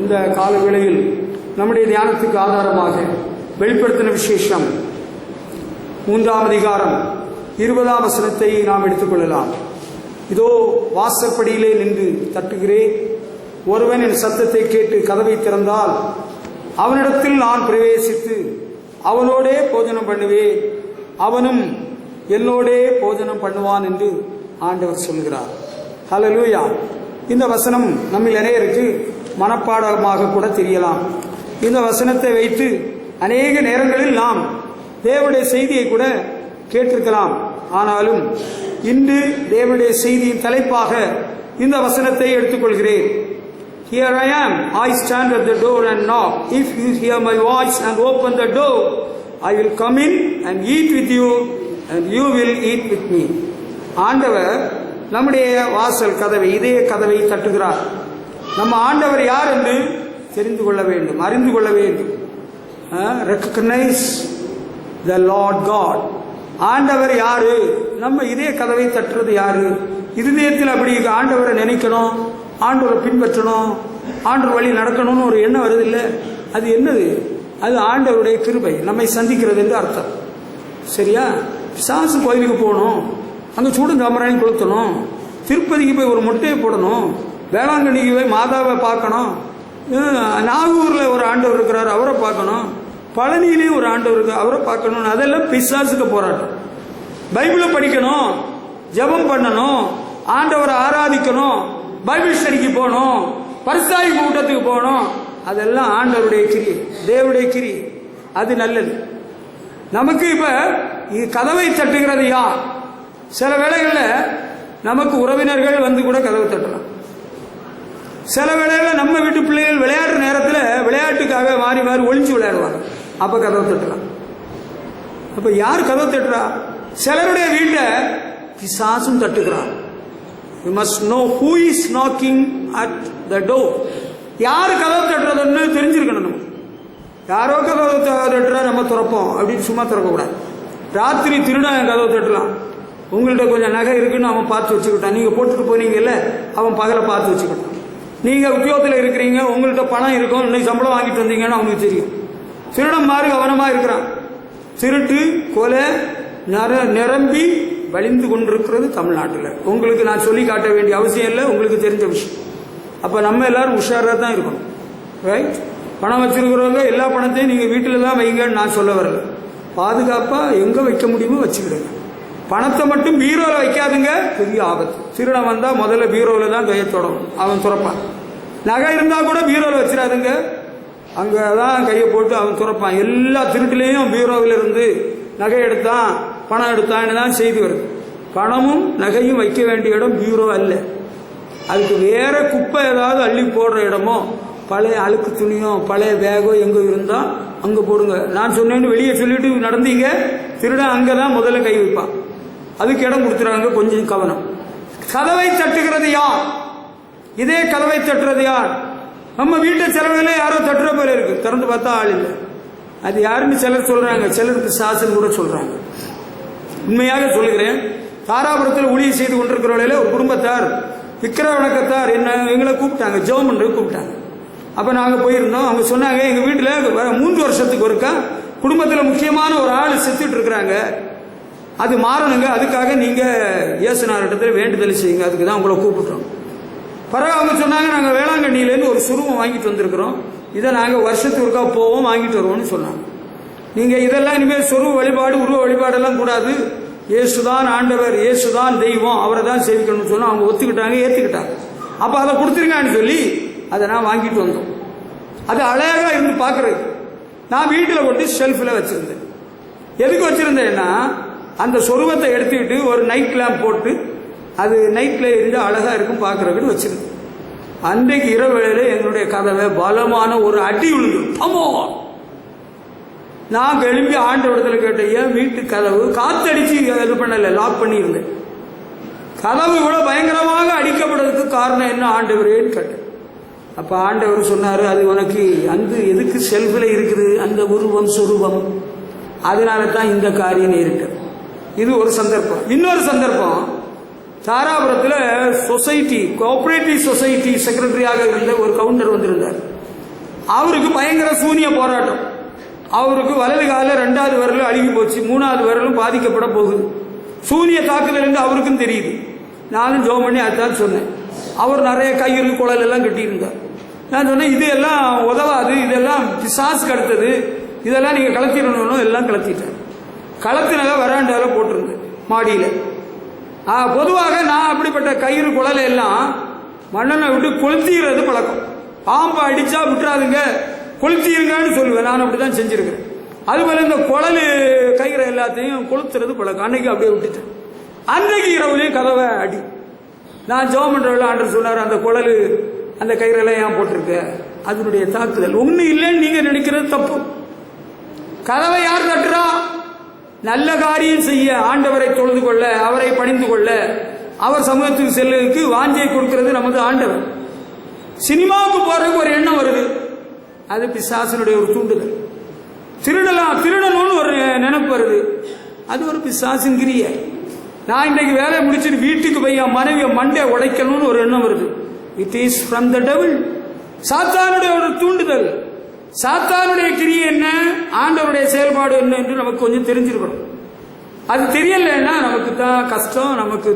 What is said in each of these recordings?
இந்த கால வேளையில் நம்முடைய தியானத்துக்கு ஆதாரமாக வெளிப்படுத்தின விசேஷம் 3ஆம் அதிகாரம் 20ஆம் வசனத்தை நாம் எடுத்துக்கொள்ளலாம். இதோ வாசற்படியிலே நின்று தட்டுகிறேன். ஒருவன் என் சத்தத்தை கேட்டு கதவை திறந்தால் அவனிடத்தில் நான் பிரவேசித்து அவனோடே போஜனம் பண்ணுவேன், அவனும் என்னோடே போஜனம் பண்ணுவான் என்று ஆண்டவர் சொல்கிறார். ஹல்லேலூயா. இந்த வசனம் நம்மில் அநேகருக்கு மனப்பாடமாக கூட தெரியலாம். இந்த வசனத்தை வைத்து அநேக நேரங்களில் நாம் தேவனுடைய செய்தியை கூட கேட்டிருக்கலாம். ஆனாலும் இன்று தேவனுடைய செய்தியின் தலைப்பாக இந்த வசனத்தை எடுத்துக்கொள்கிறேன். Here I am, I stand at the door and knock. If you hear my voice and open the door, I will come in and eat with you and you will eat with me. ஆண்டவர் நம்முடைய வாசல் கதவை, இதே கதவை தட்டுகிறார். நம்ம ஆண்டவர் யார் என்று தெரிந்து கொள்ள வேண்டும், அறிந்து கொள்ள வேண்டும். Recognize the Lord God. ஆண்டவர் யாரு? நம்ம இதே கதவை தட்டுறது யாரு? இருதயத்தில் அப்படி ஆண்டவரை நினைக்கணும், ஆண்டவரை பின்பற்றணும், ஆண்டவர் வழி நடக்கணும்னு ஒரு எண்ணம் வருது இல்லை? அது என்னது? அது ஆண்டவருடைய கிருபை நம்மை சந்திக்கிறது என்று அர்த்தம். சரியா? சாசு கோயிலுக்கு போகணும், அங்கே சூடும் காமராணி கொளுத்தணும், திருப்பதிக்கு போய் ஒரு முட்டையை போடணும், வேளாங்கண்ணிக்கு போய் மாதாவை பார்க்கணும், நாகூரில் ஒரு ஆண்டவர் இருக்கிறார் அவரை பார்க்கணும், பழனியிலேயும் ஒரு ஆண்டவர் இருக்கு அவரை பார்க்கணும். அதெல்லாம் பிசாசுக்கு போராட்டம். பைபிளை படிக்கணும், ஜெபம் பண்ணணும், ஆண்டவரை ஆராதிக்கணும், பைபிள் ஸ்டடிக்கு போகணும், பரிசாயி கூட்டத்துக்கு போகணும். அதெல்லாம் ஆண்டவருடைய கிரி, தேவனுடைய கிரி. அது நல்லது. நமக்கு இப்ப கதவை தட்டுகிறது யார்? சில வேளைகளில் நமக்கு உறவினர்கள் வந்து கூட கதவை தட்டலாம். சில வேளைகளில் நம்ம வீட்டு பிள்ளைகள் விளையாடுற நேரத்தில் விளையாட்டுக்காக மாறி மாறி ஒளிஞ்சு விளையாடுவாங்க. அப்ப கதவை தட்டலாம். அப்ப யார் கதவை தட்டுறா? சிலருடைய வீட்டை பிசாசும் தட்டுகிறார். You must know who is knocking at the door. யாரு கதவை தட்டுறதுன்னு தெரிஞ்சிருக்கணும். நம்ம யாரோ கதவை தட்டுறா நம்ம திறப்போம் அப்படின்னு சும்மா திறக்கக்கூடாது. ராத்திரி திருடன் கதவை தட்டலாம். உங்கள்கிட்ட கொஞ்சம் நகை இருக்குன்னு அவன் பார்த்து வச்சுக்கிட்டான், நீங்க போட்டுட்டு போனீங்கல்ல, அவன் பகலை பார்த்து வச்சுக்கிட்டான். நீங்க உத்தியோகத்தில் இருக்கிறீங்க, உங்கள்கிட்ட பணம் இருக்கும், இன்னைக்கு சம்பளம் வாங்கிட்டு வந்தீங்கன்னு அவங்களுக்கு தெரியும். திருடன் மாதிரி கவனமா இருக்கிறான். திருட்டு கொலை நிரம்பி வழிந்து கொண்டிருக்கிறது தமிழ்நாட்டில். உங்களுக்கு நான் சொல்லி காட்ட வேண்டிய அவசியம் இல்லை, உங்களுக்கு தெரிஞ்ச விஷயம். அப்ப நம்ம எல்லாரும் உஷாரா தான் இருக்கணும். ரைட்? பணம் வச்சிருக்கிறவங்க எல்லா பணத்தையும் நீங்க வீட்டில தான் வைங்கன்னு நான் சொல்ல வரல. பாதுகாப்பா எங்க வைக்க முடியுமோ வச்சுக்கிடுங்க. பணத்தை மட்டும் பீரோல வைக்காதுங்க, பெரிய ஆபத்து. திருடன் வந்தா முதல்ல பீரோல தான் கையை தொடணும், அவன் துறப்பான். நகை இருந்தா கூட பீரோல வச்சிடாதுங்க, அங்கதான் கையை போட்டு அவன் துறப்பான். எல்லா திருட்டுலையும் பீரோவில் இருந்து நகை எடுத்தான், பணம் எடுத்தான்னு தான் செய்தி வருது. பணமும் நகையும் வைக்க வேண்டிய இடம் பீரோ அல்ல. அதுக்கு வேற குப்பை ஏதாவது அள்ளி போடுற இடமோ, பழைய அழுக்கு துணியோ பழைய பேகோ எங்க இருந்தா அங்க போடுங்க. நான் சொன்னேன்னு வெளியே சொல்லிட்டு நடந்தீங்க, திருடன் அங்கதான் முதல்ல கை வைப்பான். அதுக்கு இடம் கொடுத்துறாங்க, கொஞ்சம் கவனம். கதவை தட்டுகிறது யார்? இதே கதவை தட்டுறது யார்? நம்ம வீட்டு செலவுகளே யாரோ தட்டுற போல இருக்கு, திறந்து பார்த்தா ஆள் இல்லை. அது யாருன்னு சிலர் சொல்றாங்க, சிலருக்கு சாசன் கூட சொல்றாங்க. உண்மையாக சொல்லுகிறேன், தாராபுரத்தில் ஊழியர் செய்து கொண்டிருக்கிறவர்களே ஒரு குடும்பத்தார் விக்கிர வணக்கத்தார் எங்களை கூப்பிட்டாங்க, ஜெபம் பண்றது கூப்பிட்டாங்க. அப்ப நாங்க போயிருந்தோம். அவங்க சொன்னாங்க, எங்க வீட்டுல 3 வருஷத்துக்கு ஒருக்கா குடும்பத்தில் முக்கியமான ஒரு ஆள் செத்துட்டு இருக்கிறாங்க, அது மாறணுங்க, அதுக்காக நீங்க இயேசுநாதரிடத்துல வேண்டுதல் செய்யுங்க, அதுக்கு தான் உங்களை கூப்பிட்டோம். பிறகு அவங்க சொன்னாங்க, நாங்க வேளாங்கண்ணியிலேருந்து ஒரு சுருவம் வாங்கிட்டு வந்திருக்கிறோம், இதை நாங்க வருஷத்துக்கு ஒருக்கா போவோம், வாங்கிட்டு வருவோம்னு சொன்னாங்க. நீங்க இதெல்லாம் இனிமேல் சொருவ வழிபாடு உருவ வழிபாடெல்லாம் கூடாது, இயேசுதான் ஆண்டவர், இயேசுதான் தெய்வம், அவரை தான் சேவிக்கணும்னு சொன்னா அவங்க ஒத்துக்கிட்டாங்க, ஏத்துக்கிட்டாங்க. அப்ப அதை கொடுத்துருங்கன்னு சொல்லி அதை நான் வாங்கிட்டு வந்தோம். அது அழகா இருந்து பாக்குறது. நான் வீட்டில் கொண்டு ஷெல்ஃபில் வச்சிருந்தேன். எதுக்கு வச்சிருந்தேன்னா, அந்த சொருவத்தை எடுத்துக்கிட்டு ஒரு நைட் லேம்ப் போட்டு அது நைட்ல இருந்து அழகா இருக்கும் பாக்குறதுன்னு வச்சிருந்தேன். அன்றைக்கு இரவு வேளையில எங்களுடைய கதவை பலமான ஒரு அடி விழுந்து, நான் எழும்பி ஆண்டவரத்துல கேட்டேன், ஏன் வீட்டு கதவு காத்தடிச்சு இது பண்ணல, லாக் பண்ணி இருந்தேன், கதவு கூட பயங்கரமாக அடிக்கப்படுறதுக்கு காரணம் என்ன ஆண்டவரேன்னு கேட்டேன். அப்ப ஆண்டவர் சொன்னாரு, அது உனக்கு அந்த எதுக்கு செல்ஃபில் இருக்குது அந்த உருவம் சொருவம், அதனால தான் இந்த காரியம் நேரிட்டு. இது ஒரு சந்தர்ப்பம். இன்னொரு சந்தர்ப்பம், தாராபுரத்தில் சொசைட்டி கோஆபரேட்டிவ் சொசைட்டி செக்ரட்டரியாக இருந்த ஒரு கவுண்டர் வந்திருந்தார். அவருக்கு பயங்கர சூனிய போராட்டம். அவருக்கு வலது காலில் 2வது விரலும் அழுகி போச்சு, 3வது விரலும் பாதிக்கப்பட போகுது. சூனிய தாக்குதல் என்று அவருக்கும் தெரியுது. நானும் ஜோம் பண்ணி அதுதான் சொன்னேன். அவர் நிறைய கயிறு குழல் எல்லாம் கட்டியிருந்தார். நான் சொன்னேன், இது எல்லாம் உதவாது, இதெல்லாம் பிசாசுக்கு அடுத்தது, இதெல்லாம் நீங்க கலத்திடணும். எல்லாம் கலத்திட்டார். கலத்தினத வராண்டால போட்டிருந்தேன் மாடியில. பொதுவாக நான் அப்படிப்பட்ட கயிறு குழலை எல்லாம் மண்ணெண்ணை விட்டு கொளுத்திடுறது பழக்கம். பாம்பு அடிச்சா விட்டுறாதுங்க, கொளுத்திருங்கன்னு சொல்லுவேன். நான் அப்படிதான் செஞ்சிருக்கிறேன். அதுபோல இந்த குழல் கயிறை எல்லாத்தையும் கொளுத்துறது பழக்கம். அன்னைக்கு அப்படியே விட்டுட்டேன். அன்னைக்கு இரவுலேயும் கதவை அடி. நான் ஜெபம் பண்றவள ஆண்டவர் சொன்னார், அந்த குழல் அந்த கயிறெல்லாம் ஏன் போட்டிருக்க, அதனுடைய தாக்குதல் ஒண்ணு இல்லைன்னு நீங்க நினைக்கிறது தப்பு. கதவை யார் தட்டுறா? நல்ல காரியம் செய்ய, ஆண்டவரை தொழுது கொள்ள, அவரை பணிந்து கொள்ள, அவர் சமூகத்துக்கு செல்லுக்கு வாஞ்சை கொடுக்கிறது நமது ஆண்டவர். சினிமாவுக்கு போறதுக்கு ஒரு எண்ணம் வருது, அது பிசாசனுடைய ஒரு தூண்டுதல். திருடணும்னு ஒரு நினைப்பு வருது, அது ஒரு பிசாசின் கிரிய. நான் இன்றைக்கு வேலையை முடிச்சுட்டு வீட்டுக்கு போய் என் மனைவியை மண்டை உடைக்கணும்னு ஒரு எண்ணம் வருது. It is from the devil. சாத்தானுடைய ஒரு தூண்டுதல். சாத்தானுடைய கிரியை என்ன, ஆண்டவருடைய செயல்பாடு என்ன என்று நமக்கு கொஞ்சம் தெரிஞ்சிருக்கணும். அது தெரியலன்னா நமக்கு தான் கஷ்டம், நமக்கு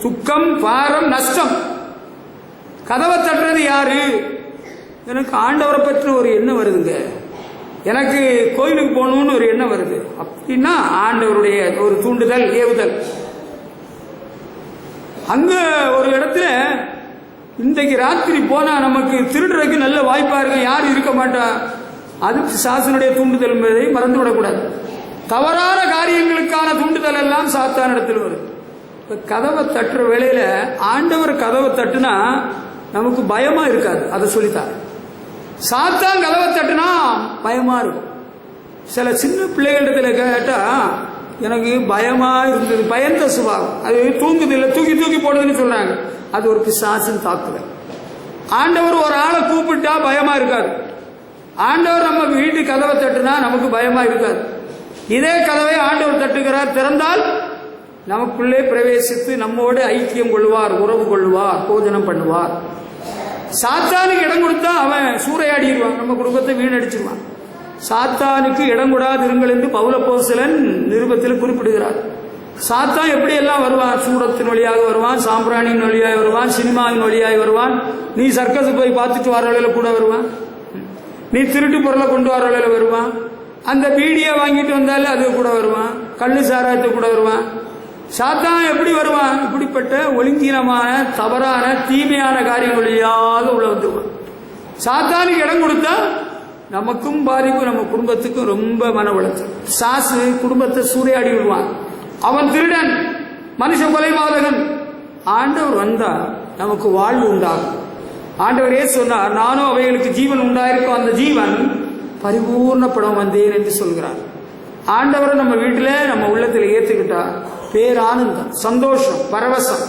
துக்கம், பாரம், நஷ்டம். கதவை தட்டுறது யாரு? எனக்கு ஆண்டவரை பற்றி ஒரு எண்ணம் வருதுங்க, எனக்கு கோயிலுக்கு போகணும்னு ஒரு எண்ணம் வருது அப்படின்னா ஆண்டவருடைய ஒரு தூண்டுதல், ஏவுதல். அங்க ஒரு இடத்துல இன்றைக்கு ராத்திரி போனா நமக்கு திருடுறதுக்கு நல்ல வாய்ப்பா இருக்கு, யாரும் இருக்க மாட்டா, அது சாசனுடைய தூண்டுதல் என்பதை மறந்துவிடக்கூடாது. தவறான காரியங்களுக்கான தூண்டுதல் எல்லாம் சாத்தான இடத்தில் வரும். கதவை தட்டுற வேளையில ஆண்டவர் கதவை தட்டுனா நமக்கு பயமா இருக்காது, அதை சொல்லித்தார். சாத்தான் கதவை தட்டுனா பயமா இருக்கும். சில சின்ன பிள்ளைகளிடத்துல கேட்டா எனக்கு பயமா இருந்தது, பயந்த சுபாவம், அது தூங்குது இல்லை, தூக்கி தூக்கி போடுதுன்னு சொல்றாங்க. அது ஒரு பிசாசின் தாக்குதல். ஆண்டவர் ஒரு ஆளை கூப்பிட்டா பயமா இருக்காது. ஆண்டவர் நம்ம வீட்டு கதவை தட்டுனா நமக்கு பயமா இருக்காது. இதே கதவை ஆண்டவர் தட்டுகிறார், திறந்தால் நமக்குள்ளே பிரவேசித்து நம்மோடு ஐக்கியம் கொள்வார், உறவு கொள்வார், போஜனம் பண்ணுவார். சாத்தானுக்கு இடம் கொடுத்தா அவன் சூறையாடிடுவான், நம்ம குடும்பத்தை வீணடிச்சிருவான். சாத்தானுக்கு இடம் கொடாதிருங்கள் என்று பவுலப்போஸ்தலன் நிருபத்தில் குறிப்பிடுகிறார். சாத்தான் எப்படி எல்லாம் வருவான்? சூடத்தின் வழியாக வருவான், சாம்பிராணியின் வழியாக வருவான், சினிமாவின் வழியாக வருவான். நீ சர்க்கஸ் போய் பார்த்துட்டு வர வழியில கூட வருவான், நீ திருட்டு பொருளை கொண்டு வர வழியில வருவான், அந்த பீடியை வாங்கிட்டு வந்தாலும் அது கூட வருவான், கள்ளு சாராயத்தை கூட வருவான். சாத்தான் எப்படி வருவான்? இப்படிப்பட்ட ஒழுங்கீனமான, தவறான, தீமையான காரியங்கள் வழியாக உள்ள வந்துருவான். சாத்தானுக்கு இடம் கொடுத்தா நமக்கும் பாதிப்பு, நம்ம குடும்பத்துக்கும் ரொம்ப மன உளைச்சல். சாசு குடும்பத்தை சூறையாடி விடுவான். அவன் திருடன், மனுஷ கொலைபாதகன். ஆண்டவர் வந்தா நமக்கு வாழ்வு உண்டாகும். ஆண்டவரே சொன்னார், நானும் அவைகளுக்கு ஜீவன் உண்டாயிருக்கும், அந்த ஜீவன் பரிபூர்ணப்படம் வந்தேன் என்று சொல்கிறார். ஆண்டவரை நம்ம வீட்டில் நம்ம உள்ளத்தில் ஏற்றுக்கிட்டா பேரானந்தம், சந்தோஷம், பரவசம்,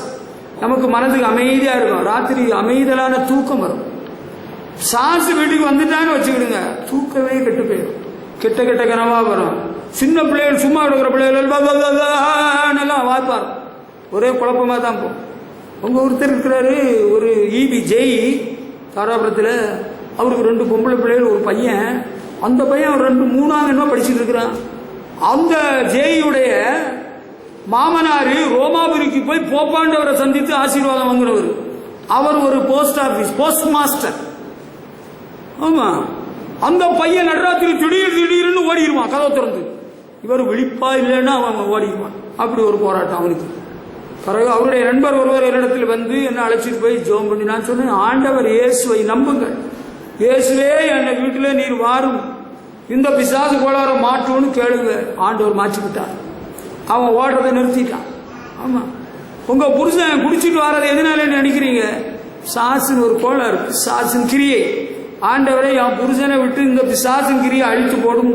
நமக்கு மனதுக்கு அமைதியா இருக்கும். ராத்திரி அமைதலான தூக்கம் வரும். சாசு வீட்டுக்கு வந்துட்டான்னு வச்சுக்கிடுங்க, தூக்கவே கெட்டு போயிடும். கெட்ட கெட்ட கனவா வரும். சின்ன பிள்ளைகள், சும்மா இருக்கிற பிள்ளைகள் வாய்ப்பார், ஒரே குழப்பமா தான் போகும். உங்க ஒருத்தர் இருக்கிறாரு, ஒரு ஈபி ஜெய் தாராபுரத்தில், அவருக்கு 2 பொம்பளை பிள்ளைகள், ஒரு பையன். அந்த பையன் ஒரு 2-3 என்ன படிச்சுட்டு இருக்கிறான். அந்த ஜெயுடைய மாமனாரு ரோமாபுரிக்கு போய் போப்பாண்டவரை சந்தித்து ஆசீர்வாதம் வாங்குறவர். அவர் ஒரு போஸ்ட் ஆபீஸ் போஸ்ட் மாஸ்டர். ஆமா, அந்த பையன் நடுராத்திரி திடீர்னு ஓடிடுவான் கதவை திறந்து. இவர் விழிப்பா இல்லைன்னா அவன் ஓடிடுவான். அப்படி ஒரு போராட்டம் அவனுக்கு. பிறகு அவருடைய நண்பர் ஒருவர் என்னிடத்தில் வந்து என்ன அழைச்சிட்டு போய் ஜெபம் பண்ணி, நான் சொன்னேன், ஆண்டவர் இயேசுவை நம்புங்கள், இயேசுவே என்னை வீட்டிலே நீர் வாரும், இந்த பிசாசு கோளார மாற்றுன்னு கேளுங்க. ஆண்டவர் மாற்றிவிட்டார். அவன் ஓடுறதை நிறுத்திட்டான். ஆமா, உங்க புருஷன் குடிச்சிட்டு வர்றது எதனால நினைக்கிறீங்க? சாசின் ஒரு கோளாறு, பிசாசின் கிரியை. ஆண்டவரை என் புருஷனை விட்டு இந்த பிசாசின் கிரியை அழித்து போடும்,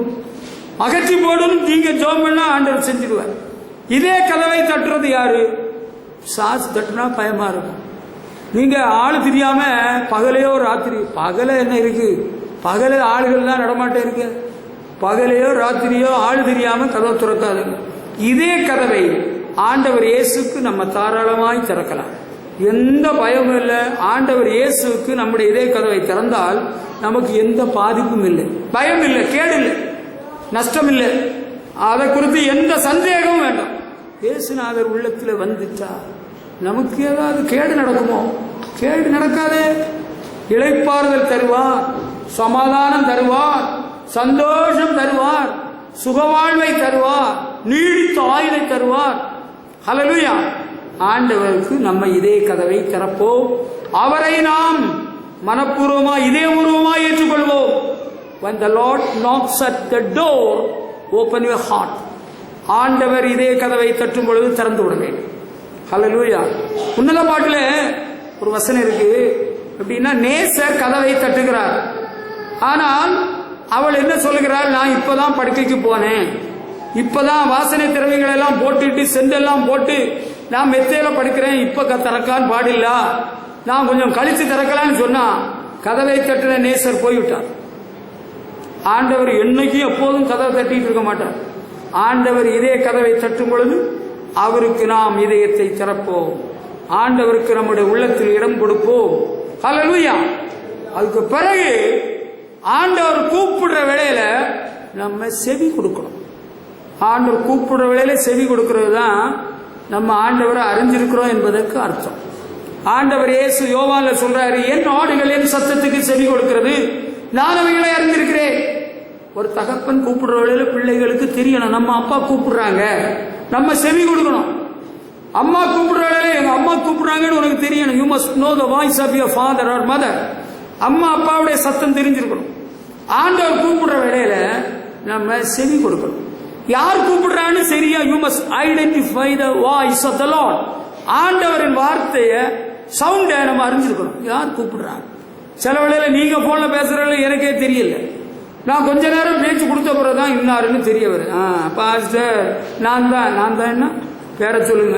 அகற்றி போடும், நீங்க ஜெபம் பண்ணா ஆண்டவர் செஞ்சிடுவார். இதே கதவை தட்டுறது யாரு? சாசு தட்டுனா பயமா இருக்கும். நீங்க ஆளு தெரியாம பகலையோ ராத்திரி, பகல என்ன இருக்கு, பகல ஆளுகள் தான் நடமாட்டம் இருக்கு. பகலையோ ராத்திரியோ ஆளு தெரியாம கதவை திறக்காதுங்க. இதே கதவை ஆண்டவர் இயேசுக்கு நம்ம தாராளமாய் திறக்கலாம். எந்த பயமும் இல்லை. ஆண்டவர் இயேசுவுக்கு நம்முடைய இதய கதவை திறந்தால் நமக்கு எந்த பாதிப்பும் இல்லை, பயம் இல்லை, கேடு இல்லை, நஷ்டம் இல்லை. அதை குறித்து எந்த சந்தேகமும் வேண்டாம். இயேசுநாதர் உள்ளத்தில் வந்துட்டா நமக்கு ஏதாவது கேடு நடக்குமோ? கேடு நடக்காதே. இளைப்பாறுதல் தருவார், சமாதானம் தருவார், சந்தோஷம் தருவார், சுகவாழ்வை தருவார், நீடித்த ஆயுளை தருவார். ஹல்லேலூயா. ஆண்டவருக்கு நம்ம இதே கதவை திறப்போம். அவரை நாம் மனப்பூர்வமாய் இதயபூர்வமாய் ஏற்றுக்கொள்வோம். When the Lord knocks at the door, open your heart. ஆண்டவர் இதே கதவை தட்டும் பொழுது திறந்து விட வேண்டும். ஹல்லேலூயா. உன்னத பாட்டில் ஒரு வசனம் இருக்கு. எப்படின்னா, நேசர் கதவை தட்டுகிறார். ஆனால் அவள் என்ன சொல்லுகிறாள்? நான் இப்பதான் படுக்கைக்கு போனேன், இப்பதான் வாசனை திரவியங்கள் எல்லாம் போட்டுட்டு செண்டெல்லாம் போட்டு நான் மெத்தையில படுக்கிறேன், இப்ப திறக்கான்னு பாடில்ல, நான் கொஞ்சம் கழிச்சு திறக்கலான்னு சொன்னா கதவை தட்டின நேசர் போய்விட்டார். ஆண்டவர் என்னைக்கும் எப்போதும் கதவை தட்டிட்டு இருக்க மாட்டார். ஆண்டவர் இதே கதவை தட்டும் பொழுது அவருக்கு நாம் இதயத்தை திறப்போம். ஆண்டவருக்கு நம்முடைய உள்ளத்தில் இடம் கொடுப்போம். ஹல்லேலூயா. அதுக்கு பிறகு ஆண்டவர் கூப்பிடுற வேளையில நம்ம செவி கொடுக்கணும். ஆண்டவர் கூப்பிடுற வேளையில செவி கொடுக்கிறது தான் நம்ம ஆண்டவரை அறிஞ்சிருக்கிறோம் என்பதற்கு அர்த்தம். ஆண்டவர் இயேசு யோவான்ல சொல்றாரு, என் ஆடுகள் என் சத்தத்துக்கு செவி கொடுக்கிறது, நான் அவைகளை அறிந்திருக்கிறேன். ஒரு தகப்பன் கூப்பிடுற வேளையில பிள்ளைகளுக்கு தெரியணும், நம்ம அப்பா கூப்பிடுறாங்க, நம்ம செவி கொடுக்கணும். அம்மா கூப்பிடுற வேளையில எங்க அம்மா கூப்பிடுறாங்கன்னு உனக்கு தெரியணும். You must know the voice of your father or mother. அம்மா அப்பாவுடைய சத்தம் தெரிஞ்சிருக்கணும். ஆண்டவர் கூப்பிடுற வேளையில நம்ம செவி கொடுக்கணும். யார் கூப்பிடுறான்னு சரியா, you must identify the voice of the lord. ஆண்டவரின் வார்த்தைய சவுண்ட நம்ம அறிஞ்சிருக்கணும். யார் கூப்பிடுறாங்க? சில வேளையில நீங்க போன்ல பேசுறதுல எனக்கே தெரியல, நான் கொஞ்ச நேரம் பேச்சு கொடுத்த பிறகுதான் இன்னாருன்னு தெரிய வரும். பாஸ்டர் நான் தான் என்ன பேர சொல்லுங்க.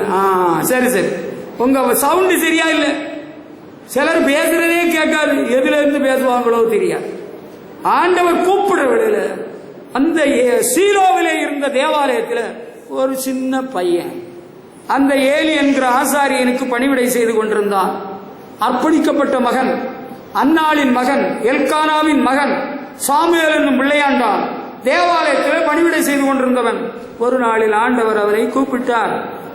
சரி சரி, உங்க சவுண்டு சரியா இல்லை. சிலர் பேசுறதே கேட்காது, எதுல இருந்து பேசுவாங்களோ தெரியாது. ஆண்டவர் கூப்பிடுற வேளையில அந்த சீலோவிலே இருந்த தேவாலயத்தில் ஒரு சின்ன பையன், அந்த ஏலி என்கிற ஆசாரியனுக்கு பணிவிடை செய்து கொண்டிருந்தான். அர்ப்பணிக்கப்பட்ட மகன், அன்னாளின் மகன், எல்கானாவின் மகன் சாமுவேல் என்னும் பிள்ளையாண்டான் தேவாலயத்தில் பணிவிடை செய்து கொண்டிருந்தவன். ஒரு நாளில் ஆண்டவர் அவரை கூப்பிட்டார்.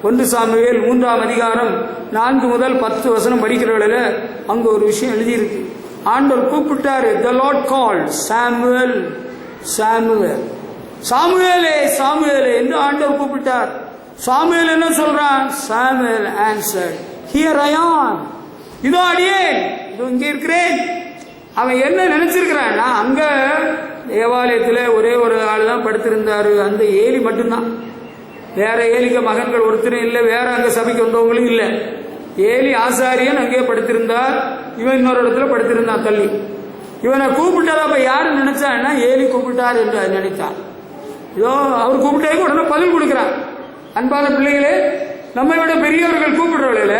1 சாமுவேல் 3ஆம் அதிகாரம் 4 முதல் 10 வசனம் படிக்கிறவர்கள அங்க ஒரு விஷயம் எழுதியிருக்கு. ஆண்டவர் கூப்பிட்டாரு. The Lord called Samuel, Samuel. சாமுவேலே சாமுவேலே என்று ஆண்டவர் கூப்பிட்டார். சாமுவேல் என்ன சொல்றான்? Samuel answered, Here I am. இதோ அடியேன், இதோ இங்கே இருக்கிறேன். அவன் என்ன நினைச்சிருக்கிறான்? அங்க தேவாலயத்தில் ஒரே ஒரு ஆள் தான் படுத்திருந்தாரு, அந்த ஏலி மட்டும்தான். வேற ஏலிக்க மகன்கள் ஒருத்தரும் இல்லை, வேற அங்க சபைக்கு வந்தவங்களும் இல்லை. ஏலி ஆசாரியன் அங்கே படுத்திருந்தார், இவன் இன்னொரு இடத்துல படுத்திருந்தான் தள்ளி. இவனை கூப்பிட்டதப்ப யாரு நினைச்சான்னா ஏலி கூப்பிட்டார் என்று நினைத்தான். இதோ அவர் கூப்பிட்டே உடனே பதில் கொடுக்கிறார். அன்பான பிள்ளைகளே, நம்மை விட பெரியவர்கள் கூப்பிடுறவர்கள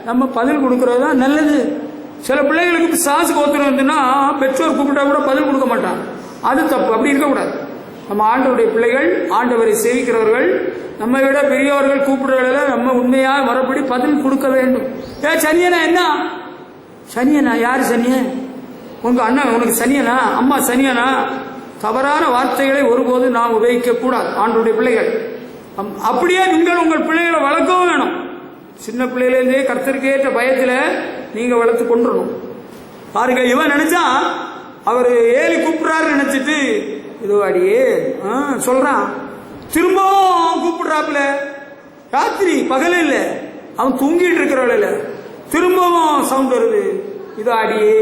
நம்ம பதில் கொடுக்கறது தான் நல்லது. சில பிள்ளைகளுக்கு சாசு கோத்திரம் வந்துன்னா பெற்றோர் கூப்பிட்டா கூட பதில் கொடுக்க மாட்டாங்க, அது தப்பு. அப்படி இருக்கக்கூடாது. நம்ம ஆண்டவருடைய பிள்ளைகள், ஆண்டவரை சேவிக்கிறவர்கள், நம்மை விட பெரியவர்கள் கூப்பிடுறவர்கள நம்ம உண்மையா மறுபடி பதில் கொடுக்க வேண்டும். சனியனா என்ன சனியனா? யாரு சனியன்? உங்க அண்ணன் உனக்கு சனியனா? அம்மா சனியனா? தவறான வார்த்தைகளை ஒருபோது நாம் உபயோகிக்க கூடாது. ஆண்டவருடைய பிள்ளைகள் அப்படியே நீங்கள் உங்கள் பிள்ளைகளை வளர்க்கவும் வேணும். சின்ன பிள்ளையிலேருந்தே கர்த்தருக்கு ஏற்ற பயத்தில் நீங்க வளர்த்து கொண்டுடணும். பாருங்க, இவன் நினைச்சா அவர் ஏலி கூப்பிடுறாரு நினைச்சிட்டு இதோ அடியே சொல்றான். திரும்பவும் கூப்பிடுறாப்புல, ராத்திரி பகல இல்ல, அவன் தூங்கிட்டு இருக்கிறவள திரும்பவும் சவுண்ட் வருது, இதோ அடியே.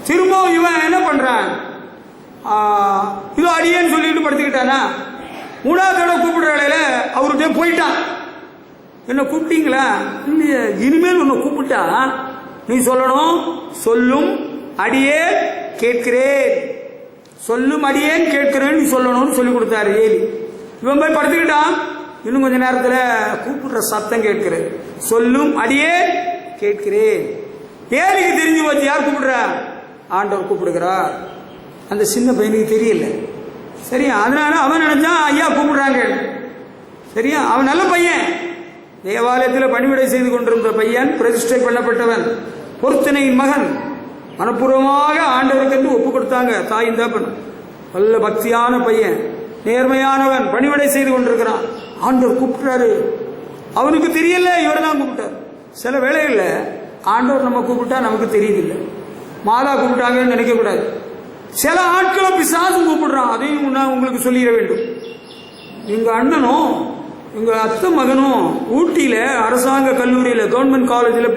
திரும்பவும் இவன் என்ன பண்றான்? இதோ அடியேன்னு சொல்லிட்டு படுத்துக்கிட்டானா. 3வது தடவை கூப்பிடுற வேலையில அவர்கிட்ட போயிட்டான். என்ன கூப்பிட்டீங்களா? இல்லையே. இனிமேல் உன்னை கூப்பிட்டா நீ சொல்லணும், சொல்லும் அடியே கேட்கிறேன், சொல்லும் அடியேன் கேட்கிறேன் நீ சொல்லணும்னு சொல்லி கொடுத்தாரு ஏலி. இவன் போய் படுத்துக்கிட்டான். இன்னும் கொஞ்ச நேரத்தில் கூப்பிடுற சத்தம் கேட்கிறது, சொல்லும் அடியே கேட்கிறேன். ஏலிக்கு தெரிஞ்சு போச்சு யார் கூப்பிடுற? ஆண்டவர் கூப்பிடுகிறார். அந்த சின்ன பையனுக்கு தெரியல. சரியா? அதனால அவன் நினைச்சான் ஐயா கூப்பிடுறாங்க. சரியா? அவன் நல்ல பையன், தேவாலயத்தில் பணிவிடை செய்து கொண்டிருந்த பையன், பிரதிஷ்டை பண்ணப்பட்டவன், பொருத்தனையின் மகன், மனப்பூர்வமாக ஆண்டவருக்கு என்று ஒப்பு கொடுத்தாங்க. தாயின் தகப்பன் நல்ல பக்தியான பையன், நேர்மையானவன், பணிவிடை செய்து கொண்டிருக்கிறான். ஆண்டவர் கூப்பிட்டாரு. அவனுக்கு தெரியல, இவர் தான் கூப்பிட்டார். சில வேளைகளில் ஆண்டவர் நம்ம கூப்பிட்டா நமக்கு தெரியுதில்லை. மாதா கூப்பிட்டாங்கன்னு நினைக்க கூடாது. சில ஆட்களை பிசாசு கூப்பிடுறான். அதையும் உங்களுக்கு சொல்லிட வேண்டும். எங்க அண்ணனும் எங்க அத்தை மகனும் ஊட்டியில அரசாங்க கல்லூரியில், கவர்மெண்ட் காலேஜில்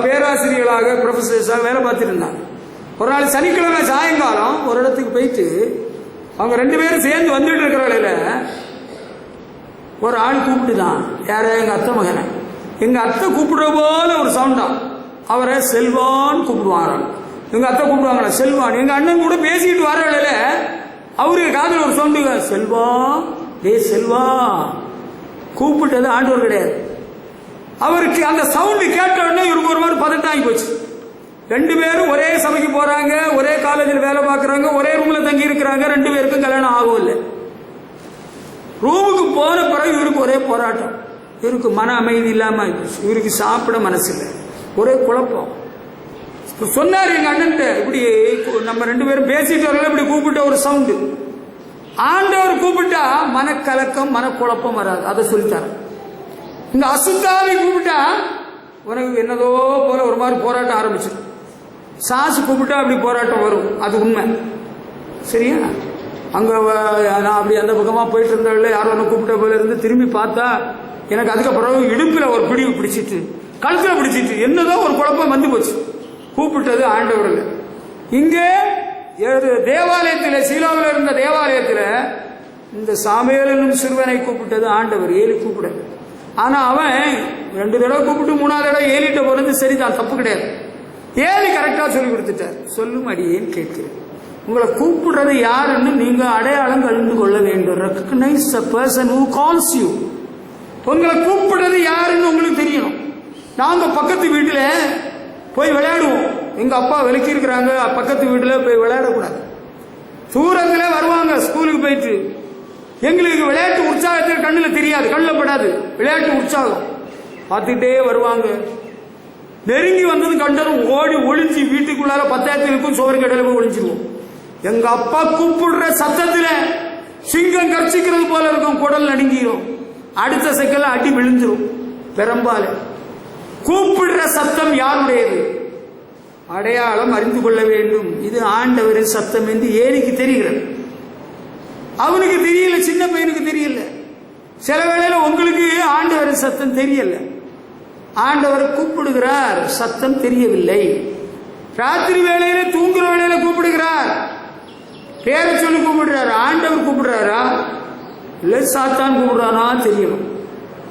பேராசிரியர்களாக, ப்ரொஃபசர்ஸாக வேலை பார்த்துட்டு இருந்தாங்க. ஒரு நாள் சனிக்கிழமை சாயங்காலம் ஒரு இடத்துக்கு போயிட்டு அவங்க 2 பேரும் சேர்ந்து வந்துட்டு இருக்கிற வேலையில ஒரு ஆள் கூப்பிட்டுதான். யார? எங்க அத்தை மகனை. எங்க அத்தை கூப்பிடுற போல ஒரு சவுண்டா. அவரை செல்வான்னு கூப்பிடுவாங்க. எங்க அத்தை கூப்பிடுவாங்களா செல்வான். எங்க அண்ணன் கூட பேசிக்கிட்டு வர வேலையில அவருக்கு காதல் ஒரு சவுண்டு, செல்வா, டே செல்வா. கூப்பிட்டது ஆண்டவர் கிடையாது. அவருக்கு அந்த சவுண்டு கேட்ட உடனே இவருக்கு ஒரு மாதிரி பதட்டம் ஆகி போச்சு. 2 பேரும் ஒரே சபைக்கு போறாங்க, ஒரே காலேஜில் வேலை பார்க்கறாங்க, ஒரே ரூம்ல தங்கி இருக்கிறாங்க. 2 பேருக்கும் கல்யாணம் ஆகும் இல்லை. ரூமுக்கு போன பிறகு இவருக்கு ஒரே போராட்டம். இவருக்கு மன அமைதி இல்லாம, இவருக்கு சாப்பிட மனசு இல்லை, ஒரே குழப்பம். சொன்னார் எங்க அண்ணன், இப்படி நம்ம 2 பேரும் பேசிட்டு வரல, இப்படி கூப்பிட்ட ஒரு சவுண்டு. ஆண்டவர் கூப்பிட்டா மனக்கலக்கம், மனக்குழப்பம் வராது. அதை சொல்லித்தார. இந்த அசுத்தாவை கூப்பிட்டா உனக்கு என்னதோ போல ஒரு மாதிரி போராட்டம் ஆரம்பிச்சிடும். சாசு கூப்பிட்டா அப்படி போராட்டம் வரும். அது உண்மை. சரியா? அங்க நான் அப்படி அந்த பக்கமா போயிட்டு இருந்தவங்கள யாரும் ஒன்று கூப்பிட்ட போல இருந்து திரும்பி பார்த்தா எனக்கு அதுக்கப்புறம் இடுப்புல ஒரு பிடிவு பிடிச்சிட்டு, கழுத்துல பிடிச்சிட்டு, என்னதோ ஒரு குழப்பம் வந்து போச்சு. கூப்பிட்டது ஆண்டவர்கள். இங்கே தேவாலயத்தில், சீலோவில் இருந்த தேவாலயத்தில் இந்த சாமுவேல் என்னும் சிறுவனை கூப்பிட்டது ஆண்டவர். ஏலி கூப்பிட. ஆனா அவன் 2 தடவை கூப்பிட்டு 3ஆவது தடவை ஏலிட்ட போறது சரிதான், தப்பு கிடையாது. ஏலி கரெக்டா சொல்லி கொடுத்துட்டார். சொல்லும் அடியேன் கேட்கிறேன். உங்களை கூப்பிடுறது யாருன்னு நீங்க அடையாளம் கண்டு கொள்ள வேண்டும். Recognise the person who calls you. உங்களை கூப்பிடுறது யாருன்னு உங்களுக்கு தெரியணும். நாங்க பக்கத்து வீட்டுல போய் விளையாடுவோம். எங்க அப்பா விலக்கி இருக்கிறாங்க, பக்கத்து வீட்டுல போய் விளையாடக்கூடாது. தூரத்துல வருவாங்க ஸ்கூலுக்கு போயிட்டு. எங்களுக்கு விளையாட்டு உற்சாகத்தில் கண்ணுல தெரியாது, கண்ணில் படாது. விளையாட்டு உற்சாகம் பார்த்துட்டே வருவாங்க. நெருங்கி வந்தது கண்டதும் ஓடி ஒளிஞ்சு வீட்டுக்குள்ளார பத்தாயிரத்திற்கும் சோறு கடையில போய் ஒளிஞ்சிருவோம். எங்க அப்பா கூப்பிடுற சத்தத்துல சிங்கம் கர்ச்சிக்கிறது போல இருக்கும். குடல் நடுங்கிரும். அடுத்த செகண்ட்ல அடி விழுந்துரும் பெரும்பால. கூப்பிடுற சத்தம் யாருடையது? அடையாளம் அறிந்து கொள்ள வேண்டும். இது ஆண்டவரின் சத்தம் என்று ஏலிக்கு தெரிகிறது. அவனுக்கு தெரியல, சின்ன பையனுக்கு தெரியல. சில வேளையில உங்களுக்கு ஆண்டவரின் சத்தம் தெரியல. ஆண்டவர் கூப்பிடுகிறார், சத்தம் தெரியவில்லை. ராத்திரி வேளையில தூங்குற வேளையில கூப்பிடுகிறார், பேரை சொல்லி கூப்பிடுறாரு. ஆண்டவர் கூப்பிடுறாரா இல்ல சாத்தான் கூப்பிடுறானா தெரியணும்.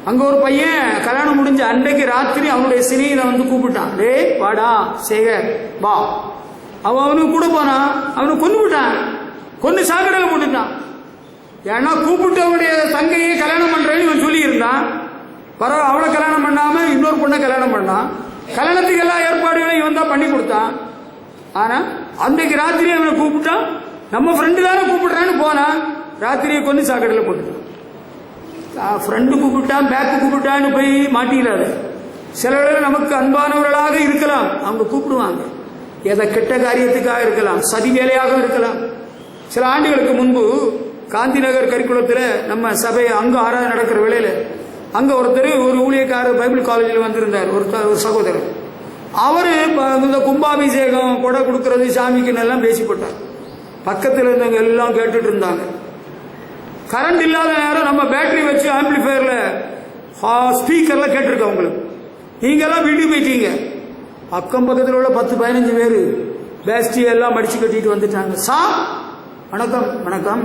அங்க ஒரு பையன் கல்யாணம் முடிஞ்ச அன்றைக்கு ராத்திரி அவனுடைய சினையில வந்து கூப்பிட்டான். டே வாடா சேகர் வா. அவனுக்கு கூட போனான். அவனை கொண்டு விட்டான், கொண்டு சாக்கடையில போட்டுட்டான். ஏன்னா கூப்பிட்டவனுடைய தங்கையை கல்யாணம் பண்றேன்னு இவன் சொல்லி இருந்தான். பரவாயில்ல, அவளை கல்யாணம் பண்ணாம இன்னொரு பொண்ணை கல்யாணம் பண்ணான். கல்யாணத்துக்கு எல்லா ஏற்பாடுகளையும் இவன் தான் பண்ணி கொடுத்தான். ஆனா அன்றைக்கு ராத்திரி அவனை கூப்பிட்டான். நம்ம ஃப்ரெண்டு தானே கூப்பிடுறான்னு போனான். ராத்திரியை கொண்டு சாக்கடையில போட்டுட்டான். ஃப்ரெண்டு கூப்பிட்டான், பேக்கு கூப்பிட்டான்னு போய் மாட்டிக்கிறாரு. சில வேளை நமக்கு அன்பானவர்களாக இருக்கலாம், அவங்க கூப்பிடுவாங்க. எதை கெட்ட காரியத்துக்காக இருக்கலாம், சதி வேலையாக இருக்கலாம். சில ஆண்டுகளுக்கு முன்பு காந்தி நகர் கரிக்குளத்தில் நம்ம சபை அங்க ஆராதனை நடக்கிற வேளையில அங்க ஒருத்தர், ஒரு ஊழியக்காரர் பைபிள் காலேஜில் வந்திருந்தார், ஒரு சகோதரர். அவரு இந்த கும்பாபிஷேகம் கொடை கொடுக்கறது சாமிக்குன்னு எல்லாம் பேசி போட்டார். பக்கத்தில் இருந்தவங்க எல்லாம் கேட்டுட்டு இருந்தாங்க. கரண்ட் இல்லாத நேரம் நம்ம பேட்டரி வச்சு ஆம்பிளிஃபயர்ல ஸ்பீக்கர்ல கேட்டிருக்கோம். உங்களுக்கு நீங்க எல்லாம் வீட்டுக்கு போயிட்டீங்க. அக்கம் பக்கத்தில் உள்ள 10-15 பேர் பேஸ்டியை எல்லாம் மடிச்சு கட்டிட்டு வந்துட்டாங்க. வணக்கம் வணக்கம்.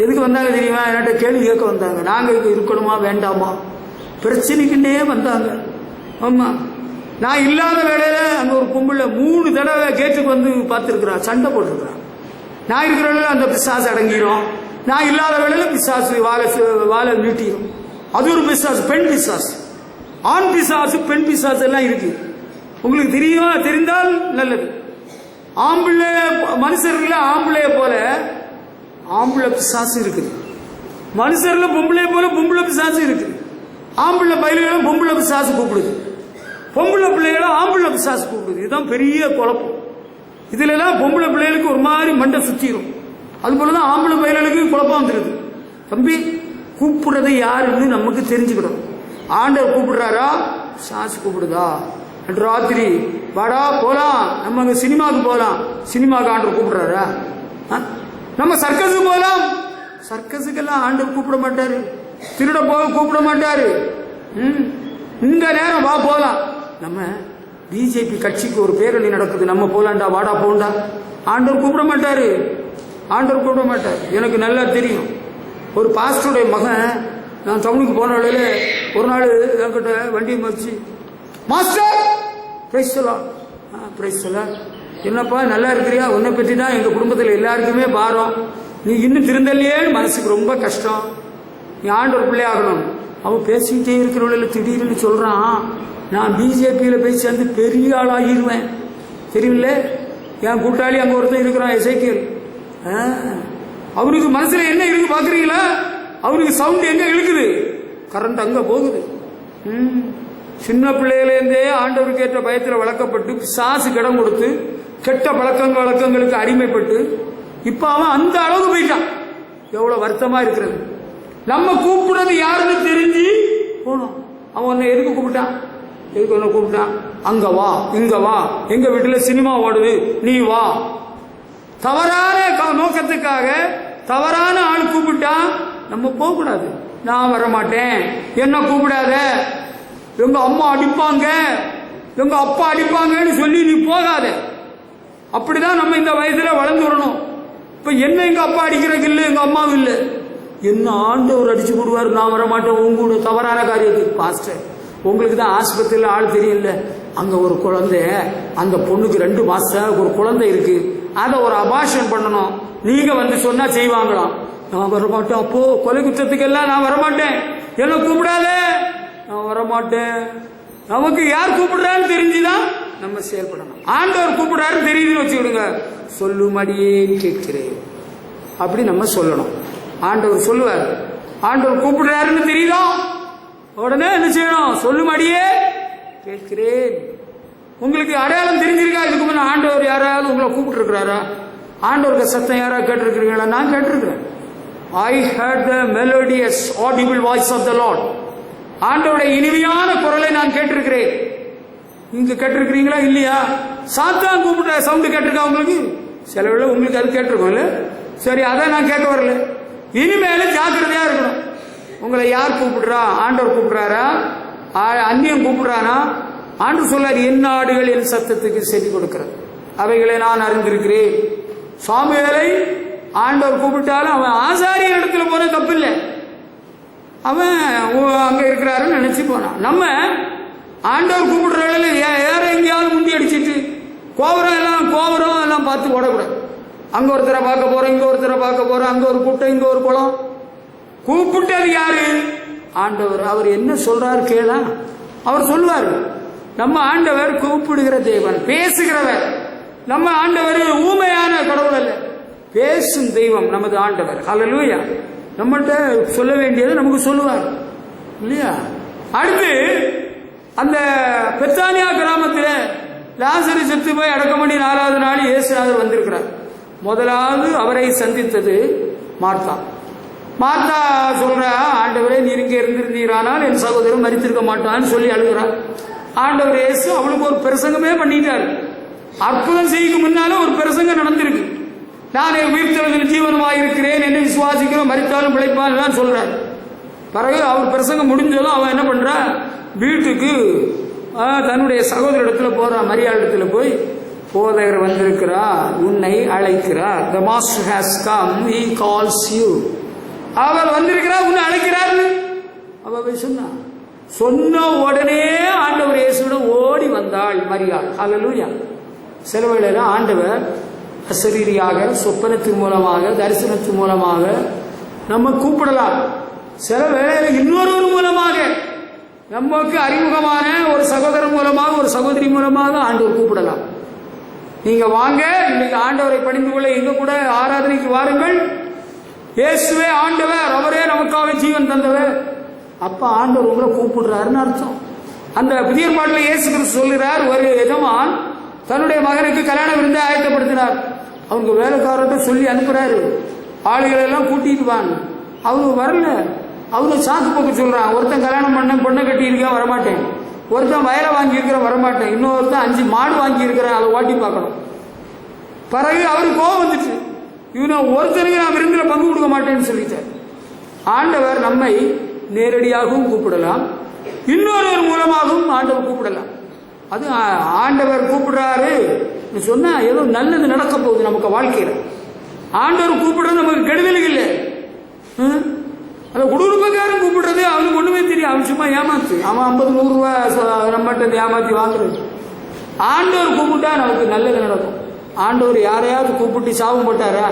எதுக்கு வந்தாங்க தெரியுமா? என்கிட்ட கேள்வி கேட்க வந்தாங்க. நாங்க இருக்கணுமா வேண்டாமா பிரச்சனைக்குன்னே வந்தாங்க. ஆமா, நான் இல்லாத வேலையில அங்க ஒரு பொம்பளை 3 தடவை கேட்டுக்கு வந்து பார்த்துருக்கிறான், சண்டை போட்டிருக்கிறான். நான் இருக்கிற வேலையில அந்த பிசாசு அடங்கிடும், நான் இல்லாத வேலையில பிசாசு வாழை நீட்டிடும். அது ஒரு பிசாசு, பெண் பிசாசு. ஆண் பிசாசு, பெண் பிசாசு எல்லாம் இருக்கு. உங்களுக்கு தெரிந்தால் நல்லது. ஆம்பளை மனுஷர்கள ஆம்பளைய போல ஆம்பளை பிசாசு இருக்குது. மனுஷர்ல பொம்பளை போல பொம்பளை பிசாசு இருக்கு. ஆம்பளை பயில்களும் பொம்பளை பிசாசு கூப்பிடுது, பொம்பளை பிள்ளைகளும் ஆம்பளை பிசாசு கூப்பிடுது. இதுதான் பெரிய குழப்பம். இதுல எல்லாம் பொம்பளை பிள்ளைகளுக்கு ஒரு மாதிரி மண்டை சுத்திரும். அது போலதான் ஆம்பளை பயில்களுக்கு குழப்பம் வந்துருது. தம்பி, கூப்பிடுறது யாருன்னு நமக்கு தெரிஞ்சுக்கணும். ஆண்டவர் கூப்பிடுறாரா, சாசு கூப்பிடுதா? ராத்திரி வாடா போலாம், நம்ம சினிமாவுக்கு போலாம், சினிமாவுக்கு ஆண்டவர் கூப்பிடுறாரா? நம்ம சர்க்கஸுக்கு போலாம், சர்க்கஸுக்கெல்லாம் ஆண்டவர் கூப்பிட மாட்டாரு. திருட போக கூப்பிட மாட்டாரு. இந்த நேரம் வா போலாம். நம்ம பிஜேபி கட்சிக்கு ஒரு பேரணி நடக்குது, நம்ம போலாண்டா, வாடா போண்டா. ஆண்டவர் கூப்பிட மாட்டாரு, ஆண்டவர் கூப்பிட மாட்டார். எனக்கு நல்லா தெரியும். ஒரு பாஸ்டருடைய மகன், நான் டவுனுக்கு போன வேளையில ஒரு நாள் என்கிட்ட வண்டியை மறிச்சு, மாஸ்டர் பிரைஸ் சொல்லலாம், பிரைஸ் சொல்ல, என்னப்பா நல்லா இருக்கிறியா? உன்னை பற்றி தான் எங்கள் குடும்பத்தில் எல்லாருக்குமே பாரம், நீ இன்னும் திருந்தலையேன்னு மனசுக்கு ரொம்ப கஷ்டம், நீ ஆண்டவர் பிள்ளை ஆகணும். அவன் பேசிக்கிட்டே இருக்கிறவங்கள திடீர்னு சொல்றான், நான் பிஜேபியில் போய் சேர்ந்து பெரிய ஆளாகிடுவேன் தெரியல. என் கூட்டாளி அங்கே ஒருத்தன் இருக்கிறான், எசேக்கியல். அவனுக்கு மனசுல என்ன இருக்கு பாக்குறீங்களா? அவனுக்கு சவுண்ட் எங்க இழுக்குது, கரண்ட் அங்க போகுது. சின்ன பிள்ளையிலேருந்தே ஆண்டவருக்கு ஏற்ற பயத்தில் வளர்க்கப்பட்டு பிசாசு கிடம் கொடுத்து கெட்ட வழக்கங்களுக்கு அடிமைப்பட்டு இப்ப அவன் அந்த அளவுக்கு போயிட்டான். எவ்வளவு வருத்தமா இருக்கிறது. நம்ம கூப்பிடுறது யாருன்னு தெரிஞ்சு போனோம். அவன் உன்னை எதுக்கு கூப்பிட்டான்? எதுக்கு உன்னை கூப்பிட்டான்? அங்க வா, இங்க வா, எங்க வீட்டுல சினிமா ஓடுது, நீ வா. தவறான நோக்கத்துக்காக தவறான ஆள் கூப்பிட்டா நம்ம போக கூடாது. நான் வரமாட்டேன், என்ன கூப்பிடாத, எங்க அம்மா அடிப்பாங்க, எங்க அப்பா அடிப்பாங்கன்னு சொல்லி நீ போகாத. அப்படிதான் நம்ம இந்த வயசுல வளர்ந்து வரணும். இப்ப என்ன எங்க அப்பா அடிக்கிறதுக்கு இல்லை, எங்க அம்மாவும் இல்லை, என்ன ஆண்டவர் அடிச்சு போடுவார், நான் வரமாட்டேன் உங்களோட தவறான காரியத்துக்கு. பாஸ்டர், உங்களுக்கு தான் ஆஸ்பத்திரியில் ஆள் தெரியல, அங்க ஒரு குழந்தை, அந்த பொண்ணுக்கு 2 மாசம் ஒரு குழந்தை இருக்கு, அதை ஒரு அபார்ஷன் பண்ணணும், நீங்க வந்து சொன்னா செய்வாங்களாம். நான் வரமாட்டேன். அப்போ கொலை குற்றத்துக்கு எல்லாம் நான் வரமாட்டேன், என்ன கூப்பிடாத, நான் வரமாட்டேன். நமக்கு யார் கூப்பிடுறான்னு தெரிஞ்சுதான் நம்ம செயல்படணும். ஆண்டவர் கூப்பிடுறாருன்னு தெரியுதுன்னு வச்சுக்கிடுங்க, சொல்லுமடியே கேட்கிறேன் அப்படி நம்ம சொல்லணும். ஆண்டவர் சொல்லுவார், ஆண்டவர் கூப்பிடுறாருன்னு தெரியுதா, உடனே என்ன செய்யணும்? சொல்லுமடியே கேட்கிறேன். உங்களுக்கு அடையாளம் தெரிஞ்சிருக்கா? இதுக்கு முன்ன ஆண்டவர் யாராவது உங்களை கூப்பிட்டு இருக்கிறாரா? ஆண்டவருக்கு சத்தம் யாராவது கேட்டிருக்கிறீங்களா? நான் கேட்டிருக்கிறேன். I heard the melodious audible voice of the Lord. ஆண்டவருடைய இனிமையான குரலை நான் கேட்டிருக்கிறேன். நீங்க கேட்டிருக்கிறீங்களா? இல்லையா? சாத்தான் கூப்பிட்ட சவுண்ட் கேட்டிருக்கா உங்களுக்கு? சில வேளை உங்களுக்கு அது கேட்டிருக்கோம் இல்ல? சரி, அதான் நான் கேட்க வரல. இனிமேல ஜாக்கிரதையா இருக்கணும். உங்களை யார் கூப்பிடுறா? ஆண்டவர் கூப்பிடுறாரா? அந்நியம் கூப்பிடுறானா? ஆண்டவர் சொல்லார், என் ஆடுகள் என் சத்தத்துக்கு செவி கொடுக்கிறது, அவைகளை நான் அறிந்திருக்கிறேன். சாமுவேலை ஆண்டவர் கூப்பிட்டாலும் அவன் ஆசாரியர் இடத்துல போன தப்பு இல்லை, அவன் அங்க இருக்கிறாருன்னு நினைச்சு போனான். நம்ம ஆண்டவர் கூப்பிடுற வேற எங்கேயாவது முந்தி அடிச்சிட்டு கோபுரம் எல்லாம் பார்த்து ஓடக்கூடாது. அங்க ஒருத்தரை பார்க்க போறோம், இங்க ஒருத்தரை பார்க்க போறோம், அங்க ஒரு கூட்டம், இங்க ஒரு குளம். கூப்பிட்டது யாரு? ஆண்டவர். அவர் என்ன சொல்றாரு கேளா, அவர் சொல்லுவார். நம்ம ஆண்டவர் கூப்பிடுகிற தேவன், பேசுகிறவர். நம்ம ஆண்டவர் ஊமையான கடவுள் அல்ல, பேசும் தெய்வம் நமது ஆண்டவர். ஹல்லேலூயா. நம்மகிட்ட சொல்ல வேண்டியது நமக்கு சொல்லுவார் இல்லையா? அடுத்து அந்த பெத்தானியா கிராமத்தில் லாசரு செத்து போய் அடக்கம் பண்ணி 4வது நாள் இயேசுநாதர் வந்திருக்கிறார். முதலாவது அவரை சந்தித்தது மார்த்தா. மார்த்தா சொல்ற, ஆண்டவரே நீர் இங்கே இருந்திருந்தீரானால் என் சகோதரன் மரித்திருக்க மாட்டான்னு சொல்லி அழுகிறார். ஆண்டவர் இயேசு அவளுக்கு ஒரு பிரசங்கமே பண்ணிட்டாரு. அற்புதம் செய்ய முன்னால ஒரு பிரசங்கம் நடந்திருக்கு. நான் உயிர்த்தெழுதல் ஜீவனமாக இருக்கிறேன், என்னை விசுவாசிக்கிறோம், மரித்தாலும் பிழைப்பான் சொல்றார். பிறகு அவர் பிரசங்கம் முடிஞ்சதும் அவன் என்ன பண்றா, வீட்டுக்கு தன்னுடைய சகோதரிடத்துல போறான், மரியாள் இடத்துல போய், போதகர் வந்திருக்கிறார், உன்னை அழைக்கிறார். The master has come, he calls you. அவர் வந்திருக்கிறார், உன்னை அழைக்கிறார்னு அவ போய் சொன்ன உடனே ஆண்டவர் இயேசுவிடம் ஓடி வந்தாள் மரியாள். ஹல்லேலூயா. சில வேளையில ஆண்டவர் அசரீரியாக, சொப்பனத்தின் மூலமாக, தரிசனத்தின் மூலமாக நம்ம கூப்பிடலாம். சில வேளையில இன்னொரு மூலமாக, நமக்கு அறிமுகமான ஒரு சகோதரன் மூலமாக, ஒரு சகோதரி மூலமாக ஆண்டவர் கூப்பிடலாம். நீங்க வாங்க, இன்னைக்கு ஆண்டவரை பணிந்து கொள்ள எங்க கூட ஆராதனைக்கு வாருங்கள். இயேசுவே ஆண்டவர், அவரே நமக்காக ஜீவன் தந்தவர், அப்ப ஆண்டவர் உங்களை கூப்பிடுறாருன்னு அர்த்தம். அந்த புதிய பாட்டில் இயேசு கிறிஸ்து சொல்லுறார், ஒரு எஜமான் தன்னுடைய மகனுக்கு கல்யாண விருந்தை ஆயத்தப்படுத்தினார். அவங்க வேலைக்காரர்கிட்ட சொல்லி அனுப்புறாரு, ஆளுகளை எல்லாம் கூட்டிட்டு வாங்க. அவங்க வரல. அவங்க சாக்கு போக்கு சொல்றான். ஒருத்தன் கல்யாணம் பண்ண பொண்ணை கட்டி இருக்கா வரமாட்டேன், ஒருத்தன் வயலை வாங்கி இருக்கிற வரமாட்டேன், இன்னொருத்தன் 5 மாடு வாங்கி இருக்கிறேன், அதை ஓட்டி பார்க்கணும். பிறகு அவருக்கு கோபம் வந்துச்சு, இவனை ஒருத்தனுக்கு நான் விருந்தில் பங்கு கொடுக்க மாட்டேன்னு சொல்லிட்டார். ஆண்டவர் நம்மை நேரடியாகவும் கூப்பிடலாம், இன்னொருவர் மூலமாகவும் ஆண்டவர் கூப்பிடலாம். அது ஆண்டவர் கூப்பிடுறாரு சொன்னா ஏதோ நல்லது நடக்க போகுது நமக்கு வாழ்க்கையில. ஆண்டவர் கூப்பிடுறது நமக்கு கெடுதல் இல்லை. அதை குடும்பக்காரன் கூப்பிடுறது அவனுக்கு ஒண்ணுமே தெரியும், அவன் சும்மா ஏமாத்து, அவன் 50-100 ரூபாய் நம்மகிட்ட ஏமாத்தி வாங்குறது. ஆண்டவர் கூப்பிட்டா நமக்கு நல்லது நடக்கும். ஆண்டவர் யாரையாவது கூப்பிட்டு சாபம் போட்டாரா?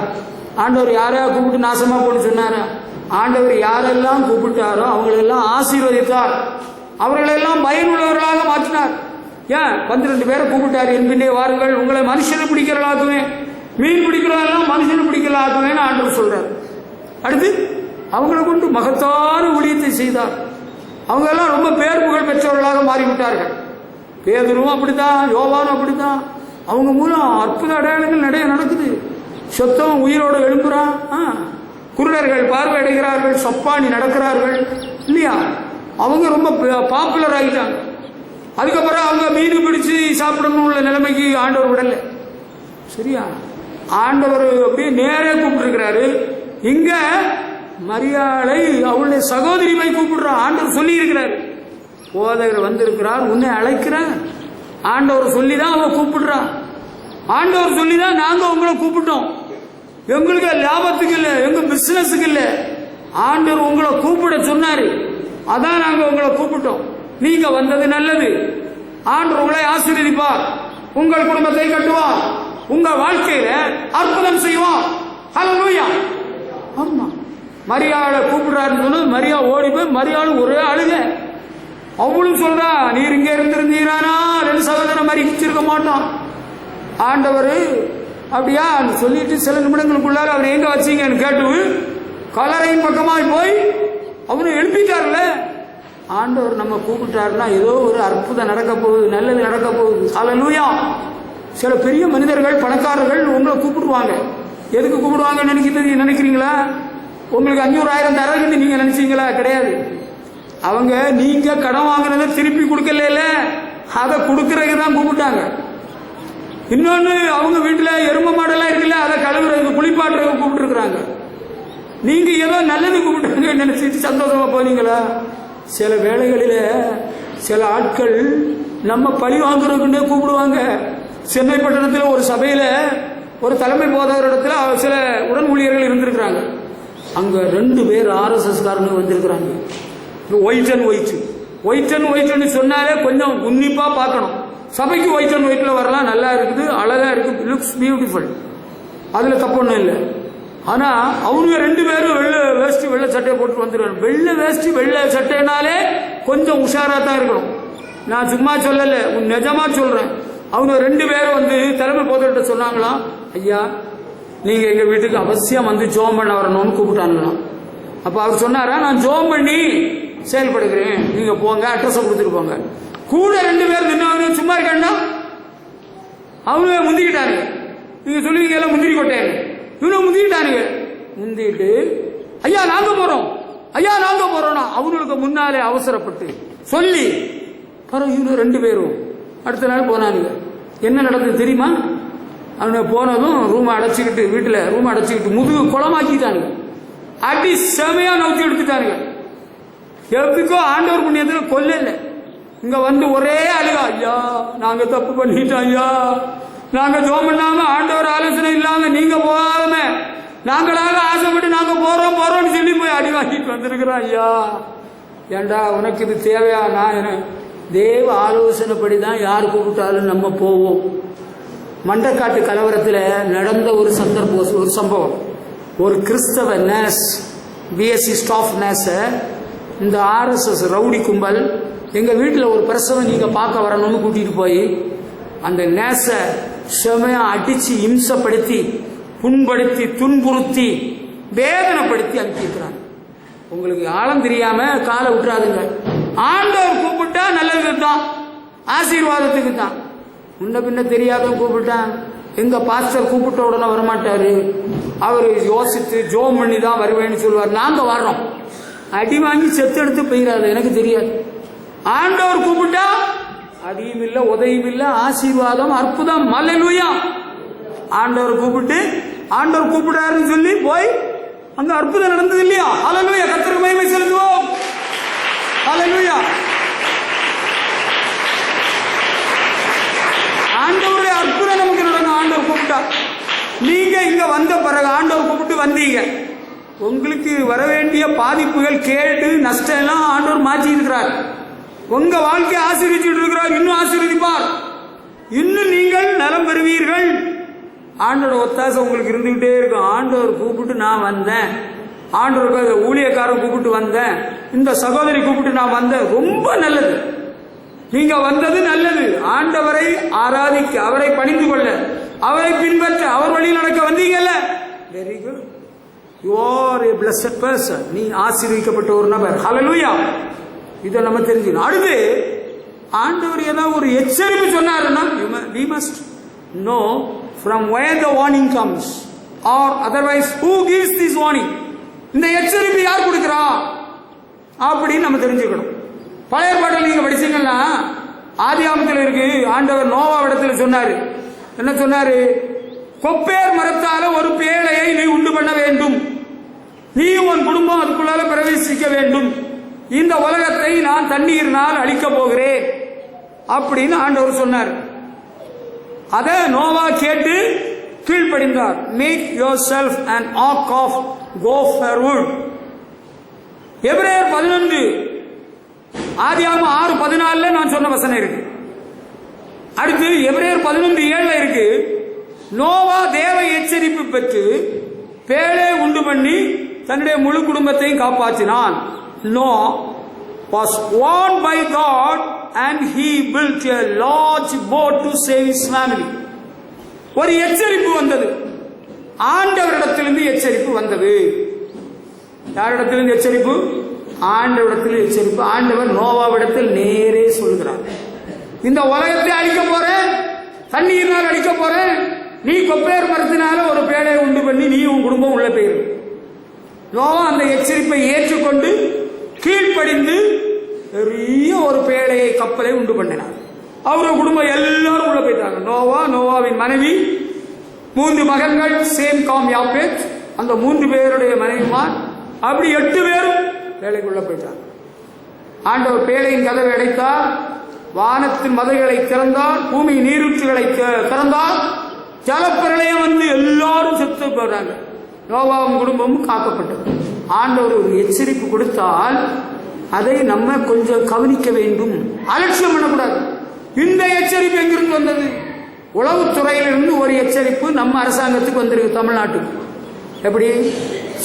ஆண்டவர் யாரையாவது கூப்பிட்டு நாசமா போட்டு சொன்னாரா? ஆண்டவர் யாரெல்லாம் கூப்பிட்டாரோ அவங்களெல்லாம் ஆசீர்வதித்தார், அவர்களெல்லாம் பயனுள்ளவர்களாக மாற்றினார். ஏன் 12 பேரை கூப்பிட்டாரு, என் பின்னே வாருங்கள், உங்களை மனுஷனை பிடிக்கிறவர்களாக்குவேன், மீன் பிடிக்கிறவெல்லாம் மனுஷனை பிடிக்கிறவர்களாக்குவேன்னு ஆண்டவர் சொல்றார். அடுத்து அவங்களை கொண்டு மகத்தான ஊழியத்தை செய்தார். அவங்க எல்லாம் ரொம்ப பேர் புகழ் பெற்றவர்களாக மாறிவிட்டார்கள். பேதுருவும் அப்படித்தான், யோவானும் அப்படித்தான். அவங்க மூலம் அற்புத அடையாளங்கள் நிறைய நடக்குது. சொத்தம் உயிரோடு எழும்புறான், குருடர்கள் பார்வை அடைகிறார்கள், சப்பானி நடக்கிறார்கள் இல்லையா? அவங்க ரொம்ப பாப்புலர் ஆகிட்டாங்க. அதுக்கப்புறம் அவங்க மீன் பிடிச்சு சாப்பிடணும் உள்ள நிலைமைக்கு ஆண்டவர் விடல. சரியா? ஆண்டவர் அப்படியே நேரே கூப்பிட்டுருக்கிறாரு. இங்க மரியாளை அவளுடைய சகோதரி போய் கூப்பிடுறான். ஆண்டவர் சொல்லி இருக்கிறார், போதகர் வந்திருக்கிறார், உன்னை அழைக்கிறேன். ஆண்டவர் சொல்லிதான் அவ கூப்பிடுறான். ஆண்டவர் சொல்லிதான் நாங்க உங்களை கூப்பிட்டோம். எங்களுக்கு லாபத்துக்கு இல்ல, எங்க பிசினஸுக்கு இல்ல, ஆண்டவர் உங்களை கூப்பிட சொன்னாரு, அதான் நாங்க உங்களை கூப்பிட்டோம். நீங்க வந்தது நல்லது. ஆண்டவர் உங்களை ஆசீர்வதிப்பார், உங்கள் குடும்பத்தை கட்டுவார், உங்க வாழ்க்கையில அற்புதம் செய்வார். ஹல்லேலூயா. ஆமா, மரியாதை கூப்பிடுறாருன்னு சொன்னா மரியா ஓடி போய் மரியாதை ஒரே அழுக. அவளும் சொல்றா, நீர் இங்க இருந்திருந்தீரானா 2 சகோதரன் மறிச்சிருக்க மாட்டான். ஆண்டவர் அப்படியா சொல்லிட்டு சில நிமிடங்களுக்குள்ளார அவரை எங்க வச்சீங்கன்னு கேட்டு கல்லறையின் பக்கமாய் போய் அவனை எழுப்பிட்டார்ல. ஆண்டவர் நம்ம கூப்பிட்டாருன்னா ஏதோ ஒரு அற்புதம் நடக்க போகுது, நல்லது நடக்க போகுது. ஹல்லேலூயா. சில பெரிய மனிதர்கள், பணக்காரர்கள் உங்களை கூப்பிடுவாங்க. எதுக்கு கூப்பிடுவாங்கன்னு நினைக்கிறீங்களா? உங்களுக்கு 500,000 தரதுன்னு நீங்க நினைச்சீங்களா? கிடையாது. அவங்க நீங்க கடன் வாங்கினதை திருப்பி கொடுக்கல, அதை கொடுக்கறதுக்கு தான் கூப்பிட்டாங்க. இன்னொன்னு, அவங்க வீட்டுல எரும மாடெல்லாம் இருக்குல்ல, அதை கழுவுறதுக்கு குளிப்பாட்டுறதுக்கு கூப்பிட்டு இருக்கிறாங்க. நீங்க ஏதோ நல்லது கூப்பிட்டாங்க நினைச்சிட்டு சந்தோஷமா போனீங்களா? சில வேளைகளில சில ஆட்கள் நம்ம பழி வாங்குறதுக்குன்னே கூப்பிடுவாங்க. சென்னை பட்டணத்தில் ஒரு சபையில ஒரு தலைமை போதகர் இடத்துல சில உடன் ஊழியர்கள் இருந்திருக்கிறாங்க. அங்க 2 பேர் RSS காரங்க வந்திருக்கிறாங்க. ஒயிட் அண்ட் ஒயிட்னு சொன்னாலே கொஞ்சம் உன்னிப்பா பார்க்கணும். சபைக்கு ஒயிட் அண்ட் ஒயிட்ல வரலாம், நல்லா இருக்குது, அழகா இருக்கு, லுக்ஸ் பியூட்டிஃபுல், அதுல தப்பு ஒன்றும் இல்லை. ஆனா அவங்க 2 பேரும் வெள்ளை வேஷ்டி வெள்ளை சட்டையை போட்டு வந்துருவாங்க. வெள்ளை வேஷ்டி வெள்ளை சட்டைனாலே கொஞ்சம் உஷாரா தான் இருக்கணும். நான் சும்மா சொல்லல, நிஜமா சொல்றேன். அவங்க 2 பேரும் வந்து தலைமை போதர்கிட்ட சொன்னாங்களாம், ஐயா நீங்க எங்க வீட்டுக்கு அவசியம் வந்து ஜோம் பண்ண வரணும்னு கூப்பிட்டாங்களாம். அப்ப அவர் சொன்னாரா, நான் ஜோம் பண்ணி செயல்படுகிறேன், நீங்க போங்க, அட்ரஸ் கொடுத்துட்டு போங்க. கூட 2 பேர் நின்று சும்மா இருக்காண்டா, அவங்க முந்திக்கிட்டாங்க. நீங்க சொல்லுவீங்க எல்லாம் முந்திரி கொட்டையாங்க, இவனும் முந்திக்கிட்டானுங்க. முந்திட்டு ஐயா நாங்க போறோம், ஐயா நாங்க போறோம்னா அவங்களுக்கு முன்னாலே அவசரப்பட்டு சொல்லி பரவாயில்ல. இவனு 2 பேரும் அடுத்த நாள் போனானுங்க. என்ன நடந்தது தெரியுமா? அவனை போனதும் ரூமை அடைச்சிக்கிட்டு, வீட்டுல ரூம் அடைச்சிக்கிட்டு முதுகு குளமாக்கிட்டானுங்க. அடி செமையா நவுத்தி எடுத்துட்டானுங்க. எதுக்கோ ஆண்டவர் புண்ணியத்துல கொல்ல. இங்க வந்து ஒரே அழுகா, ஐயா நாங்க தப்பு பண்ணிட்டோம், ஐயா நாங்க ஜோம் பண்ணாம ஆண்டவர் ஆலோசனை இல்லாம நீங்க போகாம நாங்களாக ஆசைப்பட்டு நாங்க போறோம்னு சொல்லி போய் அடி வாங்கிட்டு வந்திருக்கிறோம். ஐயா ஏண்டா உனக்கு இது தேவையா? நான் தேவ ஆலோசனைப்படிதான் யார் கூப்பிட்டாலும் நம்ம போவோம். மண்டக்காட்டு கலவரத்தில் நடந்த ஒரு சம்பவம், ஒரு கிறிஸ்தவ நேஸ், பிஎஸ்சி ஸ்டாஃப் நேஸ இந்த RSS ரவுடி கும்பல் எங்க வீட்டில் ஒரு பிரசவம் நீங்க பார்க்க வரணும்னு கூட்டிட்டு போய் அந்த நேச செமையா அடிச்சு இம்சப்படுத்தி புண்படுத்தி துன்புறுத்தி வேதனைப்படுத்தி அனுப்பியிருக்கிறாங்க. உங்களுக்கு ஆழம் தெரியாம காலை விட்டுறாதுங்க. ஆண்டவர் கூப்பிட்டா நல்லதுக்கு தான், ஆசீர்வாதத்துக்கு தான். முன்ன பின்ன தெரியாத கூப்பிட்டான். எங்க பாஸ்டர் கூப்பிட்ட உடனே வரமாட்டாரு, அவர் யோசித்து ஜோம் பண்ணி தான் வருவேன்னு சொல்லுவார். நாங்க வர்றோம், அடி வாங்கி செத்து எடுத்து போயிடாது, எனக்கு தெரியாது. ஆண்டவர் கூப்பிட்டா அடியும் இல்லை உதவியும் இல்லை, ஆசீர்வாதம் அற்புதம். அல்லேலூயா. ஆண்டவர் கூப்பிட்டாருன்னு சொல்லி போய் அங்க அற்புதம் நடந்தது இல்லையா? அல்லேலூயா. கர்த்தருக்கு மகிமை செலுத்துவோம். அல்லேலூயா. ஆண்டவருடைய அற்புதம் நமக்கு நடக்கும். ஆண்டவர் கூப்பிட்டா, நீங்க இங்க வந்த பிறகு ஆண்டவர் கூப்பிட்டு வந்தீங்க, உங்களுக்கு வர வேண்டிய பாதிப்புகள், கேடு, நஷ்டம் எல்லாம் ஆண்டவர் மாற்றி இருக்கிறார். உங்க வாழ்க்கையை ஆசீர்வதிச்சுட்டு இருக்கிறார். இன்னும் ஆசீர்வதிப்பார். இன்னும் நீங்கள் நலம் பெறுவீர்கள். ஆண்டோட ஒத்தாசை உங்களுக்கு இருந்துகிட்டே இருக்கும். ஆண்டவர் கூப்பிட்டு நான் வந்தேன், ஆண்டவருக்கு ஊழியக்காரன் கூப்பிட்டு வந்தேன், இந்த சகோதரி கூப்பிட்டு நான் வந்தேன். ரொம்ப நல்லது, நீங்க வந்தது நல்லது. ஆண்டவரை ஆராதிக்க, அவரை பணிந்து கொள்ள, அவரை பின்பற்ற, அவர் வழியில் நடக்க வந்தீங்கல்ல, very good. You are a blessed person. நீ ஆசீர்வதிக்கப்பட்ட ஒரு நபர். ஹல்லேலூயா. இதை நம்ம தெரிஞ்சுக்கணும். அடுத்து ஆண்டவர் ஏதாவது ஒரு எச்சரிப்பு சொன்னாருன்னா, we must know from where the warning comes, or otherwise who gives this warning. இந்த எச்சரிப்பு யார் கொடுக்கிறா அப்படின்னு நம்ம தெரிஞ்சுக்கணும். பழைய பாடல் நீங்க படிச்சீங்கன்னா ஆதியாகமத்தில் இருக்கு. ஆண்டவர் நோவாவிடத்துல சொன்னாரு. என்ன சொன்னாரு? கொப்பேர் மரத்தால ஒரு பேழையை நீ உண்டு பண்ண வேண்டும், நீ உன் குடும்பம் அதுக்குள்ளால பிரவேசிக்க வேண்டும், இந்த உலகத்தை நான் தண்ணீரினால் அழிக்க போகிறேன் அப்படின்னு ஆண்டவர் சொன்னார். அத நோவா கேட்டு கீழ்ப்படிந்தார். Make yourself an ark of gopher wood. எபிரேயர் 11 ஆதியாகமம் 6:14 நான் சொன்ன வசனம் இருக்கு. அடுத்து எபிரேயர் 11:7 இருக்கு. நோவா தேவ எச்சரிப்பு பெற்று பேழை உண்டு பண்ணி தன்னுடைய முழு குடும்பத்தையும் காப்பாற்றினான். Noah was warned by God and he built a large boat to save his family. ஒரு எச்சரிப்பு வந்தது, ஆண்டவரிடத்திலிருந்து எச்சரிப்பு வந்தது. யாரிடத்திலிருந்து எச்சரிப்பு? ஆண்டவரிடத்தில் எச்சரிப்பு. ஆண்டவர் நோவாவிடத்தில் நேரே சொல்கிறார், இந்த உலகத்தை அழிக்க போறேன், தண்ணீரினால் அழிக்க போறேன், நீ கொப்பேர் மரத்தினால ஒரு பேழை உண்டு பண்ணி நீ உன் குடும்பம் உள்ள போயிரு. நோவா அந்த எச்சரிப்பை ஏற்றுக்கொண்டு கீழ்ப்படிந்து பெரிய ஒரு பேழையை, கப்பலை உண்டு பண்ணினார். அவருடைய குடும்பம் எல்லாரும் உள்ள போயிட்டாங்க. நோவா, நோவாவின் மனைவி, 3 மகன்கள், சேம், காம், யாப்பேத், அந்த 3 பேருடைய மனைவிமார், அப்படி 8 பேரும் பேழைக்குள்ள போயிட்டாங்க. ஆண்டவர் பேழையின் கதவை அடைத்தார், வானத்தின் மதைகளை திறந்தார், பூமி நீரூற்றுகளை திறந்தார், ஜலப்பிரளயம் வந்து எல்லாரும் செத்து போறாங்க. நோவாவும் குடும்பமும் காக்கப்பட்டது. ஆண்டவர் ஒரு எச்சரிப்பு கொடுத்தால் அதை நம்ம கொஞ்சம் கவனிக்க வேண்டும், அலட்சியம் பண்ணக்கூடாது. இந்த எச்சரிப்பு எங்கிருந்து வந்தது? உளவுத்துறையிலிருந்து ஒரு எச்சரிப்பு நம்ம அரசாங்கத்துக்கு வந்திருக்கு, தமிழ்நாட்டுக்கு. எப்படி?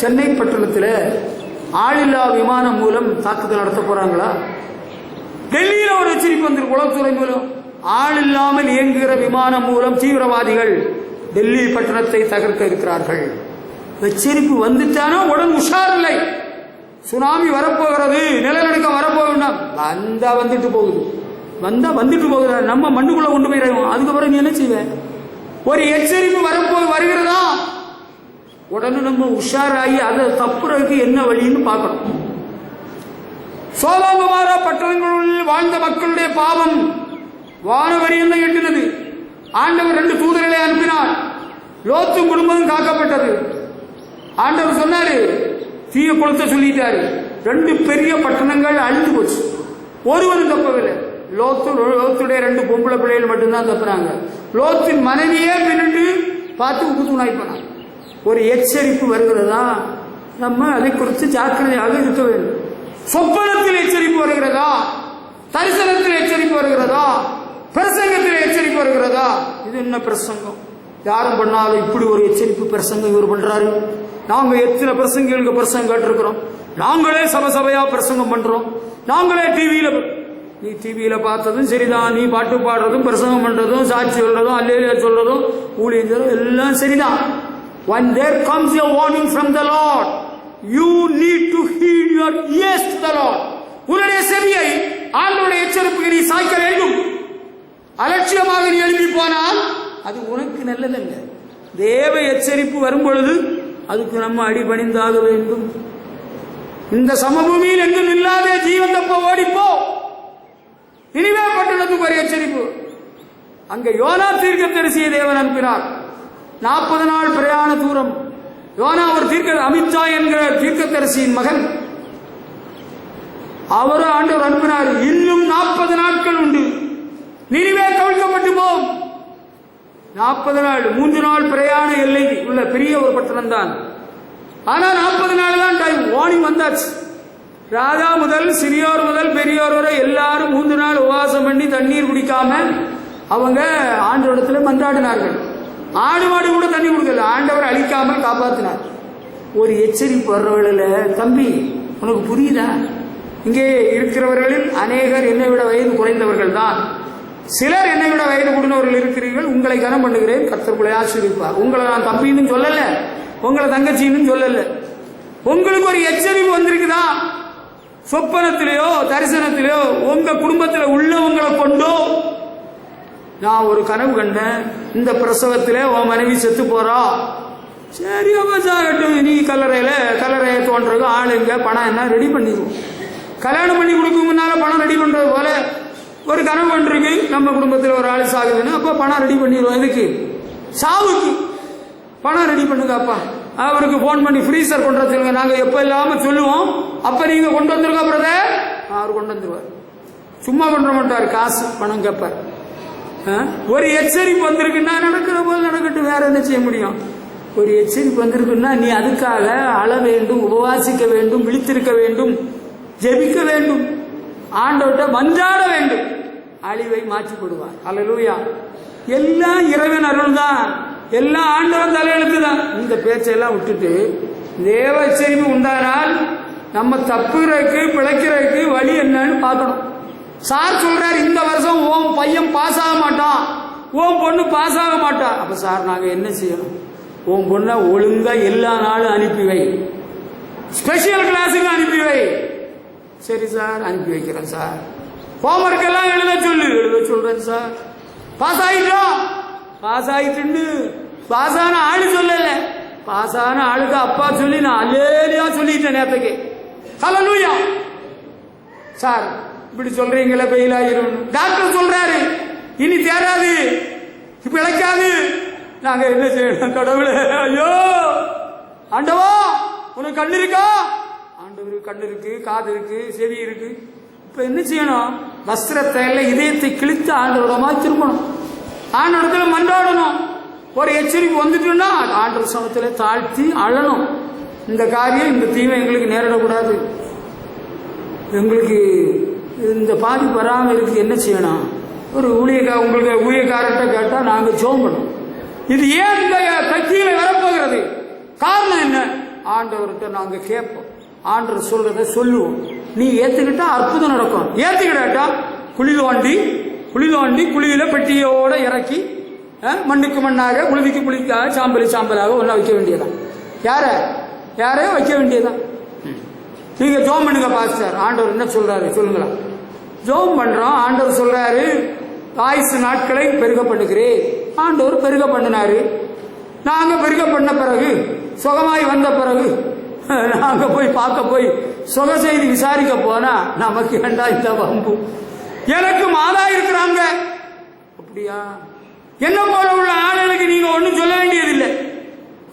சென்னை பட்டணத்தில் ஆளில்லா விமானம் மூலம் தாக்குதல் நடத்த போறாங்களா? டெல்லியில ஒரு எச்சரிப்பு வந்திருக்கு உளவுத்துறை மூலம். ஆள் இல்லாமல் இயங்குகிற விமானம் மூலம் தீவிரவாதிகள் டெல்லி பட்டணத்தை தகர்க்க இருக்கிறார்கள். எச்சரிப்பு வந்துட்டானா உடனே உஷார் இல்லை. சுனாமி வரப்போகிறது, நிலநடுக்கம் வரப்போகுதுன்னா வந்துட்டு போகுது, வந்துட்டு போகுது, நம்ம மண்ணுக்குள்ள கொண்டு போயிடுவோம். அதுக்கப்புறம் நீ என்ன செய்வ? ஒரு எச்சரிப்பு வருகிறதா, உடனே நம்ம உஷாராகி அதை தப்புறதுக்கு என்ன வழின்னு பார்க்கணும். சோதோம் கொமோரா பட்டணங்களில் வாழ்ந்த மக்களுடைய பாவம் வானவரியல்ல எட்டினது. ஆண்டவர் 2 தூதர்களை அனுப்பினார். லோத்து குடும்பம் காக்கப்பட்டது. ஆண்டவர் சொன்னாரு, தீய குளத்தை சொல்லிட்டாரு. 2 பெரிய பட்டணங்கள் அழிந்து போச்சு, ஒருவரும் தப்பவில்லை. லோத்துடைய 2 பொம்பளை பிள்ளைகள் மட்டும்தான் தப்புறாங்க. லோத்தின் மனைவியே பின்னிட்டு பார்த்து உப்பு தூணாய் போனாங்க. ஒரு எச்சரிப்பு வருகிறதா, நம்ம அதை குறித்து ஜாக்கிரதையாக இருக்க வேண்டும். சொப்பனத்தில் எச்சரிப்பு வருகிறதா, தரிசனத்தில் எச்சரிப்பு வருகிறதா, பிரசங்கத்தில் எச்சரிப்பு வருகிறதா? இது என்ன பிரசங்கம்? யாரும் பண்ணாலும் இப்படி ஒரு எச்சரிப்பு பிரசங்கம் இவர் பண்றாரு. நாங்க எத்தனை பிரசங்களுக்கு பிரசங்கம் கேட்டிருக்கிறோம். நாங்களே சபையா பிரசங்கம் பண்றோம். நாங்களே நீ டிவியில பார்த்ததும் சரிதான், நீ பாட்டு பாடுறதும் பிரசங்கம் பண்றதும் சாட்சி சொல்றதும் அல்லேலியா சொல்றதும் ஊழியம் எல்லாம் சரிதான். When there comes a warning from the Lord, you need to heed your ears to the Lord. உன்னுடைய செவியை ஆண்டவருடைய எச்சரிப்புக்கு நீ சாய்க்க வேண்டும். அலட்சியமாக நீ எழுப்பி போனால் அது உனக்கு நல்லதல்ல. தேவ எச்சரிப்பு வரும் பொழுது அதுக்கு நம்ம அடிபணிந்தாக வேண்டும். இந்த சமபூமியில் எங்கும் இல்லாத ஜீவன் தப்ப ஓடிப்போ. நினிவே பட்டணத்துக்கு ஒரு எச்சரிப்பு. அங்க யோனா தீர்க்கதரிசியை தேவன் அனுப்பினார். 40 நாள் பிரயாண தூரம். யோனா ஒரு அமித்ஷா என்கிற தீர்க்கதரிசியின் மகன். அவரும் ஆண்டவர் அனுப்பினார். இன்னும் 40 நாட்கள் உண்டு, நினிவே கவிழ்க்கப்பட்டு போம். 40 நாள், 3 நாள் பிரயாண எல்லை உள்ள பெரிய ஒரு பட்டணம் தான். ஆனா 40 நாள் தான் டைம். வார்னிங் வந்தாச்சு. ராஜா முதல் சிறியோர் முதல் பெரியோர் வரை எல்லாரும் 3 நாள் உபவாசம் பண்ணி தண்ணீர் குடிக்காம அவங்க ஆண்டவரிடத்துல மன்றாடினார்கள். ஆடு மாடு கூட தண்ணி கொடுக்கல. ஆண்டவர் அழிக்காமல் காப்பாற்றினார். ஒரு எச்சரிப்பு வர்றவர்களில், தம்பி உனக்கு புரியுதா? இங்கே இருக்கிறவர்களில் அநேகர் என்னை விட வயது குறைந்தவர்கள் தான். சிலர் என்னை விட வயது கூடினவர்கள் இருக்கிறீர்கள். உங்களை கனம் பண்ணுகிறேன், கர்த்தர் உங்களை ஆசீர்வதிப்பார். உங்களை நான் தம்பின்னு சொல்லல, உங்களை தங்கச்சின்னு சொல்லல. உங்களுக்கு ஒரு எச்சரிப்பு வந்திருக்குதா? சொப்பனத்திலேயோ தரிசனத்திலேயோ உங்க குடும்பத்தில் உள்ளவங்களை கொண்டோ, நான் ஒரு கனவு கண்டேன், இந்த பிரசவத்திலே உன் மனைவி செத்து போறா, சரி சாகட்டும், நீ கல்லறையை தோன்றது ஆளுங்க பணம் என்ன ரெடி பண்ணிடுவோம். கல்யாணம் பண்ணி கொடுக்கும் முன்னால பணம் ரெடி பண்றது போல ஒரு கனவு பண்ணிருக்கு, நம்ம குடும்பத்தில் ஒரு ஆள் சாகுதுன்னு, அப்போ பணம் ரெடி பண்ணிடுவோம். எதுக்கு? சாவுக்கு பணம் ரெடி பண்ணுங்க. அப்பா அவருக்கு போன் பண்ணி ஃப்ரீசர் கொண்டு சொல்லுங்க, நாங்க எப்ப இல்லாம சொல்லுவோம், அப்ப நீங்க கொண்டு வந்துருங்க பிரதர். அவர் கொண்டு வந்துருவார். சும்மா கொண்டு வர மாட்டார், காசு பணம் கேட்பார். ஒரு எச்சரிப்பு வந்திருக்குன்னா நடக்கிற போது நடக்கட்டும், வேற என்ன செய்ய முடியும்? ஒரு எச்சரிப்பு வந்திருக்குன்னா நீ அதுக்காக அழ வேண்டும், உபவாசிக்க வேண்டும், விழித்திருக்க வேண்டும், ஜெபிக்க வேண்டும், ஆண்டவர்கிட்ட மன்றாட வேண்டும். அழிவை மாற்றி போடுவார். அல்லேலூயா. எல்லாம் இறைவன் அருள் தான், எல்லாம் ஆண்டவன் தலையெழுத்து தான். இந்த பேச்செல்லாம் விட்டுட்டு தேவ எச்சரிப்பு உண்டானால் நம்ம தப்புறதுக்கு பிழைக்கிறதுக்கு வழி என்னன்னு பார்க்கணும். சார் சொல்றாரு, இந்த வருஷம் ஓம் பையன் பாஸ் ஆக மாட்டான், ஓம் பொண்ணு பாஸ் ஆக மாட்டான். அப்ப சார் நாங்க என்ன செய்யணும்? ஓம் பொண்ணை ஒழுங்கா எல்லா நாளும் அனுப்பி வை, ஸ்பெஷல் கிளாஸுக்கு அனுப்பி வை. சரி சார், அனுப்பி வைக்கிறேன் சார். ஹோம்ஒர்க் எல்லாம் எழுத சொல்றேன் சார். பாஸ் ஆயிட்டோம், பாஸ் ஆயிட்டு பாஸ் ஆன ஆளு சொல்லல, பாஸ் ஆன ஆளுக்கு அப்பா சொல்லி நான் அல்லேலியா சொல்லிட்டேன் நேரத்துக்கு. ஹல்லேலூயா. சார் இப்படி சொல்றீங்களா, பெயில் ஆயிரும். டாக்டர் சொல்றாரு இனி தேராது, இப்ப இழைக்காது. நாங்க என்ன செய்யணும்? கடவுளே, ஐயோ ஆண்டவா உனக்கு கண்ணு இருக்கா? ஆண்டவருக்கு கண்ணு இருக்கு, காது இருக்கு, செவி இருக்கு. இப்ப என்ன செய்யணும்? வஸ்திரத்தை எல்லாம் இதயத்தை கிழித்து ஆண்டவரோட திரும்பணும், ஆண்டவரத்துல மன்றாடணும். ஒரு எச்சரிப்பு வந்துட்டுன்னா ஆண்டவர் சமத்துல தாழ்த்தி அழணும். இந்த காரியம், இந்த தீமை எங்களுக்கு நேரிடக்கூடாது, எங்களுக்கு இந்த பாதிப்பு வராமல் இருக்கு, என்ன செய்யணும்? ஒரு உங்களுக்கு ஊழியக்காரர்கிட்ட கேட்டா நாங்க ஜெபம் பண்ணோம். இது ஏன் இந்த கட்சியில வரப்போகிறது? காரணம் என்ன? ஆண்டவர்கிட்ட நாங்க கேட்போம், ஆண்டவர் சொல்றதை சொல்லுவோம். நீ ஏத்துக்கிட்டா அற்புதம் நடக்கும், ஏத்துக்கிட்டா குழி தோண்டி குழியில பெட்டியோட இறக்கி மண்ணுக்கு மண்ணாக குளிக்கு குளிக்காக சாம்பலாக ஒன்னா வைக்க வேண்டியதான். யாரையோ வைக்க வேண்டியதான். நீங்க ஜெபம் பண்ணுங்க பாஸ்டர், ஆண்டவர் என்ன சொல்றாரு சொல்லுங்களா? ஜெபம் பண்றோம், ஆண்டவர் சொல்றாரு ஆயுசு நாட்களை பெருக பண்ணுகிறேன். ஆண்டவர் பெருக பண்ணினாரு. நாங்க பெருக பண்ண பிறகு, சுகமாய் வந்த பிறகு நாங்க போய் சுக செய்தி விசாரிக்க போனா நமக்கு ஏண்டா இந்த வம்பு? எனக்கு மாதா இருக்கிறாங்க. அப்படியா? என்ன போல உள்ள ஆளுகளுக்கு நீங்க ஒன்னும் சொல்ல வேண்டியதில்லை.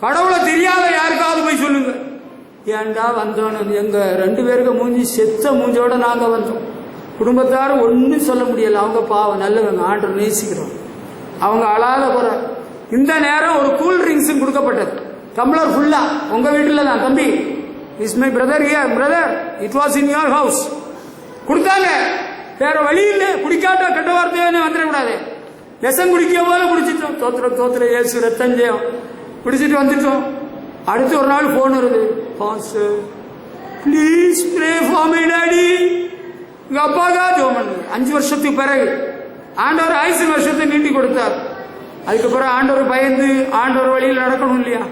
கடவுளை தெரியாத யாருக்காவது போய் சொல்லுங்க. ஏண்டா வந்தோன்னு? எங்க 2 பேருக்கு மூஞ்சி செத்த மூஞ்சோட நாங்க வந்தோம். குடும்பத்தாரும் ஒன்னும் சொல்ல முடியல. அவங்க பாவம் நல்லவங்க, ஆண்டவர் நேசிக்கிறோம், அவங்க அழாத குறை. இந்த நேரம் ஒரு கூல் ட்ரிங்க்ஸ் கொடுக்கப்பட்டது, டம்ளர் ஃபுல்லா. உங்க வீட்டுல தான் தம்பி, is my brother here, brother it was in your house. கொடுத்தாங்க, வேற வழி இல்லை. குடிக்காட்டா கெட்ட வார்த்தையே வந்துடக்கூடாது. விஷம் குடிக்க போல குடிச்சிட்டோம். தோத்திர இயேசு ரத்தஞ்சயம் குடிச்சிட்டு வந்துட்டோம். அடுத்து ஒரு நாள் போன் வருது, pastor please pray for my daddy. எங்க அப்பாக்கா ஜெபம் பண்ணு. 5 வருஷத்துக்கு பிறகு ஆண்டவர் ஆயுசு வருஷத்தை நீட்டி கொடுத்தார். அதுக்கப்புறம் ஆண்டவர் பயந்து ஆண்டவர் வழியில் நடக்கணும் இல்லையா?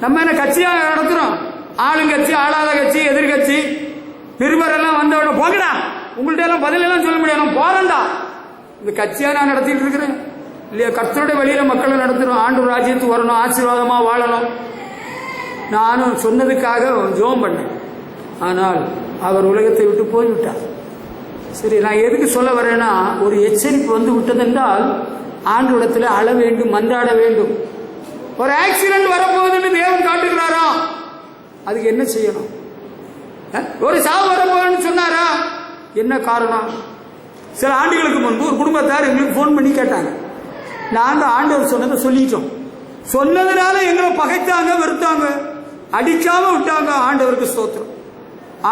நம்ம என்ன கட்சியாக நடத்துறோம்? ஆளுங்கட்சி, ஆளாத கட்சி, எதிர்கட்சி, நிருபரெல்லாம் வந்தவன போகடா, உங்கள்ட்ட எல்லாம் பதில் எல்லாம் சொல்ல முடியாது, போறேன்டா. இந்த கட்சியா நான் நடத்திட்டு இருக்கிறேன் இல்லையா? கர்த்தருடைய வழியில மக்களை நடத்தணும், ஆண்டு ராஜ்யத்துக்கு வரணும், ஆசீர்வாதமா வாழணும். நானும் சொன்னதுக்காக ஜெபம் பண்ணேன். ஆனால் அவர் உலகத்தை விட்டு போய்விட்டார். சரி, நான் எதுக்கு சொல்ல வரேன்னா, ஒரு எச்சரிப்பு வந்து விட்டதென்றால் ஆண்டவரிடத்தில் அழ வேண்டும், மன்றாட வேண்டும். ஒரு ஆக்சிடென்ட் வரப்போகுதுன்னு தேவன் காட்டுகிறாரா? அதுக்கு என்ன செய்யணும்? ஒரு சாவு வரப்போகுதுன்னு சொன்னாரா? என்ன காரணம்? சில ஆண்டுகளுக்கு முன்பு ஒரு குடும்பத்தார் எங்களுக்கு போன் பண்ணி கேட்டாங்க. நாங்க ஆண்டவர் சொன்னதை சொல்லிட்டோம். சொன்னதுனால எங்களை பகைத்தாங்க, வெறுத்தாங்க, அடிக்காம விட்டாங்க. ஆண்டவருக்கு ஸ்தோத்திரம்.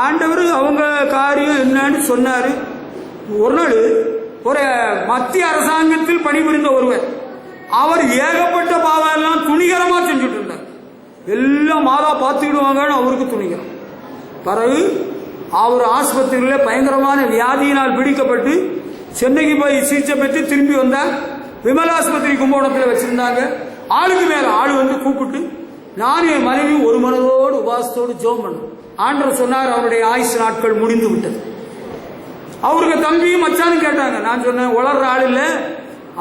ஆண்டவர் அவங்க காரியம் என்னன்னு சொன்னாரு. ஒரு நாள் ஒரு மத்திய அரசாங்கத்தில் பணிபுரிந்த ஒருவர், அவர் ஏகப்பட்ட பாவம் எல்லாம் துணிகரமா செஞ்சுட்டு இருந்தார். எல்லாம் மாதா பார்த்துக்கிடுவாங்கன்னு அவருக்கு துணிகரம். பிறகு அவர் ஆஸ்பத்திரியில் பயங்கரமான வியாதியினால் பிடிக்கப்பட்டு சென்னைக்கு போய் சிகிச்சை பெற்று திரும்பி வந்தார். விமல் ஆஸ்பத்திரி கும்பகோணத்தில் வச்சிருந்தாங்க. ஆளுக்கு மேல ஆளு வந்து கூப்பிட்டு நானும் என் மனைவி ஒரு மனதோடு உபாசத்தோடு ஜெபம் பண்ணோம். ஆண்டவர் சொன்னார், அவருடைய ஆயுசு நாட்கள் முடிந்து விட்டது. அவருக்கு தம்பியும் மச்சானும் கேட்டாங்க. நான் சொன்னேன், வளர்ற ஆள் இல்லை,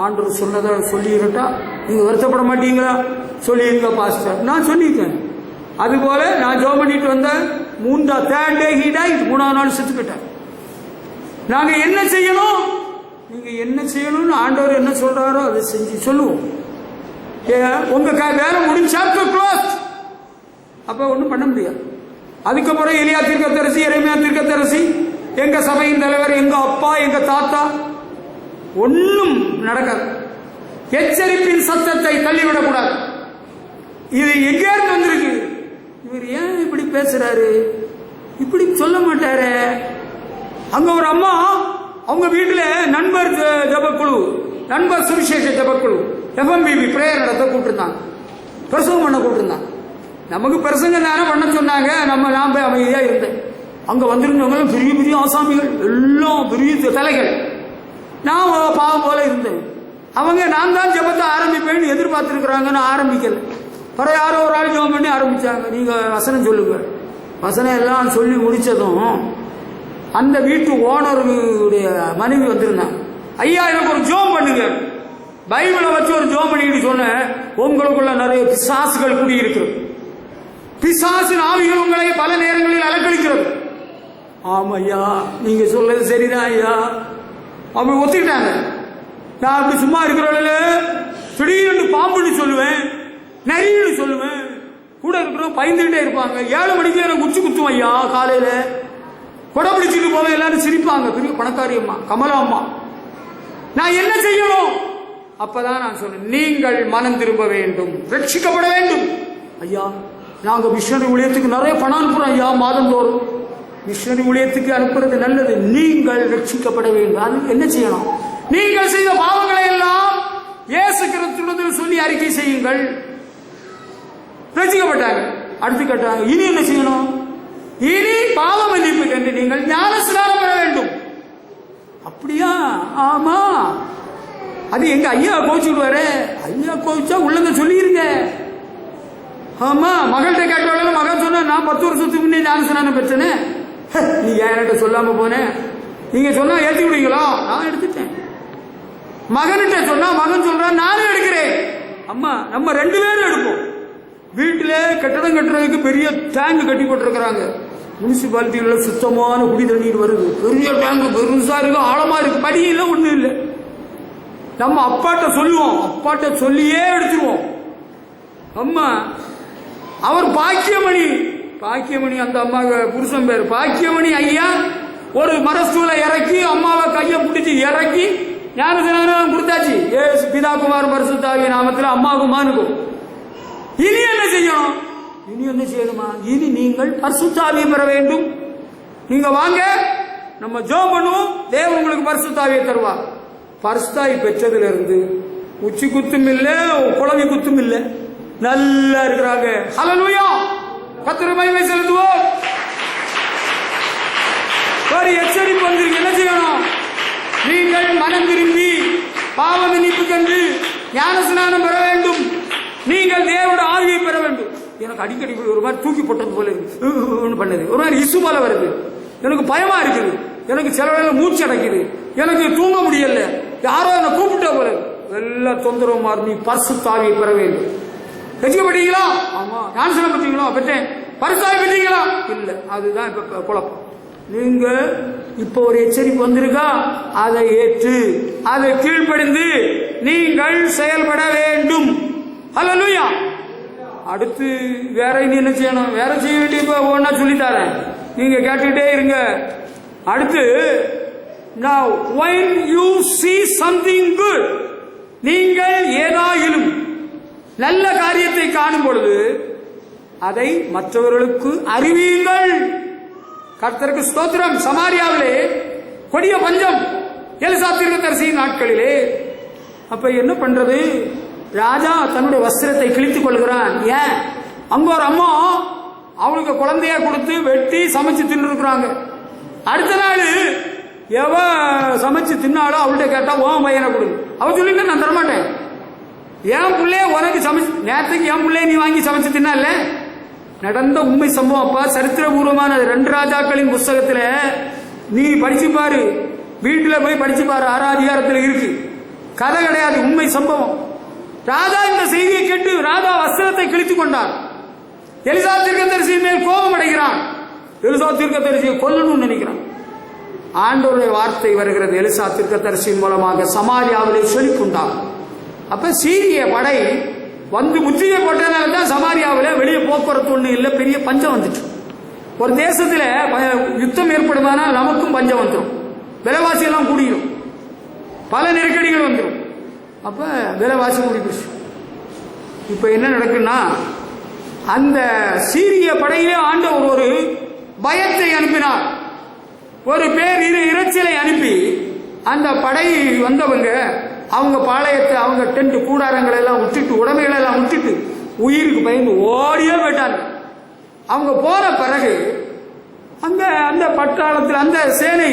ஆண்டவர் சொன்னதை சொல்லிடட்டா, நீங்க வருத்தப்பட மாட்டீங்களா? சொல்லிருங்க பாஸ்டர். நான் சொல்லிட்டேன். அதுபோல நான் ஜெபம் பண்ணிட்டு வந்தேன். Third day he died. 3ஆவது நாள் செத்துக்கிட்டேன். நாங்க என்ன செய்யணும், நீங்க என்ன செய்யணும்னு ஆண்டவர் என்ன சொல்றாரோ அதை செஞ்சு சொல்லுவோம். உங்க வேலை முடிஞ்சு சாப்டர் க்ளோஸ். அப்ப ஒன்றும் பண்ண முடியாது. அதுக்கப்புறம் எலியா தீர்க்கதரிசி, எரேமியா தீர்க்கதரிசி, எங்க சபையின் தலைவர், எங்க அப்பா, எங்க தாத்தா, ஒன்னும் நடக்காது. எச்சரிப்பின் சத்தத்தை தள்ளிவிடக்கூடாது. இது எங்கேருந்து வந்திருக்கு? இவர் ஏன் இப்படி பேசுறாரு? இப்படி சொல்ல மாட்டாரு. அங்க ஒரு அம்மா, அவங்க வீட்டுல நண்பர் ஜபக்குழு, நண்பர் சுவிசேஷ ஜபக்குழு, FMBB பிரேயர் நடத்த கூப்பிட்டுருந்தாங்க, பிரசவம் பண்ண கூப்பிட்டுருந்தாங்க. நமக்கு பிரசங்க நேரம் பண்ண சொன்னாங்க. நான் போய் அமைதியா இருந்தேன். அங்க வந்திருந்தவங்க பெரிய பெரிய ஆசாமிகள், எல்லாம் பெரிய தலைகள். நான் பாவம் போல இருந்தேன். அவங்க நான் தான் ஜெபத்தை ஆரம்பிப்பேன்னு எதிர்பார்த்திருக்கிறாங்கன்னு ஆரம்பிக்கல. பிற யாரோ ஒரு ஆள் ஜெபம் பண்ணி ஆரம்பிச்சாங்க. நீங்க வசனம் சொல்லுங்க. வசனம் எல்லாம் சொல்லி முடிச்சதும் அந்த வீட்டு ஓனருடைய மனைவி வந்திருந்தாங்க. ஐயா, எனக்கு ஒரு ஜெபம் பண்ணுங்க. பைபிளை வச்சு ஒரு ஜெபம் பண்ணிட்டு சொன்னேன். உங்களுக்குள்ள நிறைய பிசாசுகள் குடியிருக்கிறது. பிசாசின் ஆவிகள் உங்களை பல நேரங்களில் அலக்கழிக்கிறது. ஆமா ஐயா, நீங்க சொல்றது சரிதான் ஐயா. அவங்க ஒத்துக்கிட்டாங்க. நான் அப்படி சும்மா இருக்கிறவங்கள திடீர்னு பாம்புன்னு சொல்லுவேன், நரின்னு சொல்லுவேன். கூட இருக்கிறவங்க பயந்துகிட்டே இருப்பாங்க. 7 மணிக்கு எனக்கு உச்சி குத்துவோம் ஐயா. காலையில கொடை பிடிச்சிட்டு போக எல்லாரும் சிரிப்பாங்க. பெரிய பணக்காரி அம்மா, கமலா அம்மா. நான் என்ன செய்யணும்? அப்பதான் நான் சொன்னேன், நீங்கள் மனம் திரும்ப வேண்டும், ரட்சிக்கப்பட வேண்டும். ஐயா, நாங்க மிஷனரி ஊழியத்துக்கு நிறைய பணம் அனுப்புறோம் ஐயா, மாதந்தோறும். மிஷனரி ஊழியத்துக்கு அனுப்புறது நல்லது. நீங்கள் ரட்சிக்கப்பட வேண்டும். அது என்ன செய்யணும்? நீங்கள் செய்த பாவங்களை எல்லாம் இயேசு கிறிஸ்துவிடத்தில் சொல்லி அறிக்கை செய்யுங்கள். ரட்சிக்கப்பட்டாங்க. அடுத்து கேட்டாங்க, இனி என்ன செய்யணும்? இனி பாவ மன்னிப்பு என்று நீங்கள் ஞான ஸ்நானம் பெற வேண்டும். அப்படியா? ஆமா. அது எங்க ஐயா கோச்சுடுவாரு. ஐயா கோச்சா உள்ளங்க சொல்லிருங்க. ஆமா, மகள்கிட்ட கேட்டவங்க மகன் சொன்ன, நான் 10 வருஷத்துக்கு முன்னே ஞான ஸ்நானம் பெற்றேன்னு. நீ என்கிட்ட சொல்லாம போனேன். நீங்க சொன்னா ஏற்றி விடுவீங்களா? நான் எடுத்துட்டேன். மகன்கிட்ட சொன்னா மகன் சொல்றான், நானும் எடுக்கிறேன். அம்மா, நம்ம 2 பேரும் எடுப்போம். வீட்டில கட்டடம் கட்டுறதுக்கு பெரிய டேங்க் கட்டி போட்டிருக்கிறாங்க. முனிசிபாலிட்டியில சுத்தமான குடி தண்ணீர் வருது. பெரிய டேங்க், பெருசா இருக்கு, ஆழமா இருக்கு, படியில ஒண்ணும் இல்லை. நம்ம அப்பாட்ட சொல்லுவோம், அப்பாட்ட சொல்லியே எடுத்துருவோம். அம்மா, அவர் பாக்கியமணி, பாக்கியமணி, அந்த அம்மா புருஷன் பேர் பாக்கியமணி ஐயா. ஒரு மரஸ்தூலை இறக்கி அம்மாவை கையை பிடிச்சி இறக்கி ஞானஸ்நானம் கொடுத்தாச்சு. ஏசு பிதா குமார் பரிசுத்தாவிய நாமத்தில் அம்மாவுக்கும் மானுக்கும். இனி என்ன செய்யணும்? இனி என்ன செய்யணுமா? இனி நீங்கள் பரிசுத்தாவியை பெற வேண்டும். நீங்க வாங்க, நம்ம ஜெபம் பண்ணுவோம். தேவன் உங்களுக்கு பரிசுத்தாவியை தருவார். பரிசுத்தாவி பெற்றதிலிருந்து உச்சி குத்தும் இல்ல, குழந்தை குத்தும் இல்ல, நல்லா இருக்கிறாங்க. ஹல்லேலூயா, கர்த்தருக்கு மகிமை செலுத்துவோம். ஒரு எச்சரிப்பு வந்திருக்கு. என்ன செய்யணும்? நீங்கள் மனம் திரும்பி பாவ மன்னிப்பு கண்டு ஞான ஸ்நானம் பெற வேண்டும். நீங்கள் தேவனுடைய ஆவியை பெற வேண்டும். எனக்கு அடிக்கடி ஒரு மாதிரி தூக்கி போட்டது போல இருக்கு பண்ணது, ஒரு மாதிரி இசு போல வருது, எனக்கு பயமா இருக்குது, எனக்கு சில வேலை மூச்சு அடைக்குது, எனக்கு தூங்க முடியல, யாரோ என்ன கூப்பிட்ட போல எல்லா தொந்தரவு மாறி நீ பரிசுத்தாவியை பெற வேண்டும். ரசிக்கப்பட்டீங்களா? ஆமா. ஞானஸ்நானம் பெற்றீங்களா? பெற்றேன். பரிசுத்தாவி பெற்றீங்களா? இல்ல. அதுதான் இப்ப குழப்பம். நீங்க இப்ப ஒரு எச்சரிப்பு வந்திருக்கா, அதை ஏற்று அதை கீழ்ப்படிந்து நீங்கள் செயல்பட வேண்டும். ஹல்லேலூயா. அடுத்து வேற என்ன செய்யணும்? வேற செய்ய வேண்டிய ஒன்னா சொல்லித்தாரேன், நீங்க கேட்டுக்கிட்டே இருங்க. அடுத்து now when you see something good, நீங்கள் ஏதாயிலும் நல்ல காரியத்தை காணும் பொழுது அதை மற்றவர்களுக்கு அறிவியுங்கள். கர்த்தருக்கு ஸ்தோத்திரம். சமாரியாவிலே கொடிய பஞ்சம், எலிசா தீர்க்கதரிசியின் நாட்களிலே. அப்ப என்ன பண்றது? ராஜா தன்னுடைய வஸ்திரத்தை கிழித்துக் கொள்கிறான். ஏன்? அங்க ஒரு அம்மா அவளுக்கு குழந்தைய கொடுத்து வெட்டி சமைச்சு தின்னு இருக்கிறாங்க. அடுத்த நாள் எவ சமைச்சு தின்னாலும் அவள்கிட்ட கேட்டா ஓம் பையனை கொடுங்க. அவ சொல்லிட்டு நான் தரமாட்டேன், என் பிள்ளைய உனக்கு சமைச்சு, நேரத்துக்கு என் பிள்ளைய நீ வாங்கி சமைச்சு தின்னால. நடந்த உண்மை சம்பவம். அப்ப சரித்திரபூர்வமான 2 ராஜாக்களின் புஸ்தகத்துல நீ படிச்சு பாரு, வீட்டுல போய் படிச்சு பாரு, 6ஆம் அதிகாரத்தில் இருக்கு. கதை கிடையாது, உண்மை சம்பவம். ராஜா இந்த செய்தியை கேட்டு ராஜா வஸ்திரத்தை கிழித்துக் கொண்டார். எலிசா தீர்க்கதரிசியின் மேல் கோபம் அடைகிறான். எலிசா தீர்க்கதரிசியை கொல்லணும்னு நினைக்கிறான். ஆண்டவருடைய வார்த்தை வருகிறது எலிசா தீர்க்கதரிசியின் மூலமாக சமாரியாவிலே செழிப்புண்டார். அப்ப சீரிய படை வந்து முற்றுகை போட்டதுனால தான் சமாரியாவில் வெளியே போக்குவரத்து ஒண்ணு இல்லை, பெரிய பஞ்சம் வந்துட்டு. ஒரு தேசத்துல யுத்தம் ஏற்படுமானால் நமக்கும் பஞ்சம் வந்துடும், விலைவாசி எல்லாம் கூடிடும், பல நெருக்கடிகள் வந்துடும். அப்ப விலைவாசி கூடி போச்சு. இப்ப என்ன நடக்குன்னா, அந்த சீரிய படையிலே ஆண்டவர் ஒரு பயத்தை அனுப்பினார், ஒரு பேர் இறைச்சலை அனுப்பி அந்த படை வந்தவங்க அவங்க பாளையத்தை, அவங்க டென்ட் கூடாரங்களை எல்லாம் விட்டுட்டு, உடமைகளை எல்லாம் விட்டுட்டு உயிருக்கு பயந்து ஓடியே போயிட்டாங்க. அவங்க போற பிறகு அங்க அந்த பட்டாளத்தில் அந்த சேனை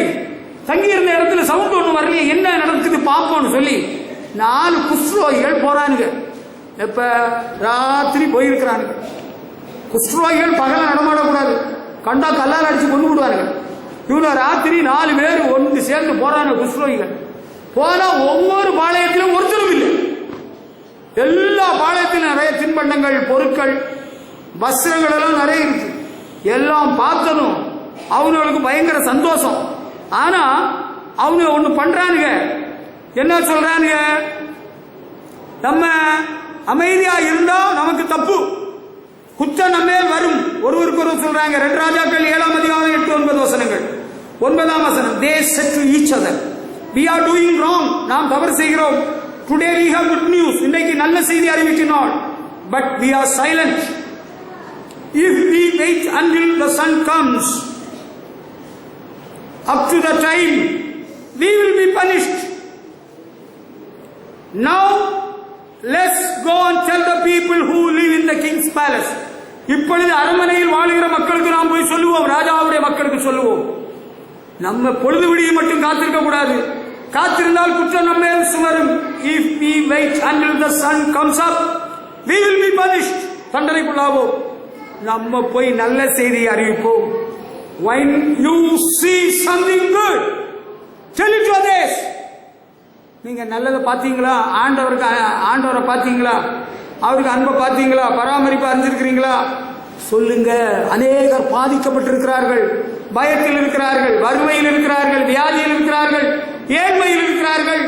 தங்கியிருந்த இடத்துல சவுண்ட் ஒண்ணு வரலையே, என்ன நடக்குது பார்ப்போம்னு சொல்லி 4 குஷ்ரோகிகள் போறானுங்க. இப்ப ராத்திரி போயிருக்கிறானுங்க. குஷ்ரோகிகள் பகல நடமாடக்கூடாது, கண்டா கல்லால் அடிச்சு கொண்டு விடுவாருங்க. இவங்க ராத்திரி 4 பேர் ஒன்று சேர்ந்து போறாங்க. குஷ்ரோகிகள் போனா ஒவ்வொரு பாளையத்திலும் ஒருத்தரும் இல்லை. எல்லா பாளையத்திலும் நிறைய தின்பண்டங்கள், பொருட்கள், வஸ்திரங்கள் எல்லாம் நிறைய இருக்கு. எல்லாம் பார்த்ததும் அவங்களுக்கு பயங்கர சந்தோஷம். ஆனா அவங்க ஒண்ணு பண்றானுங்க. என்ன சொல்றானுங்க? நம்ம அமைதியா இருந்தா நமக்கு தப்பு, குற்றம் நம்ம வரும். ஒருவருக்கு ஒரு சொல்றாங்க. 2 ராஜாக்கள் 7ஆம் அதிகாரம் 8-9 வசனங்கள். 9ஆம் வசனம், they said to each other, we are doing wrong, நாம் தவறு செய்கிறோம். today we have good news, இன்னைக்கு நல்ல செய்தி அறிவிக்கிறோம். but we are silent. if we wait until the sun comes, up to the time we will be punished. now let's go and tell the people who live in the king's palace. இப்பொழுது அரண்மனையில் வாழுகிற மக்களுக்கு நாம் போய் சொல்லுவோம், ராஜாவுடைய மக்களுக்கு சொல்லுவோம். நம்ம பொழுது விடிய மட்டும் காத்திருக்க கூடாது, காத்திருந்தால் குற்றம் நம்ம மேல் சுமரும். if we wait until the sun comes up, we will be punished, தண்டனைக்குள்ளாவோம். நம்ம போய் நல்ல செய்தியை அறிவிப்போம். when you see something good, tell it to others. நீங்க நல்லதை பாத்தீங்களா? ஆண்டவரை பாத்தீங்களா? அவருக்கு அன்பை பாத்தீங்களா? பராமரிப்பு அறிஞ்சிருக்கிறீங்களா? சொல்லுங்க. அநேகர் பாதிக்கப்பட்டிருக்கிறார்கள், பயத்தில் இருக்கிறார்கள், வறுமையில் இருக்கிறார்கள், வியாதியில் இருக்கிறார்கள், ஏழ்மையில் இருக்கிறார்கள்.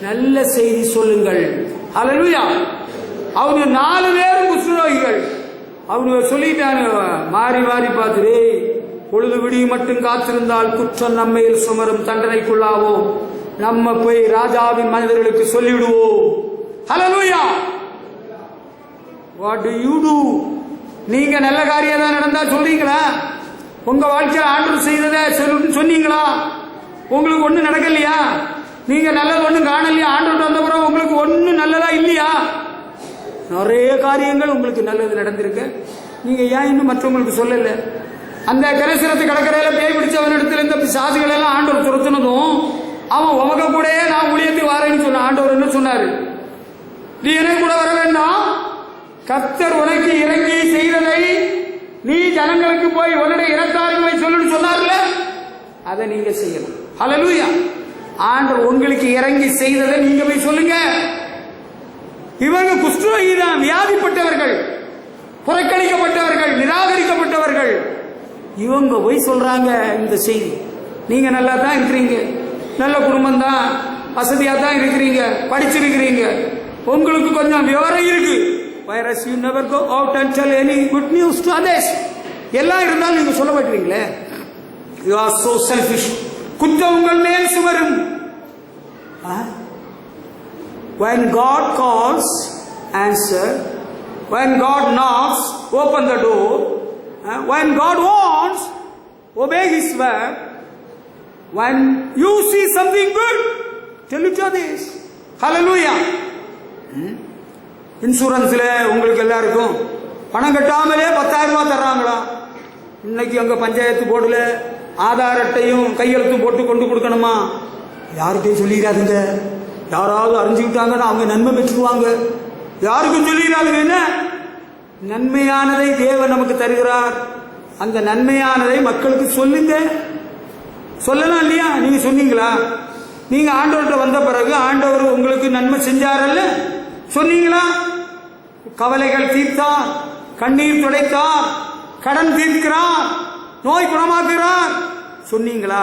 நல்ல செய்தி சொல்லுங்கள். ஹல்லேலூயா. அவங்க 4 பேரும் குஷ்ரோகிகள். அவங்க சொல்லிட்டாங்க, மாறி மாறி பார்த்து, பொழுது விடிய மட்டும் காத்திருந்தால் குற்றம் நம்மையில் சுமரும், தண்டனைக்குள்ளாவோம். நம்ம போய் ராஜாவின் மனிதர்களுக்கு சொல்லிவிடுவோம். Hallelujah. What do you do? நீங்க நல்ல காரியம் தான் நடந்தா சொல்றீங்களா? உங்க வாழ்க்கையில் ஆண்டவர் செய்ததை சொன்னீங்களா? உங்களுக்கு ஒண்ணு நடக்கலையா? நீங்க நல்லது ஒண்ணு காணலையா? ஆண்டவர் வந்த பிறகு உங்களுக்கு ஒண்ணு நல்லதா இல்லையா? நிறைய காரியங்கள் உங்களுக்கு நல்லது நடந்திருக்கு. நீங்க ஏன் இன்னும் மற்றவங்களுக்கு சொல்லல? அந்த கரைசிரத்து கடற்கரையில பேய் பிடிச்சவனிடத்துல இந்த சாதிகள் எல்லாம் ஆண்டவர் துரத்துனதும் அவன் உமக கூட நான் ஊழியத்துக்கு வரேன்னு சொன்ன. ஆண்டவர் என்ன சொன்னாரு? நீ எனக்கு கூட வர வேண்டாம், கர்த்தர் உனக்கு இறங்கி செய்ததை நீ ஜனங்களுக்கு போய் உன்னுடைய இனத்தார்களை சொல்லுன்னு சொன்னார்ல, அதை நீங்க செய்யணும். ஹல்லேலூயா. ஆண்டவர் உங்களுக்கு இறங்கி செய்ததை நீங்க போய் சொல்லுங்க. இவங்க குஷ்டரோகி தான், வியாதிப்பட்டவர்கள், புறக்கணிக்கப்பட்டவர்கள், நிராகரிக்கப்பட்டவர்கள். இவங்க போய் சொல்றாங்க இந்த செய்தி. நீங்க நல்லா தான் இருக்கிறீங்க, நல்ல குடும்பம் தான், வசதியா தான் இருக்கிறீங்க, படிச்சிருக்கிறீங்க, உங்களுக்கு கொஞ்சம் விவரம் இருக்கு. Whereas you never go out and tell any good news to others. எல்லாம் இருந்தாலும் நீங்க சொல்ல மாட்டீங்களே. You are so selfish. குற்றம் உங்கள் மேல் சுமரும். When God calls, answer. When God knocks, open the door. When God wants, obey His word. When you see something good, tell it to others. Hallelujah. இன்சூரன்ஸ்ல உங்களுக்கு எல்லாருக்கும் பணம் கட்டாமலே 10,000 ரூபாய் தர்றாங்களா? இன்னைக்கு அங்க பஞ்சாயத்து போர்டுல ஆதார் அட்டையும் கையெழுத்தும் போட்டு கொண்டு கொடுக்கணுமா? யாருக்கையும் சொல்லிடாதுங்க. யாராவது அறிஞ்சுக்கிட்டாங்கன்னா அவங்க நன்மை பெற்றுவாங்க. யாருக்கும் சொல்லிடாதுங்க. என்ன நன்மையானதை தேவன் நமக்கு தருகிறார். அந்த நன்மையானதை மக்களுக்கு சொல்லுங்க. சொல்லலாம் இல்லையா? நீங்க சொன்னீங்களா? நீங்க ஆண்டவர்கிட்ட வந்த பிறகு ஆண்டவர் உங்களுக்கு நன்மை செஞ்சாரல்ல, சொன்னீங்களா? கவலைகள் தீர்த்தார், கண்ணீர் துடைத்தார், கடன் தீர்க்கிறார், நோய் குணமாக்குறார், சொன்னீங்களா?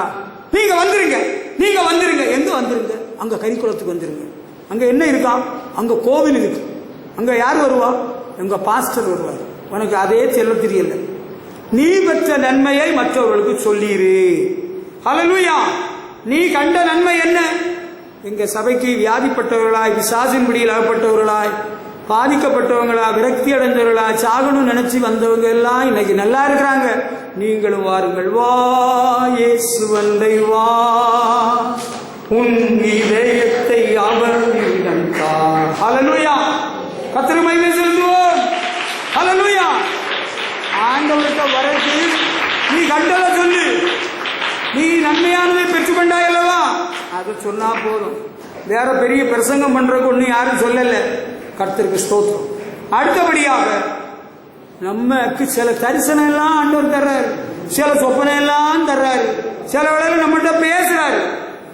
நீங்க வந்துருங்க, நீங்க வந்துருங்க. எங்க வந்துருங்க? அங்க கரிக்குளத்துக்கு வந்துருங்க. அங்க என்ன இருக்கா? அங்க கோவில் இருக்கு. அங்க யார் வருவா? எங்க பாஸ்டர் வருவார். உனக்கு அதே சொல்ல தெரியல. நீ பெற்ற நன்மையை மற்றவர்களுக்கு சொல்லிரு. ஹல்லேலூயா. நீ கண்ட நன்மை என்ன? எங்க சபைக்கு வியாதிப்பட்டவர்களாய், பிசாசின் பிடியில் அகப்பட்டவர்களாய், பாதிக்கப்பட்டவங்களா, விரக்தி அடைந்தவர்களா, சாகணும் நினைச்சு வந்தவங்க எல்லாம் இன்னைக்கு நல்லா இருக்கிறாங்க. நீங்களும் வாருங்கள். வா இயேசு வந்தை வா, உன் இதயத்தை அவரிடம் தா. ஹல்லேலூயா. கர்த்தருக்கு மகிமை செலுத்துவோம். ஹல்லேலூயா. ஆண்டவருக்கு வரது நீ கண்டதை சொல்லு. நீ நன்மையானதை பெற்றுக்கொண்டாய் அல்லவா, அது சொன்னா போதும். வேற பெரிய பிரசங்கம் பண்றதுக்கு ஒண்ணு யாரும் சொல்லல. கர்த்தருக்கு ஸ்தோத்திரம். அடுத்தபடியாக நமக்கு சில தரிசனம் எல்லாம் ஆண்டவர் தர்றாரு, சில சொப்பனை எல்லாம் தர்றாரு, சில வேளையில நம்மகிட்ட பேசுறாரு.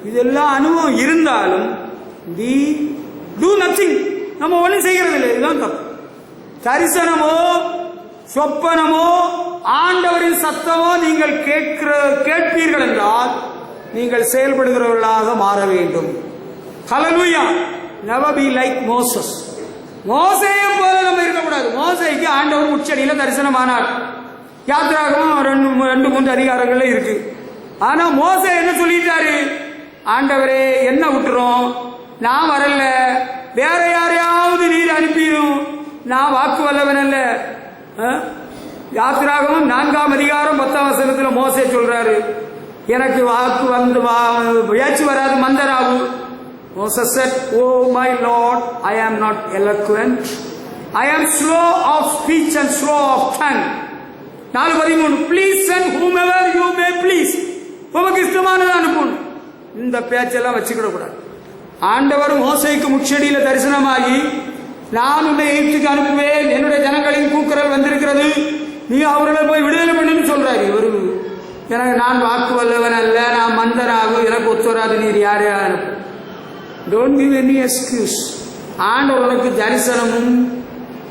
இதெல்லாம் அனுபவம் இருந்தாலும் we do nothing, நம்ம ஒன்றும் செய்யறது இல்லை. இதுதான் தப்பு. தரிசனமோ சொப்பனமோ ஆண்டவரின் சத்தமோ நீங்கள் கேட்பீர்கள் என்றால் நீங்கள் செயல்படுகிறவர்களாக மாற வேண்டும். ஹல்லேலூயா. never be like Moses. மோசேயை போல நம்ம இருக்கக்கூடாது. மோசேக்கு ஆண்டவர் முச்சடியில தரிசனமானார். யாத்திராகமும் 2-3 அதிகாரங்கள்ல இருக்கு. ஆனா மோசே என்ன சொல்லிட்டாரு? ஆண்டவரே என்ன விட்டுரும், நான் வரல, வேற யாரையாவது நீர் அனுப்பிடும், நான் வாக்கு வல்லவன் அல்ல. யாத்திராகமும் 4ஆம் அதிகாரம் 10ஆம் வசனத்துல மோசே சொல்றாரு, எனக்கு வாக்கு வந்து பேச்சு வராது, மந்தராகு. Moses said, "Oh my Lord, I am not eloquent. I am slow of speech and slow of tongue." 4:13 Please send whomever you may please. உமக்கு இஷ்டமானதை அனுப்பணும். இந்த பேச்செல்லாம் வச்சுக்கிட கூடாது. ஆண்டவர் மோசேக்கு முச்சடியில தரிசனமாகி, நான் உன்னை எகிப்துக்கு அனுப்புவேன், என்னுடைய ஜனங்களின் கூக்குரல் வந்திருக்கிறது, நீ அவர்களை போய் விடுதலை பண்ணுன்னு சொல்றாரு. இவரு எனக்கு நான் வாக்கு வல்லவன் அல்ல, நான் மந்தராகு, எனக்கு ஒத்து வராது, நீர் யாரையா அனுப்பு. Don't give any excuse. ஆண்டவர் உனக்கு தரிசனமும்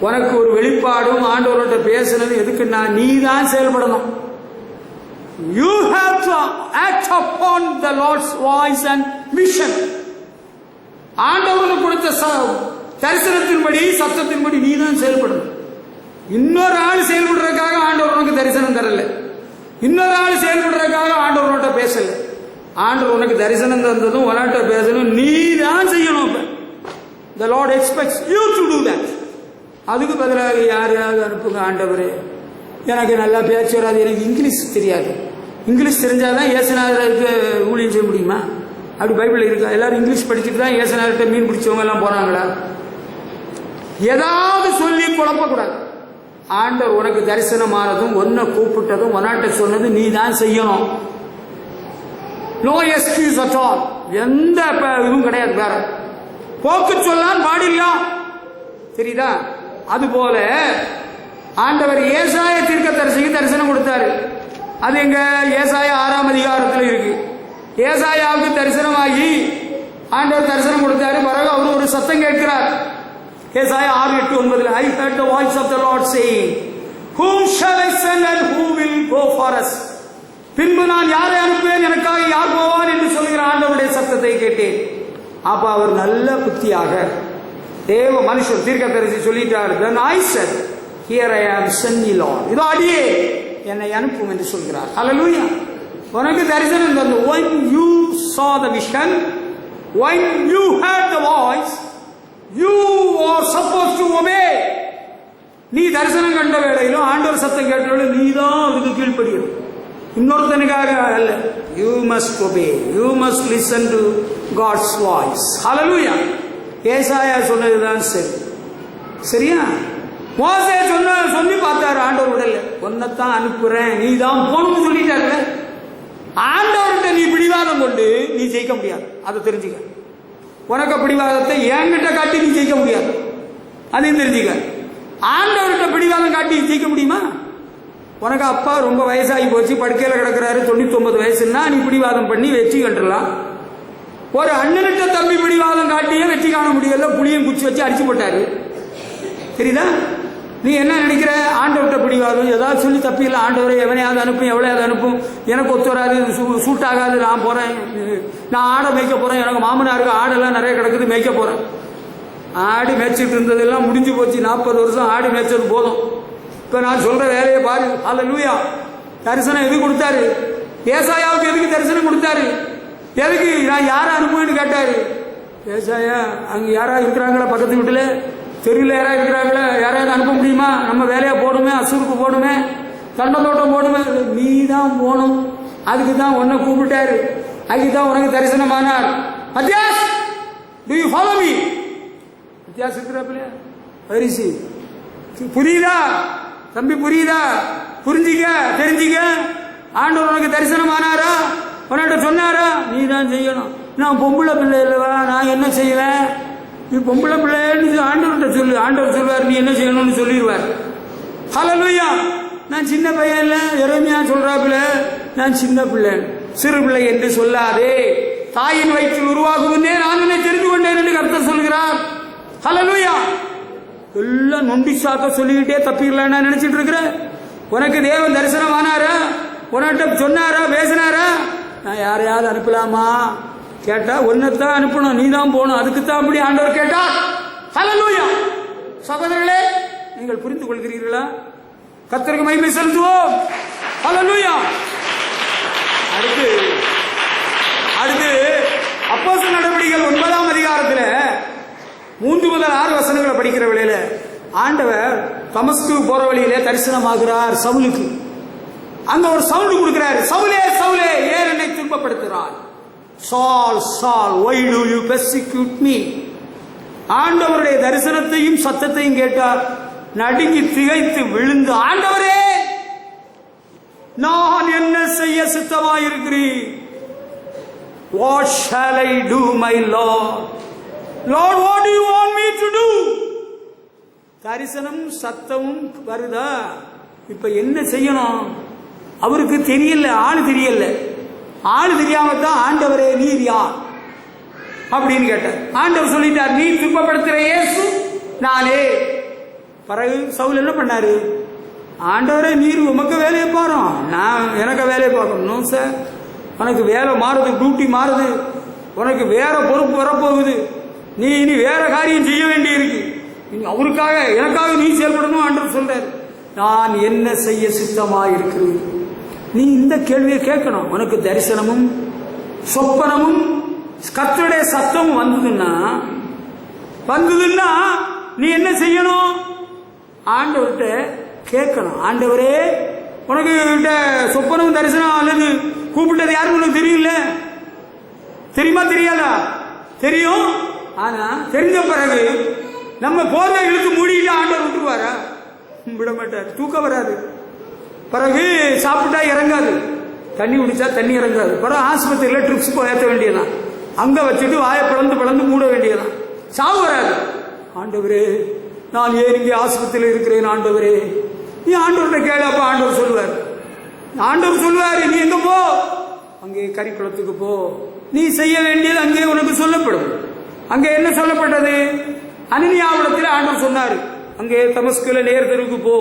உனக்கு ஒரு வெளிப்பாடும் ஆண்டவர்கிட்ட பேசுனது எதுக்குன்னா நீ தான் செயல்படணும். You have to act upon the Lord's voice and mission. ஆண்டவருக்கு கொடுத்த தரிசனத்தின்படி சத்தத்தின்படி நீ தான் செயல்படணும். இன்னொரு ஆள் செயல்படுறதுக்காக ஆண்டவர் உனக்கு தரிசனம் தரல, இன்னொரு ஆள் செயல்படுறதுக்காக ஆண்டவர் உன்கிட்ட பேசல. ஆண்டவர் உனக்கு தரிசனம் தந்ததும் உன்கிட்ட பேசணும், நீ தான் செய்யணும். The Lord expects you to do that. அதுக்கு பதிலாக யாரையாவது அனுப்புங்க. ஆண்டவரே எனக்கு நல்லா பேச்சு வராது, எனக்கு இங்கிலீஷ் தெரியாது, இங்கிலீஷ் தெரிஞ்சாதான் இயேசுநாதருக்கு ஊழியம் செய்ய முடியுமா? அப்படி பைபிள் இருக்கா? எல்லாரும் இங்கிலீஷ் படிச்சுட்டு தான் இயேசுநாதர்கிட்ட மீன் பிடிச்சவங்க எல்லாம் போனாங்களா? ஏதாவது சொல்லி குழப்பக்கூடாது. ஆண்டவர் உனக்கு தரிசனமானதும் உன்னை கூப்பிட்டதும் உன்னாட்ட சொன்னது நீ தான் செய்யணும். No excuse at all. எந்த இதுவும் கிடையாது. வேற போக்கு சொல்லான் பாடில்லாம் தெரியுதா? அதுபோல ஆண்டவர் ஏசாயா தீர்க்கதரிசிக்கு தரிசனம் கொடுத்தாரு. அது எங்க ஏசாயா 6ஆம் அதிகாரத்தில் இருக்கு. ஏசாயாவுக்கு தரிசனமாகி ஆண்டவர் தரிசனம் கொடுத்தாரு. பிறகு அவர் ஒரு சத்தம் கேட்கிறார். ஏசாயா 6:8-9 I heard the voice of the Lord saying, whom shall I send and who will go for us? பின்பு நான் யாரை அனுப்புவேன், எனக்காக யார் போவான் என்று சொல்கிற ஆண்டவருடைய சத்தத்தை கேட்டேன். அப்ப அவர் நல்ல புத்தியாக தேவ மனுஷர் தீர்க்கதரிசி சொல்லிட்டார். Then I said, here I am, send me Lord. இதோ அடியே என்னை அனுப்பும் என்று சொல்கிறார். ஹல்லேலூயா. உனக்கு தரிசனம் தந்து, when you saw the vision, when you heard the voice, you are supposed to obey. நீ தரிசனம் கண்ட வேளையிலும் ஆண்டவர் சத்தம் கேட்ட வேளை நீ தான் அதுக்கு கீழ்ப்படியணும், இன்னொருத்தனுக்காக அல்ல. You must obey, you must listen to God's voice. Hallelujah. ஏசாயா சொன்னதுதான் சரி. சரியா? மோசே சொல்லி பார்த்தாரு ஆண்டவர் உடல்ல, ஒன்னத்தான் அனுப்புறேன், நீ தான் போகணும்னு சொல்லிட்டாருல. ஆண்டவர்கிட்ட நீ பிடிவாதம் கொண்டு நீ ஜெயிக்க முடியாது, அதை தெரிஞ்சுக்க. உனக்கு பிடிவாதத்தை என்கிட்ட காட்டி நீ ஜெயிக்க முடியாது, அதையும் தெரிஞ்சுக்க. ஆண்டவர்கிட்ட பிடிவாதம் காட்டி ஜெயிக்க முடியுமா? உனக்கு அப்பா ரொம்ப வயசாகி போச்சு, படுக்கையில் கிடக்கிறாரு, 99 வயசுன்னா நீ பிடிவாதம் பண்ணி வெற்றி கண்டுடலாம். ஒரு அண்ணன்கிட்ட தம்பி பிடிவாதம் காட்டியே வெற்றி காண முடியல, புளியும் குச்சி வச்சு அடிச்சு போட்டாரு. தெரியுதா? நீ என்ன நினைக்கிற? ஆண்டவர்கிட்ட பிடிவாதம் ஏதாவது சொல்லி தப்பில்லை. ஆண்டவரை எவனையாவது அனுப்பும், எவ்வளையாவது அனுப்பும், எனக்கு ஒத்து வராது, சூட் ஆகாது, நான் போறேன், நான் ஆடை மேய்க்க போறேன், எனக்கு மாமனாருக்கு ஆடெல்லாம் நிறைய கிடக்குது, மேய்க்க போறேன். ஆடு மேய்ச்சிட்டு இருந்ததெல்லாம் முடிஞ்சு போச்சு. 40 வருஷம் ஆடு மேய்ச்சது போதும். இப்ப நான் சொல்ற வேலையை பாரு. ஹல்லேலூயா. தரிசனம் எது கொடுத்தாரு? ஏசாயாவுக்கு எதுக்கு தரிசனம் கொடுத்தாரு? எதுக்கு? நான் யாரை அனுப்புவேன்னு கேட்டாரு. ஏசாயா, அங்க யாரா இருக்கிறாங்களா பக்கத்து வீட்டுல, தெருவில் யாரா இருக்கிறாங்களா, யாராவது அனுப்ப முடியுமா? நம்ம வேலையா போடுமே, அசுருக்கு போடுமே, தண்டத்தோட்டம் போடுமே. நீ தான் போகணும், அதுக்கு தான் உன்னை கூப்பிட்டாரு, அதுக்கு தான் உனக்கு தரிசனமானார். Matthias, do you follow me? Matthias இருக்கிறாப்புல பரிசு புரியுதா தம்பி? புரியுதா? புரிஞ்சிக்க, தெரிஞ்சிக்க. ஆண்டவர் உனக்கு தரிசனமானாரா? உன்னிட்ட சொன்னாரா? நீ தான் செய்யணும். நான் பொம்பளை பிள்ளை இல்லவா, நான் என்ன செய்வேன்? நீ பொம்பளை பிள்ளைன்னு ஆண்டவர்கிட்ட சொல்லு. ஆண்டவர் சொல்வார் நீ என்ன செய்யணும்னு சொல்லிடுவார். ஹல்லேலூயா. நான் சின்ன பையன் இல்லை, எரேமியா சொல்றாப்புல நான் சின்ன பிள்ளை, சிறு பிள்ளை என்று சொல்லாதே, தாயின் வயிற்றில் உருவாகுவதே நான் உன்னை தெரிந்து கொண்டேன் என்று கர்த்தர் சொல்கிறார். ஹல்லேலூயா. எல்லாம் நொண்டி சாக்க சொல்லிக்கிட்டே தப்பிடலான்னு நினைச்சிட்டு இருக்கிற. உனக்கு தேவன் தரிசனம் ஆனாரா? உன்கிட்ட சொன்னாரா? பேசினாரா? நான் யாரையாவது அனுப்பலாமா கேட்டா ஒன்னத்தான் அனுப்பணும், நீ தான் போகணும், அதுக்குத்தான் அப்படி ஆண்டவர் கேட்டார். ஹல்லேலூயா. சகோதரர்களே, நீங்கள் புரிந்து கொள்கிறீர்களா? கர்த்தருக்கு மகிமை செலுத்துவோம். ஹல்லேலூயா. அடுத்து அப்போஸ்தலர் நடவடிக்கைகள் 9ஆம் அதிகாரத்தில் 3 முதல் 6 வசனங்களை படிக்கிற வேளையில ஆண்டவர் தமஸ்கு போற வழியிலே தரிசனமாகிறார் சவுலுக்கு. அங்க ஒரு சவுண்ட் கொடுக்கிறார். சவுலே சவுலே, ஏன் என்னை துன்பப்படுத்துகிறாய்? சால் சால், why do you persecute me? ஆண்டவருடைய தரிசனத்தையும் சத்தத்தையும் கேட்டார். நடுங்கி திகைத்து விழுந்து, ஆண்டவரே நான் என்ன செய்ய சித்தமாயிருக்கிறேன்? What shall I do, my Lord? Lord, what do you want me to do? தரிசனம் சத்தமும் வருதா? இப்ப என்ன செய்யணும்? அவருக்கு தெரியல, ஆளு தெரியல. ஆளு தெரியாமத்தான் ஆண்டவரே நீர் யார் அப்படின்னு கேட்டார். ஆண்டவர் சொல்லிட்டார், நீ துன்பப்படுத்துற இயேசு நானே. பிறகு சவுல் என்ன பண்ணாரு? ஆண்டவரே நீர் உமக்கு வேலையை பாரும், நான் எனக்கு வேலையை பார்க்கணும். சார், உனக்கு வேலை மாறுது, டியூட்டி மாறுது, உனக்கு வேற பொறுப்பு வரப்போகுது, நீ இனி வேற காரியம் செய்ய வேண்டி இருக்கு, அவருக்காக எனக்காக நீ செயல்படணும். ஆண்டவர் சொல்றாரு, நான் என்ன செய்ய சித்தமாயிருக்கிறேன். நீ இந்த கேள்வியை கேட்கணும். உனக்கு தரிசனமும் சொப்பனமும் கர்த்தருடைய சத்தமும் வந்ததுன்னா நீ என்ன செய்யணும்? ஆண்டவர்கிட்ட கேட்கணும். ஆண்டவரே, உனக்கு சொப்பனம் தரிசனம் அல்லது கூப்பிட்டது யாரும் உனக்கு தெரியல, தெரியுமா? தெரியாதா? தெரியும். ஆனா தெரிஞ்ச பிறகு நம்ம போர்வை இழுத்து மூடிட்டு ஆண்டவர் விட்டுருவாரா? விட மாட்டார். தூக்கம் வராது. பிறகு சாப்பிட்டா இறங்காது, தண்ணி குடிச்சா தண்ணி இறங்காது. பிறகு ஆஸ்பத்திரியில் ட்ரிப்ஸ் ஏற்ற வேண்டியதான், அங்க வச்சுட்டு வாயை பிளந்து மூட வேண்டியதான். சாவு வராது. ஆண்டவரே நான் ஏன் இங்கே ஆஸ்பத்திரியில் இருக்கிறேன் ஆண்டவரே? நீ ஆண்டவர்கிட்ட கேளு. அப்ப ஆண்டவர் சொல்லுவார், நீ எங்க போ? அங்கே கரிக்குளத்துக்கு போ. நீ செய்ய வேண்டியது அங்கே உனக்கு சொல்லப்படும். அங்கே என்ன சொல்லப்பட்டது? அனனியாவிடத்தில் ஆண்டவர் சொன்னார், அங்கே தமஸ்குல நேர் தெருவுக்கு போ,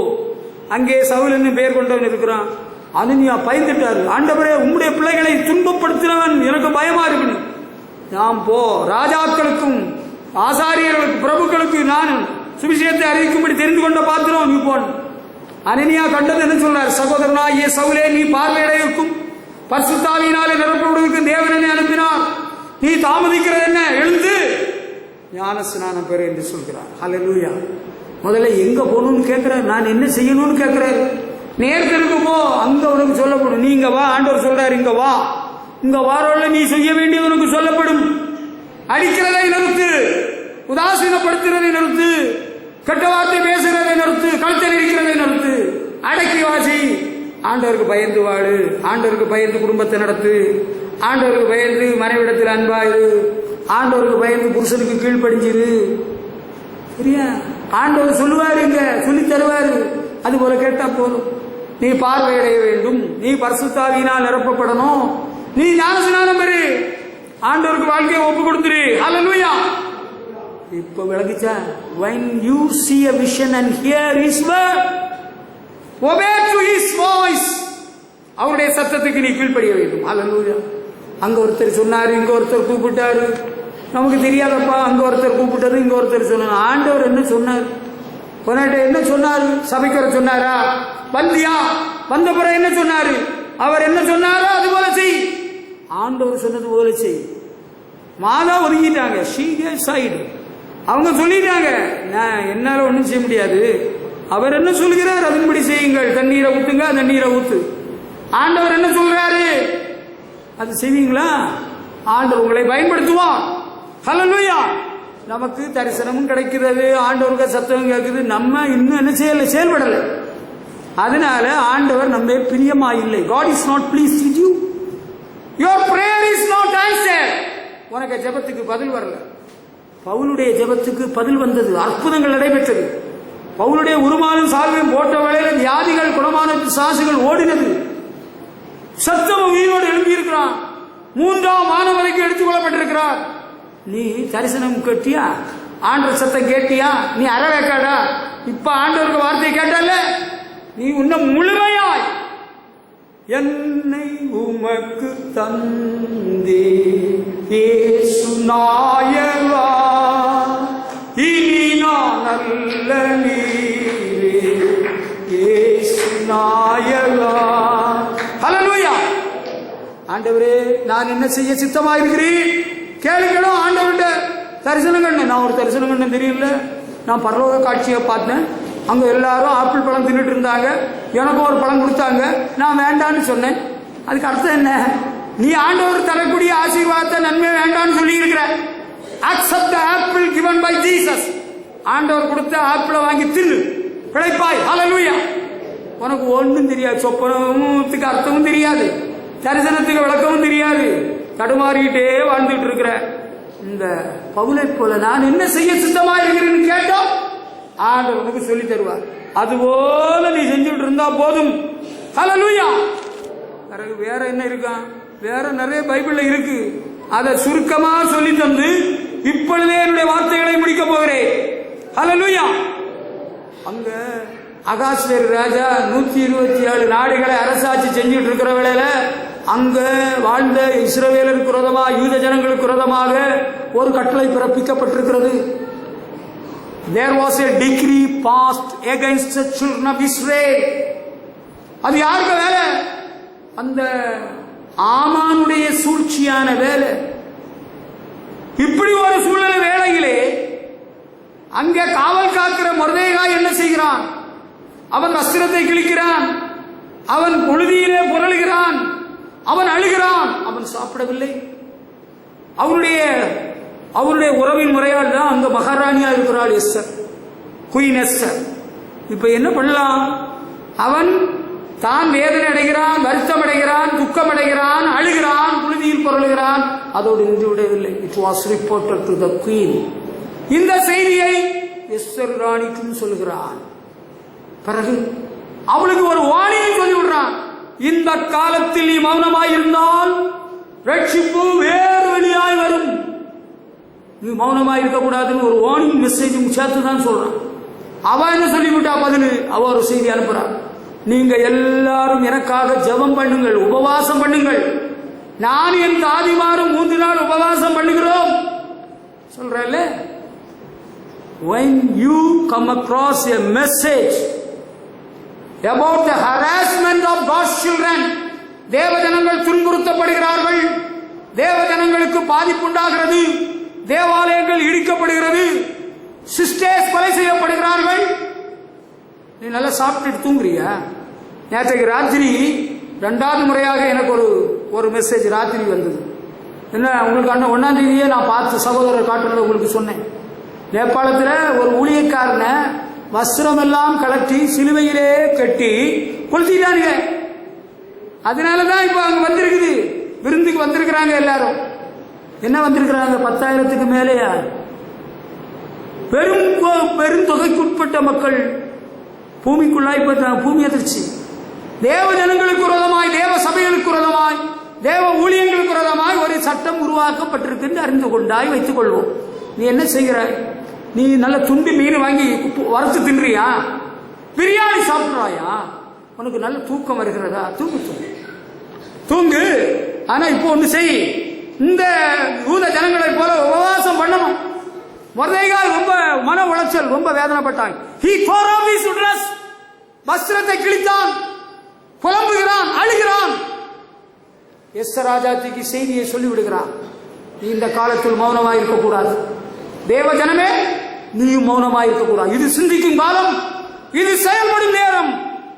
அங்கே சவுல் பேர் கொண்டவன் இருக்கிறான். அனனியா பயந்துட்டாரு. ஆண்டவரே, உம்முடைய பிள்ளைகளை துன்பப்படுத்தினவன் எனக்கு பயமா இருக்கு. நாம் போ, ராஜாக்களுக்கும் ஆசாரியர்களுக்கும் பிரபுக்களுக்கு நான் சுவிசேஷத்தை அறிவிக்கும்படி தெரிந்து கொண்ட பாத்திரம் நீ போன். அனனியா கண்டது என்ன சொல்றார்? சகோதரனாகிய சவுலே, நீ பார்வையடைக்கும் பரிசுத்த ஆவியினாலே நிரப்பப்படுவதற்கு தேவனை அனுப்பினார். நீ தாமதிக்கிறது என்ன? எழுந்து ஞான ஸ்நானம் பெறு என்று சொல்கிறார். ஹல்லேலூயா. முதல்ல எங்க போகணும்னு கேட்கிறார். நான் என்ன செய்யணும்னு கேட்கிறார். நேர்த்திற்கு போ, அங்க உனக்கு சொல்லப்படும். நீங்க வா, ஆண்டவர் சொல்றாரு, இங்க வா. இங்க வாரோல நீ செய்ய வேண்டியது உனக்கு சொல்லப்படும். அடிக்கிறதை நிறுத்து, உதாசீனப்படுத்துறதை நிறுத்து, கெட்ட வார்த்தை பேசுறதை நிறுத்து, கழுத்தில் இருக்கிறதை நிறுத்து, அடக்கி வாசி. ஆண்டவருக்கு பயந்து வாழு, ஆண்டவருக்கு பயந்து குடும்பத்தை நடத்து, ஆண்டவருக்கு பயந்து மனைவிடத்தில் அன்பாயிரு, ஆண்டவருக்கு பயந்து புருஷனுக்கு கீழ்ப்படிஞ்சிரு. சரியா? ஆண்டவர் சொல்லுவாரு, இங்க சொல்லி தருவாரு. அது போல கேட்டா போதும். நீ பார்வையடைய வேண்டும், நீ பரிசுத்த ஆவியினால் நிரப்பப்படணும், நீ ஞானஸ்நானம் பெறு, ஆண்டவருக்கு வாழ்க்கையை ஒப்பு கொடுத்துரு. ஹல்லேலூயா. இப்ப விளங்குச்சா? when you see a vision and hear his word, obey to his voice. அவருடைய சத்தத்துக்கு நீ கீழ்ப்படிய வேண்டும். ஹல்லேலூயா. அங்க ஒருத்தர் சொன்னாரு, இங்க ஒருத்தர் கூப்பிட்டாரு, நமக்கு தெரியாதப்பா. அங்க ஒருத்தர் கூப்பிட்டது, இங்க ஒருத்தர் சொன்னார். ஆண்டவர் என்ன சொன்னார்? என்ன சொன்னாரு? சபைக்கு வர சொன்னாரா? வந்தியா? வந்த பிறகு என்ன சொன்னாரு? அவர் என்ன சொன்னாரோ அது போல செய். ஆண்டவர் சொன்னது போல செய். மாதா ஒதுங்கிட்டாங்க. சைடு அவங்க சொல்லிட்டாங்க, நான் என்னால ஒன்றும் செய்ய முடியாது, அவர் என்ன சொல்கிறார் அதன்படி செய்யுங்கள். தண்ணீரை ஊத்துங்க, தண்ணீரை ஊத்து. ஆண்டவர் என்ன சொல்றாரு அது செய்வீங்களா? ஆண்டவர் உங்களை பயன்படுத்துவான். ஹல்லேலூயா. நமக்கு தரிசனமும் கிடைக்கிறது, ஆண்டவருக்கு சத்தமும் கேட்குது. நம்ம இன்னும் என்ன செய்யல? செயல்படலை. அதனால ஆண்டவர் நம்ம பிரியமா இல்லை. God is not pleased with you. Your prayer is not answered. உனக்கு ஜெபத்துக்கு பதில் வரல. பவுலுடைய ஜெபத்துக்கு பதில் வந்தது. அற்புதங்கள் நடைபெற்றது. பவுலுடைய உருமாலும் சால்வையும் போட்ட வேளையில வியாதிகள் குணமான, பிசாசுகள் ஓடினது. சத்தம் உயிரோடு எழுப்பியிருக்கிறான். 3ஆம் வானம் வரைக்கும் எடுத்துக் கொள்ளப்பட்டிருக்கிறார். நீ தரிசனம் கேட்டியா? ஆண்டவர் சத்தம் கேட்டியா? நீ அறவேக்காடா? இப்ப ஆண்டவருக்கு வார்த்தை கேட்டால நீ உன்னை முழுமையாய் என்னை உமக்கு தந்தே இயேசு நாயகா, இனி நான் அல்ல நீரே இயேசு நாயகா. ஹல்லேலூயா. ஆண்டவரே, நான் என்ன செய்ய சித்தமாயிருக்கிறேன் கேளுங்களோ. ஆண்டவர்கிட்ட தரிசனம் கண்ணு. நான் ஒரு தரிசனம் கண்ணு தெரியல. நான் பரலோக காட்சியை பார்த்தேன். அங்க எல்லாரும் ஆப்பிள் பழம் தின்னுட்டு இருந்தாங்க. எனக்கும் ஒரு பழம் கொடுத்தாங்க. நான் வேண்டான்னு சொன்னேன். அதுக்கு அர்த்தம் என்ன? நீ ஆண்டவர் தரக்கூடிய ஆசீர்வாதத்தை நன்மை வேண்டான்னு சொல்லி இருக்கிற. accept the apple given by Jesus. ஆண்டவர் கொடுத்த ஆப்பிளை வாங்கி தின்னு பிழைப்பாய். ஹல்லேலூயா. உனக்கு ஒன்றும் தெரியாது. சொப்பனத்துக்கு அர்த்தமும் தெரியாது, தரிசனத்துக்கு விளக்கமும் தெரியாது. தடுமாறிக்கிட்டே வாழ்ந்துட்டு இருக்கிற இந்த பவுலை போல நான் என்ன செய்ய சித்தமா இருக்கிறேன்னு கேட்டோம், ஆண்டவர் உனக்கு சொல்லி தருவார். அதுபோல நீ செஞ்சுட்டு இருந்தா போதும். ஹல்லேலூயா. பிறகு வேற என்ன இருக்கா? வேற நிறைய பைபிள்ல இருக்கு. அதை சுருக்கமா சொல்லி தந்து இப்பொழுதே என்னுடைய வார்த்தைகளை முடிக்க போகிறேன். ஹல்லேலூயா. அங்க அகாஸ்வேரு ராஜா 127 நாடுகளை அரசாட்சி செஞ்சுட்டு இருக்கிற வேளையில அங்க வாழ்ந்த இஸ்ரவேலருக்கு விரோதமாக, யூத ஜனங்களுக்கு விரோதமாக ஒரு கட்டளை பிறப்பிக்கப்பட்டிருக்கிறது. There was a decree passed against the children of Israel. அது யாருக்கு வேலை? அந்த ஆமானுடைய சூழ்ச்சியான வேலை. இப்படி ஒரு சூழ்நிலை வேளையிலே அங்கே காவல் காக்கிற மொர்தெகாய் என்ன செய்கிறான்? அவன் வஸ்திரத்தை கிழிக்கிறான், அவன் புழுதியிலே புரளுகிறான், அவன் அழுகிறான். அவன் சாப்பிடவில்லை. அவருடைய உறவின் முறையால் தான் அங்க மகாராணியா இருக்கிறாள் எஸ்தர், குயின் எஸ்தர். இப்ப என்ன பண்ணலாம்? அவன் தான் வேதனை அடைகிறான், வருத்தம் அடைகிறான், துக்கம் அடைகிறான், அழுகிறான், புழுதியில் பொருளுகிறான். அதோடு நின்று விடவில்லை. It was reported to the queen. இந்த செய்தியை எஸ்தர் ராணிக்கும் சொல்கிறான். பிறகு அவளுக்கு ஒரு வாணியை சொல்லிவிடுறான். இந்த காலத்தில் நீ மௌனமாயிருந்தால் ரட்சிப்பு வேறு வழியாய் வரும். நீ மௌனமாயிருக்க கூடாதுன்னு ஒரு வார்னிங் மெசேஜும் சேர்த்துதான் சொல்றான். அவ என்ன சொல்லிவிட்டா பதில்? அவ ஒரு செய்தி அனுப்புறான். நீங்க எல்லாரும் எனக்காக ஜெபம் பண்ணுங்கள், உபவாசம் பண்ணுங்கள். நான் என் தாதிமாரும் 3 நாள் உபவாசம் பண்ணுகிறோம் சொல்றேன்ல. when you come across a message about the harassment of God's children, தேவஜனங்கள் துன்புறுத்தப்படுகிறார்கள், தேவஜனங்களுக்கு பாதிப்புண்டாகிறது, தேவாலயங்கள் இடிக்கப்படுகிறது, சிஸ்டர்ஸ் கொலை செய்யப்படுகிறார்கள். நீ நல்லா சாப்பிட்டு தூங்குறியா? நேற்றைக்கு ராத்திரி 2வது முறையாக எனக்கு ஒரு மெசேஜ் ராத்திரி வந்தது. என்ன, உங்களுக்கு அண்ணன் 1ஆம் தேதியே நான் பார்த்து சகோதரர் காட்டுறத உங்களுக்கு சொன்னேன். நேபாளத்தில் ஒரு ஊழியக்காரனை வஸ்திரம் எல்லாம் கலட்டி சிலுவையிலே கட்டி கொளுத்திட்டானுங்க. அதனாலதான் இப்ப அங்க வந்திருக்குது, விருந்துக்கு வந்திருக்கிறாங்க எல்லாரும். என்ன வந்திருக்கிறாங்க? 10,000க்கு மேலேயா? பெருந்தொகைக்குட்பட்ட மக்கள் பூமிக்குள்ளாய் பூமி அதிர்ச்சி. தேவ ஜனங்களுக்கு விரோதமாய், தேவ சபைகளுக்கு விரோதமாய், தேவ ஊழியங்களுக்கு விரோதமாய் ஒரு சட்டம் உருவாக்கப்பட்டிருக்கு அறிந்து கொண்டாய் வைத்துக் கொள்வோம். நீ என்ன செய்கிறாய்? நீ நல்ல துண்டு மீன் வாங்கி வறுத்து தின்றியா? பிரியாணி சாப்பிடுறாயா? உனக்கு நல்ல தூக்கம் வருகிறதா? தூங்கு. ஆனா இப்போ ஒண்ணு செய், இந்த யூத ஜனங்களை போல உபவாசம் பண்ணணும். மொர்தெகாய் ரொம்ப மன உளைச்சல், ரொம்ப வேதனைப்பட்டான். he tore off his dress, வஸ்திரத்தை கிழித்தான், புலம்புகிறான், அழுகிறான். எஸ்தர் ராஜாத்திக்கு செய்தியை சொல்லிவிடுகிறான். நீ இந்த காலத்தில் மௌனமாக இருக்கக்கூடாது. தேவ ஜனமே, நீயும் மௌனமாக இருக்கக்கூடாது. இது சிந்திக்கும் காலம், இது செயல்படும் நேரம்.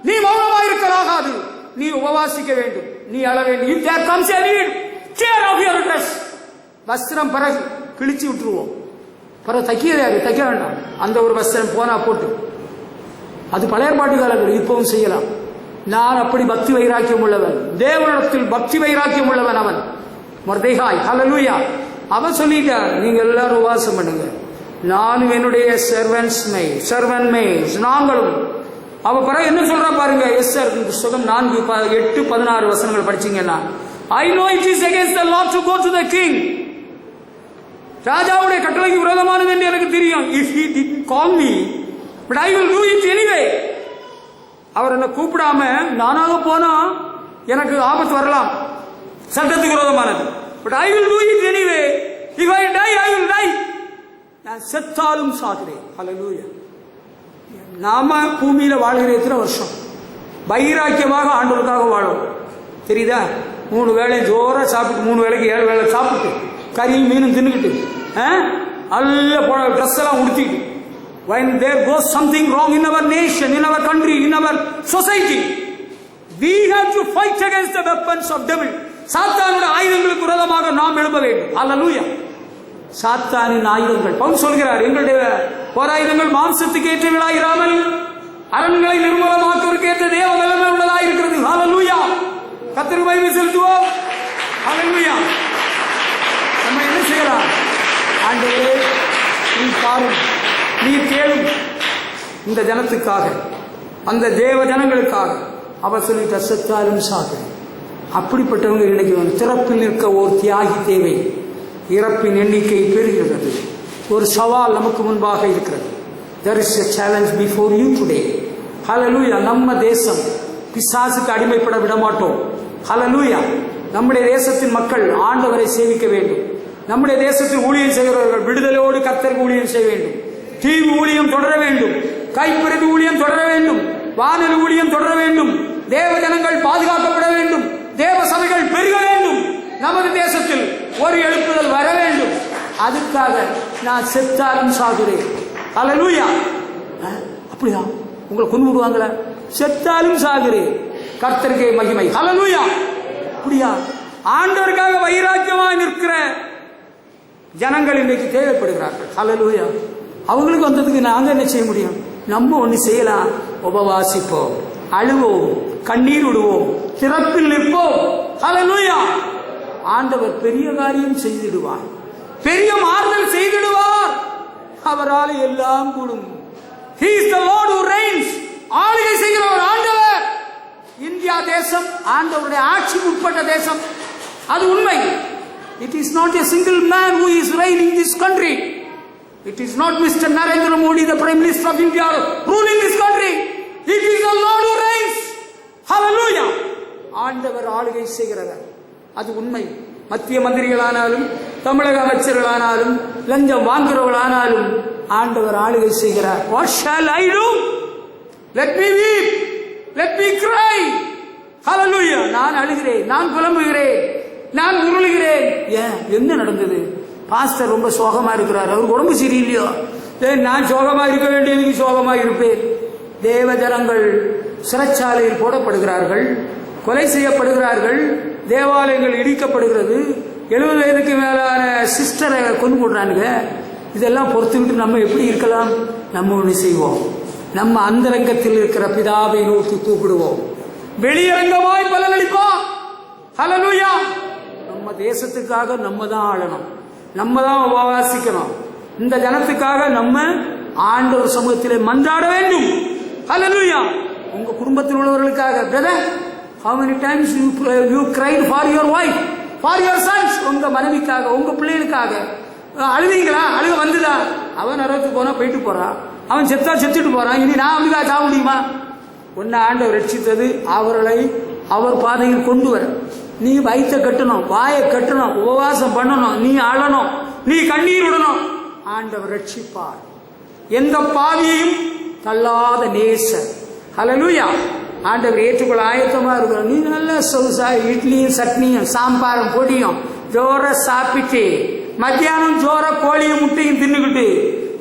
நீ மௌனமாக இருக்கலாகாது. நீ உபவாசிக்க வேண்டும், நீ அழ வேண்டும். if there comes a need, tear off your dress. வஸ்திரம் பிறகு கிழிச்சு விட்டுருவோம். பிறகு தைக்க வேண்டாம். அந்த ஒரு வஸ்திரம் போனா போட்டு, அது பழைய பாட்டு காலங்கள், இப்பவும் செய்யலாம். நான் அப்படி பக்தி வைராக்கியம் உள்ளவன், தேவனிடத்தில் பக்தி வைராக்கியம் உள்ளவன் அவன். மொர்தெகாய், ஹல்லேலூயா. அவன் சொல்லிட்டான், நீங்க எல்லாரும் உபவாசம் பண்ணுங்க, நானும் என்னுடைய சர்வன்ட் மேய்ஸ் நாங்களும். அவ பிறகு என்ன சொல்றா பாருங்க. எஸ்தர் புத்தகம் 4:8-16 வசனங்கள் படிச்சீங்கன்னா, I know it is against the law to go to the king. ராஜாவுடைய கட்டளைக்கு விரோதமானது என்று எனக்கு தெரியும். if he didn't call me, but I will do it anyway. அவர் என்ன கூப்பிடாம நானாக போனா எனக்கு ஆபத்து வரலாம், சட்டத்துக்கு விரோதமானது. But I will do it anyway. If I die, I will die. நான் செத்தாலும் சாகிறேன். ஹல்லேலூயா. நாம பூமியில வாழ்கிற எத்தனை வருஷம் வைராக்கியமாக ஆண்டவருக்காக வாழும் தெரியுதா? 3 வேளை ஜோரா சாப்பிட்டு, 3 வேளைக்கு 7 வேளை சாப்பிட்டு, கறியும் மீனும் தின்னுக்கிட்டு, நல்ல ட்ரெஸ் எல்லாம் உடுத்திட்டு, when there goes something wrong in our nation, in our country, in our society, we have to fight against the weapons of devil. சாத்தானுடைய ஆயுதங்களுக்கு விரோதமாக நாம் எழும்ப வேண்டும். ஹல்லேலூயா. சாத்தானின் ஆயுதங்கள் பவுல் சொல்கிறார், எங்களுடைய போராயுதங்கள் மாம்சத்துக்கு ஏற்றவர்களாயிராமல் அரண்களை நிர்மூலமாக்குவதற்கு ஏற்ற தேவ வல்லமை உள்ளதாக இருக்கிறது. ஹல்லேலூயா. கர்த்தருக்கு மகிமை செலுத்துவோம். ஹல்லேலூயா. நம்ம என்ன செய்யலாம்? ஆண்டவரே, நீ பாரும், நீ கேளும். இந்த ஜனத்துக்காக, அந்த தேவ ஜனங்களுக்காக அவர் சொல்லிட்ட செத்தாலும் சாகிறேன். அப்படிப்பட்டவங்க இன்னைக்கு திறப்பில் நிற்க ஒரு தியாகி தேவை. இறப்பின் எண்ணிக்கை பெறுகிறது. ஒரு சவால் நமக்கு முன்பாக இருக்கிறது. There is a challenge before you today. Hallelujah. நம்ம தேசம் பிசாசுக்கு அடிமைப்பட விட மாட்டோம். Hallelujah. நம்முடைய தேசத்தின் மக்கள் ஆண்டவரை சேவிக்க வேண்டும். நம்முடைய தேசத்தில் ஊழியம் செய்கிறவர்கள் விடுதலையோடு கர்த்தருக்கு ஊழியம் செய்ய வேண்டும். டிவி ஊழியம் தொடர வேண்டும், கைப்பிரதி ஊழியம் தொடர வேண்டும், வானொலி ஊழியம் தொடர வேண்டும். தேவ ஜனங்கள் பாதுகாக்கப்பட வேண்டும், தேவ சபைகள் பெருக வேண்டும். நமது தேசத்தில் ஒரு எழுப்புதல் வர வேண்டும். அதுக்காக நான் செத்தாலும் சாகுறேன். ஹல்லேலூயா. அப்படியா? உங்களை கொண்டு விடுவாங்களா? செத்தாலும் சாகுறேன். கர்த்தருக்கே மகிமை. ஹல்லேலூயா. அப்படியா? ஆண்டவருக்காக வைராக்கியமாய் நிற்கிற ஜனங்கள் இன்னைக்கு தேவைப்படுகிறார்கள். ஹல்லேலூயா. அவங்களுக்கு வந்ததுக்கு நாங்க என்ன செய்ய முடியும்? நம்ம ஒண்ணு செய்யலாம். உபவாசிப்போம், அழுவோம், கண்ணீர் விடுவோம், திறப்பில் நிற்போம். ஹல்லேலூயா. ஆண்டவர் பெரிய காரியம் செய்திடுவார், பெரிய மாறுதல் செய்திடுவார். அவரால் எல்லாம் கூடும். He is the Lord who reigns. ஆளுகை செய்கிறவர் ஆண்டவர். இந்தியா தேசம் ஆண்டவருடைய ஆட்சிக்கு உட்பட்ட தேசம். அது உண்மை. It is not a single man who is reigning this country. It is not Mr. Narendra Modi, the Prime Minister of India, ruling this country. It is the Lord who reigns. Hallelujah. ஆண்டவர் ஆளுகை செய்கிறவர். அது உண்மை. மத்திய மந்திரிகளானாலும் தமிழக அமைச்சர்களானாலும் லஞ்சம் வாங்குறவர்களானாலும் ஆண்டவர் ஆளுகை செய்கிறார். What shall I do? Let me weep. Let me cry. Hallelujah. நான் அழுகிறேன், நான் புலம்புகிறேன், நான் உருளுகிறேன். ஏன், என்ன நடந்தது? பாஸ்டர் ரொம்ப சோகமா இருக்கிறார், அவருக்கு உடம்பு சரியில்லையோ? நான் சோகமா இருக்க வேண்டியதுக்கு சோகமா இருப்பேன். தேவ ஜனங்கள் சிறைச்சாலையில் போடப்படுகிறார்கள், கொலை செய்யப்படுகிறார்கள், தேவாலயங்கள் இடிக்கப்படுகிறது, 70 வயதுக்கு மேலான சிஸ்டரை கொண்டு போடுறானுங்க. இதெல்லாம் பொறுத்துக்கிட்டு நம்ம எப்படி இருக்கலாம்? நம்ம ஒன்று செய்வோம். நம்ம அந்தரங்கத்தில் இருக்கிற பிதாவை நோக்கி கூப்பிடுவோம், வெளியரங்கமாய் பலனளிப்போம். ஹல்லேலூயா. நம்ம தேசத்துக்காக நம்ம தான் ஆளணும், நம்ம தான் உபவாசிக்கணும். இந்த ஜனத்துக்காக நம்ம ஆண்டவர் சமூகத்திலே மன்றாட வேண்டும். ஹல்லேலூயா. உங்க குடும்பத்தில் உள்ளவர்களுக்காக, brother, how many times you cried for your wife, for your sons? உங்க மனைவிக்காக, உங்க பிள்ளைகளுக்காக அழுவீங்களா? அழுக வந்துதா? அவன் நரகத்துக்கு போனா போயிட்டு போறான், அவன் செத்தா செத்துட்டு போறான். இனி நான் அப்படிக்கா சாக முடியுமா? உன்னை ஆண்டவர் ரட்சித்தது அவர்களை அவர் பாதையில் கொண்டு வர. நீ வயிற்ற கட்டணும், வாயை கட்டணும், உபவாசம் பண்ணணும், நீ அழணும், நீ கண்ணீர் விடணும். ஆண்டவர் ரட்சிப்பார். எந்த பாவியையும் தள்ளாத நேசர். ஹல்லேலூயா. ஆண்டவர் ஏற்றுக்கொள்ள ஆயத்தமா இருக்கிறோம். நீ நல்ல சொகுசா இட்லியும் சட்னியும் சாம்பாரும் பொடியும் ஜோர சாப்பிட்டு, மத்தியானம் ஜோர கோழியும் முட்டையும் தின்னுக்கிட்டு,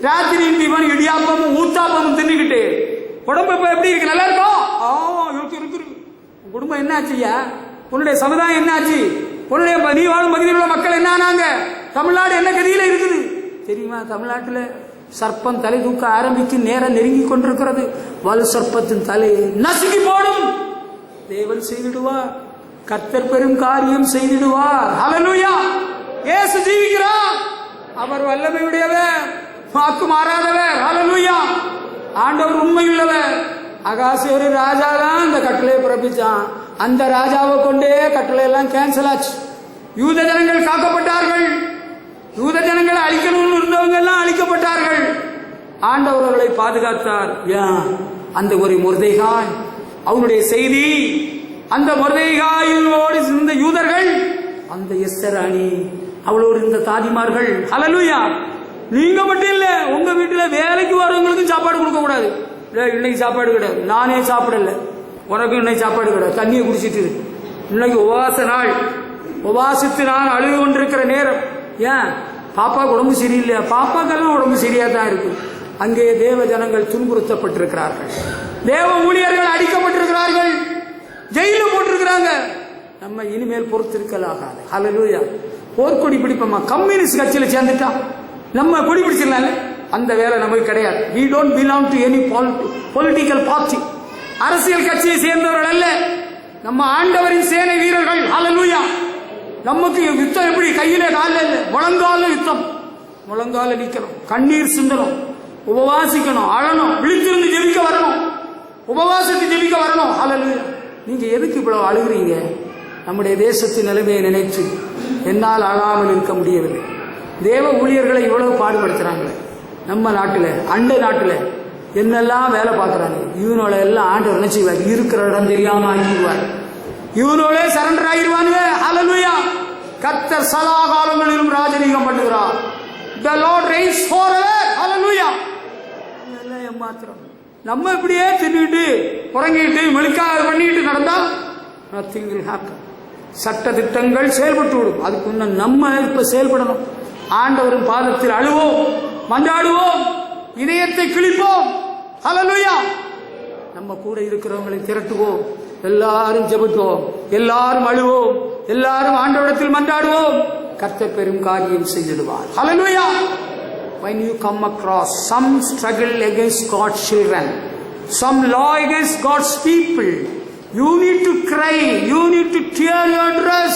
ராத்திரி தீவன் இடியாப்பமும் ஊத்தாப்பமும் தின்னுக்கிட்டு உடம்பு இப்ப எப்படி இருக்கு? நல்லா இருக்கும். இருக்கு. குடும்பம் என்ன ஆச்சுயா? உன்னுடைய சமுதாயம் என்ன ஆச்சு? உன்னுடைய நீ வாழும் பகுதியில் உள்ள மக்கள் என்ன ஆனாங்க? தமிழ்நாடு என்ன கதியில இருக்குது தெரியுமா? தமிழ்நாட்டில் சர்ப்பம் தலை தூக்க ஆரம்பிக்கும் நேரம் நெருங்கி கொண்டிருக்கிறது. வலு சர்ப்பத்தின் தலையை நசுக்கி போடும். தேவன் செய்திடுவார். கர்த்தர் பெரும் காரியம் செய்திடுவார். ஹல்லேலூயா. இயேசு ஜீவிக்கிறார். அவர் வல்லமையுடையவர், வாக்கு மாறாதவர். ஹல்லேலூயா. ஆண்டவர் உண்மையுள்ளவர். அகாசியர் ராஜா தான் அந்த கட்டளையை பிறப்பிச்சான். அந்த ராஜாவை கொண்டே கட்டளை எல்லாம் கேன்சல் ஆச்சு. யூத ஜனங்கள் காக்கப்பட்டார்கள். யூத ஜனங்களை அழிக்கணும்னு இருந்தவங்க எல்லாம் அழிக்கப்பட்டார்கள். ஆண்டவர்களை பாதுகாத்தார். அந்த ஒரு மொர்தெகாய், அவனுடைய செய்தி, அந்த மொர்தெகாயோடு இருந்த யூதர்கள், அந்த எஸ்தர் ராணி, அவளோடு இருந்த தாதிமார்கள். ஹல்லேலூயா. நீங்க மட்டும் இல்ல, உங்க வீட்டுல வேலைக்கு வரவங்களுக்கும் சாப்பாடு கொடுக்க கூடாது. இன்னைக்கு சாப்பாடு கிடையாது, நானே சாப்பிடல, உனக்கும் இன்னைக்கு சாப்பாடு கிடையாது, தண்ணியை குடிச்சிட்டு. இன்னைக்கு உபவாச நாள், உபவாசித்து நான் அழுது கொண்டிருக்கிற நேரம். ஏன்? பாப்பாவுக்கு உடம்பு சரியில்லையா? பாப்பாக்கெல்லாம் உடம்பு சரியா தான் இருக்கு. அங்கே தேவ ஜனங்கள் துன்புறுத்தப்பட்டிருக்கிறார்கள், தேவ ஊழியர்கள் அடிக்கப்பட்டிருக்கிறார்கள், ஜெயில போட்டிருக்கிறாங்க. நம்ம இனிமேல் பொறுத்திருக்கலாகாது. ஹல்லேலூயா. போர்க்கொடி பிடிப்போமா? கம்யூனிஸ்ட் கட்சியில சேர்ந்துட்டான், நம்ம கொடி பிடிச்சிடலாங்க. அந்த வேலை நமக்கு கிடையாது. we don't belong to any political party. அரசியல் கட்சியை சேர்ந்தவர்கள் அல்ல, நம்ம ஆண்டவரின் சேனை வீரர்கள். ஹல்லேலூயா. நமக்கு யுத்தம் எப்படி? கையில கால இல்ல, முழங்கால யுத்தம். முழங்கால நிக்கணும், கண்ணீர் சிந்தணும், உபவாசிக்கணும், அழணும், விழித்திருந்து ஜெபிக்க வரணும், உபவாசத்தை ஜெபிக்க வரணும். ஹல்லேலூயா. நீங்க எதுக்கு இவ்வளவு அழுகிறீங்க? நம்முடைய தேசத்தின் நிலைமையை நினைச்சு என்னால் அழாமல் இருக்க முடியவில்லை. தேவ ஊழியர்களை இவ்வளவு பாடுபடுத்துறாங்க. நம்ம நாட்டில், அண்டை நாட்டில் என்னெல்லாம் வேலை பார்க்குறாங்க. இவனோட எல்லாம் ஆண்டவர் என்ன செய்வார்? இருக்கிற இடம் தெரியாம ஆகிடுவார். இவனோடே சரண்டர் ஆகிடுவானுங்க. ஹல்லேலூயா. கர்த்தர் சதா காலங்களிலும் ராஜரீகம் பண்ணுகிறார். The Lord reigns forever. ஹல்லேலூயா. எல்லாம் ஏமாத்திரம். நம்ம இப்படியே தின்னுட்டு உறங்கிட்டு மெழுக்காக பண்ணிட்டு நடந்தா nothing will happen. சட்ட திட்டங்கள் செயல்பட்டு விடும். அதுக்கு முன்ன நம்ம இப்ப செயல்படணும். ஆண்டவரின் பாதத்தில் அழுவோம், மன்றாடுவோம், இதயத்தை கிழிப்போம். ஹல்லேலூயா. நம்ம கூட இருக்கிறவங்களை திரட்டுவோம், எல்லாரும் ஜெபிப்போம், எல்லாரும் அழுவோம், எல்லாரும் ஆண்டவரிடத்தில் மன்றாடுவோம். கர்த்தர் பெரும் காரியம் செய்திடுவார். ஹல்லேலூயா. When you come across some struggle against God's children, some law against God's people, you need to cry, you need to tear your dress,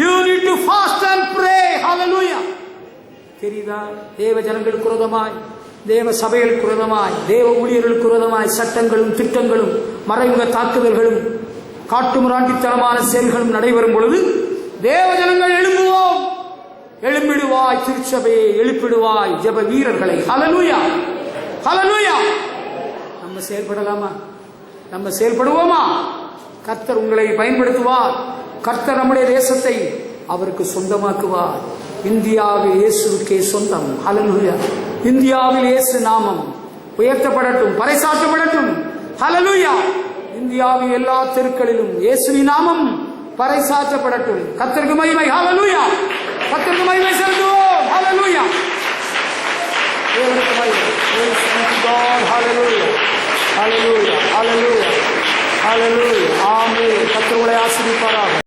you need to fast and pray. Hallelujah. தெரியுதா? தேவ ஜனங்களுக்கு விரோதமாய் தேவ சபைகளுக்கு விரோதமாய், தேவ ஊழியர்களுக்கு விரோதமாய் சட்டங்களும் திட்டங்களும் மறைமுக தாக்குதல்களும் காட்டுமிராண்டித்தனமான செயல்களும் நடைபெறும் பொழுது தேவ ஜனங்கள் எழும்புவோம். எழும்பிடுவாய் திருச்சபையை, எழுப்பிடுவாய் ஜெப வீரர்களை. ஹல்லேலூயா, ஹல்லேலூயா. நம்ம செயல்படலாமா? நம்ம செயல்படுவோமா? கர்த்தர் உங்களை பயன்படுத்துவார். கர்த்தர் நம்முடைய தேசத்தை அவருக்கு சொந்தமாக்குவார். இந்தியாவில் இயேசுக்கே சொந்தம். ஹல்லேலூயா. இந்தியாவில் இயேசு நாமம் உயர்த்தப்படட்டும், பறைசாற்றப்படட்டும். ஹல்லேலூயா. இந்தியாவின் எல்லா தெருக்களிலும் இயேசுவின் நாமம் பறைசாற்றப்படட்டும். கர்த்தருக்கு மகிமை. ஹல்லேலூயா. கர்த்தருக்கு மகிமை செலுத்துவோம். ஹல்லேலூயா. தேவனுக்கு மகிமை. ஹல்லேலூயா, ஹல்லேலூயா, ஹல்லேலூயா, ஹல்லேலூயா. ஆமென். கர்த்தர் உங்களை ஆசீர்வதிப்பாராக.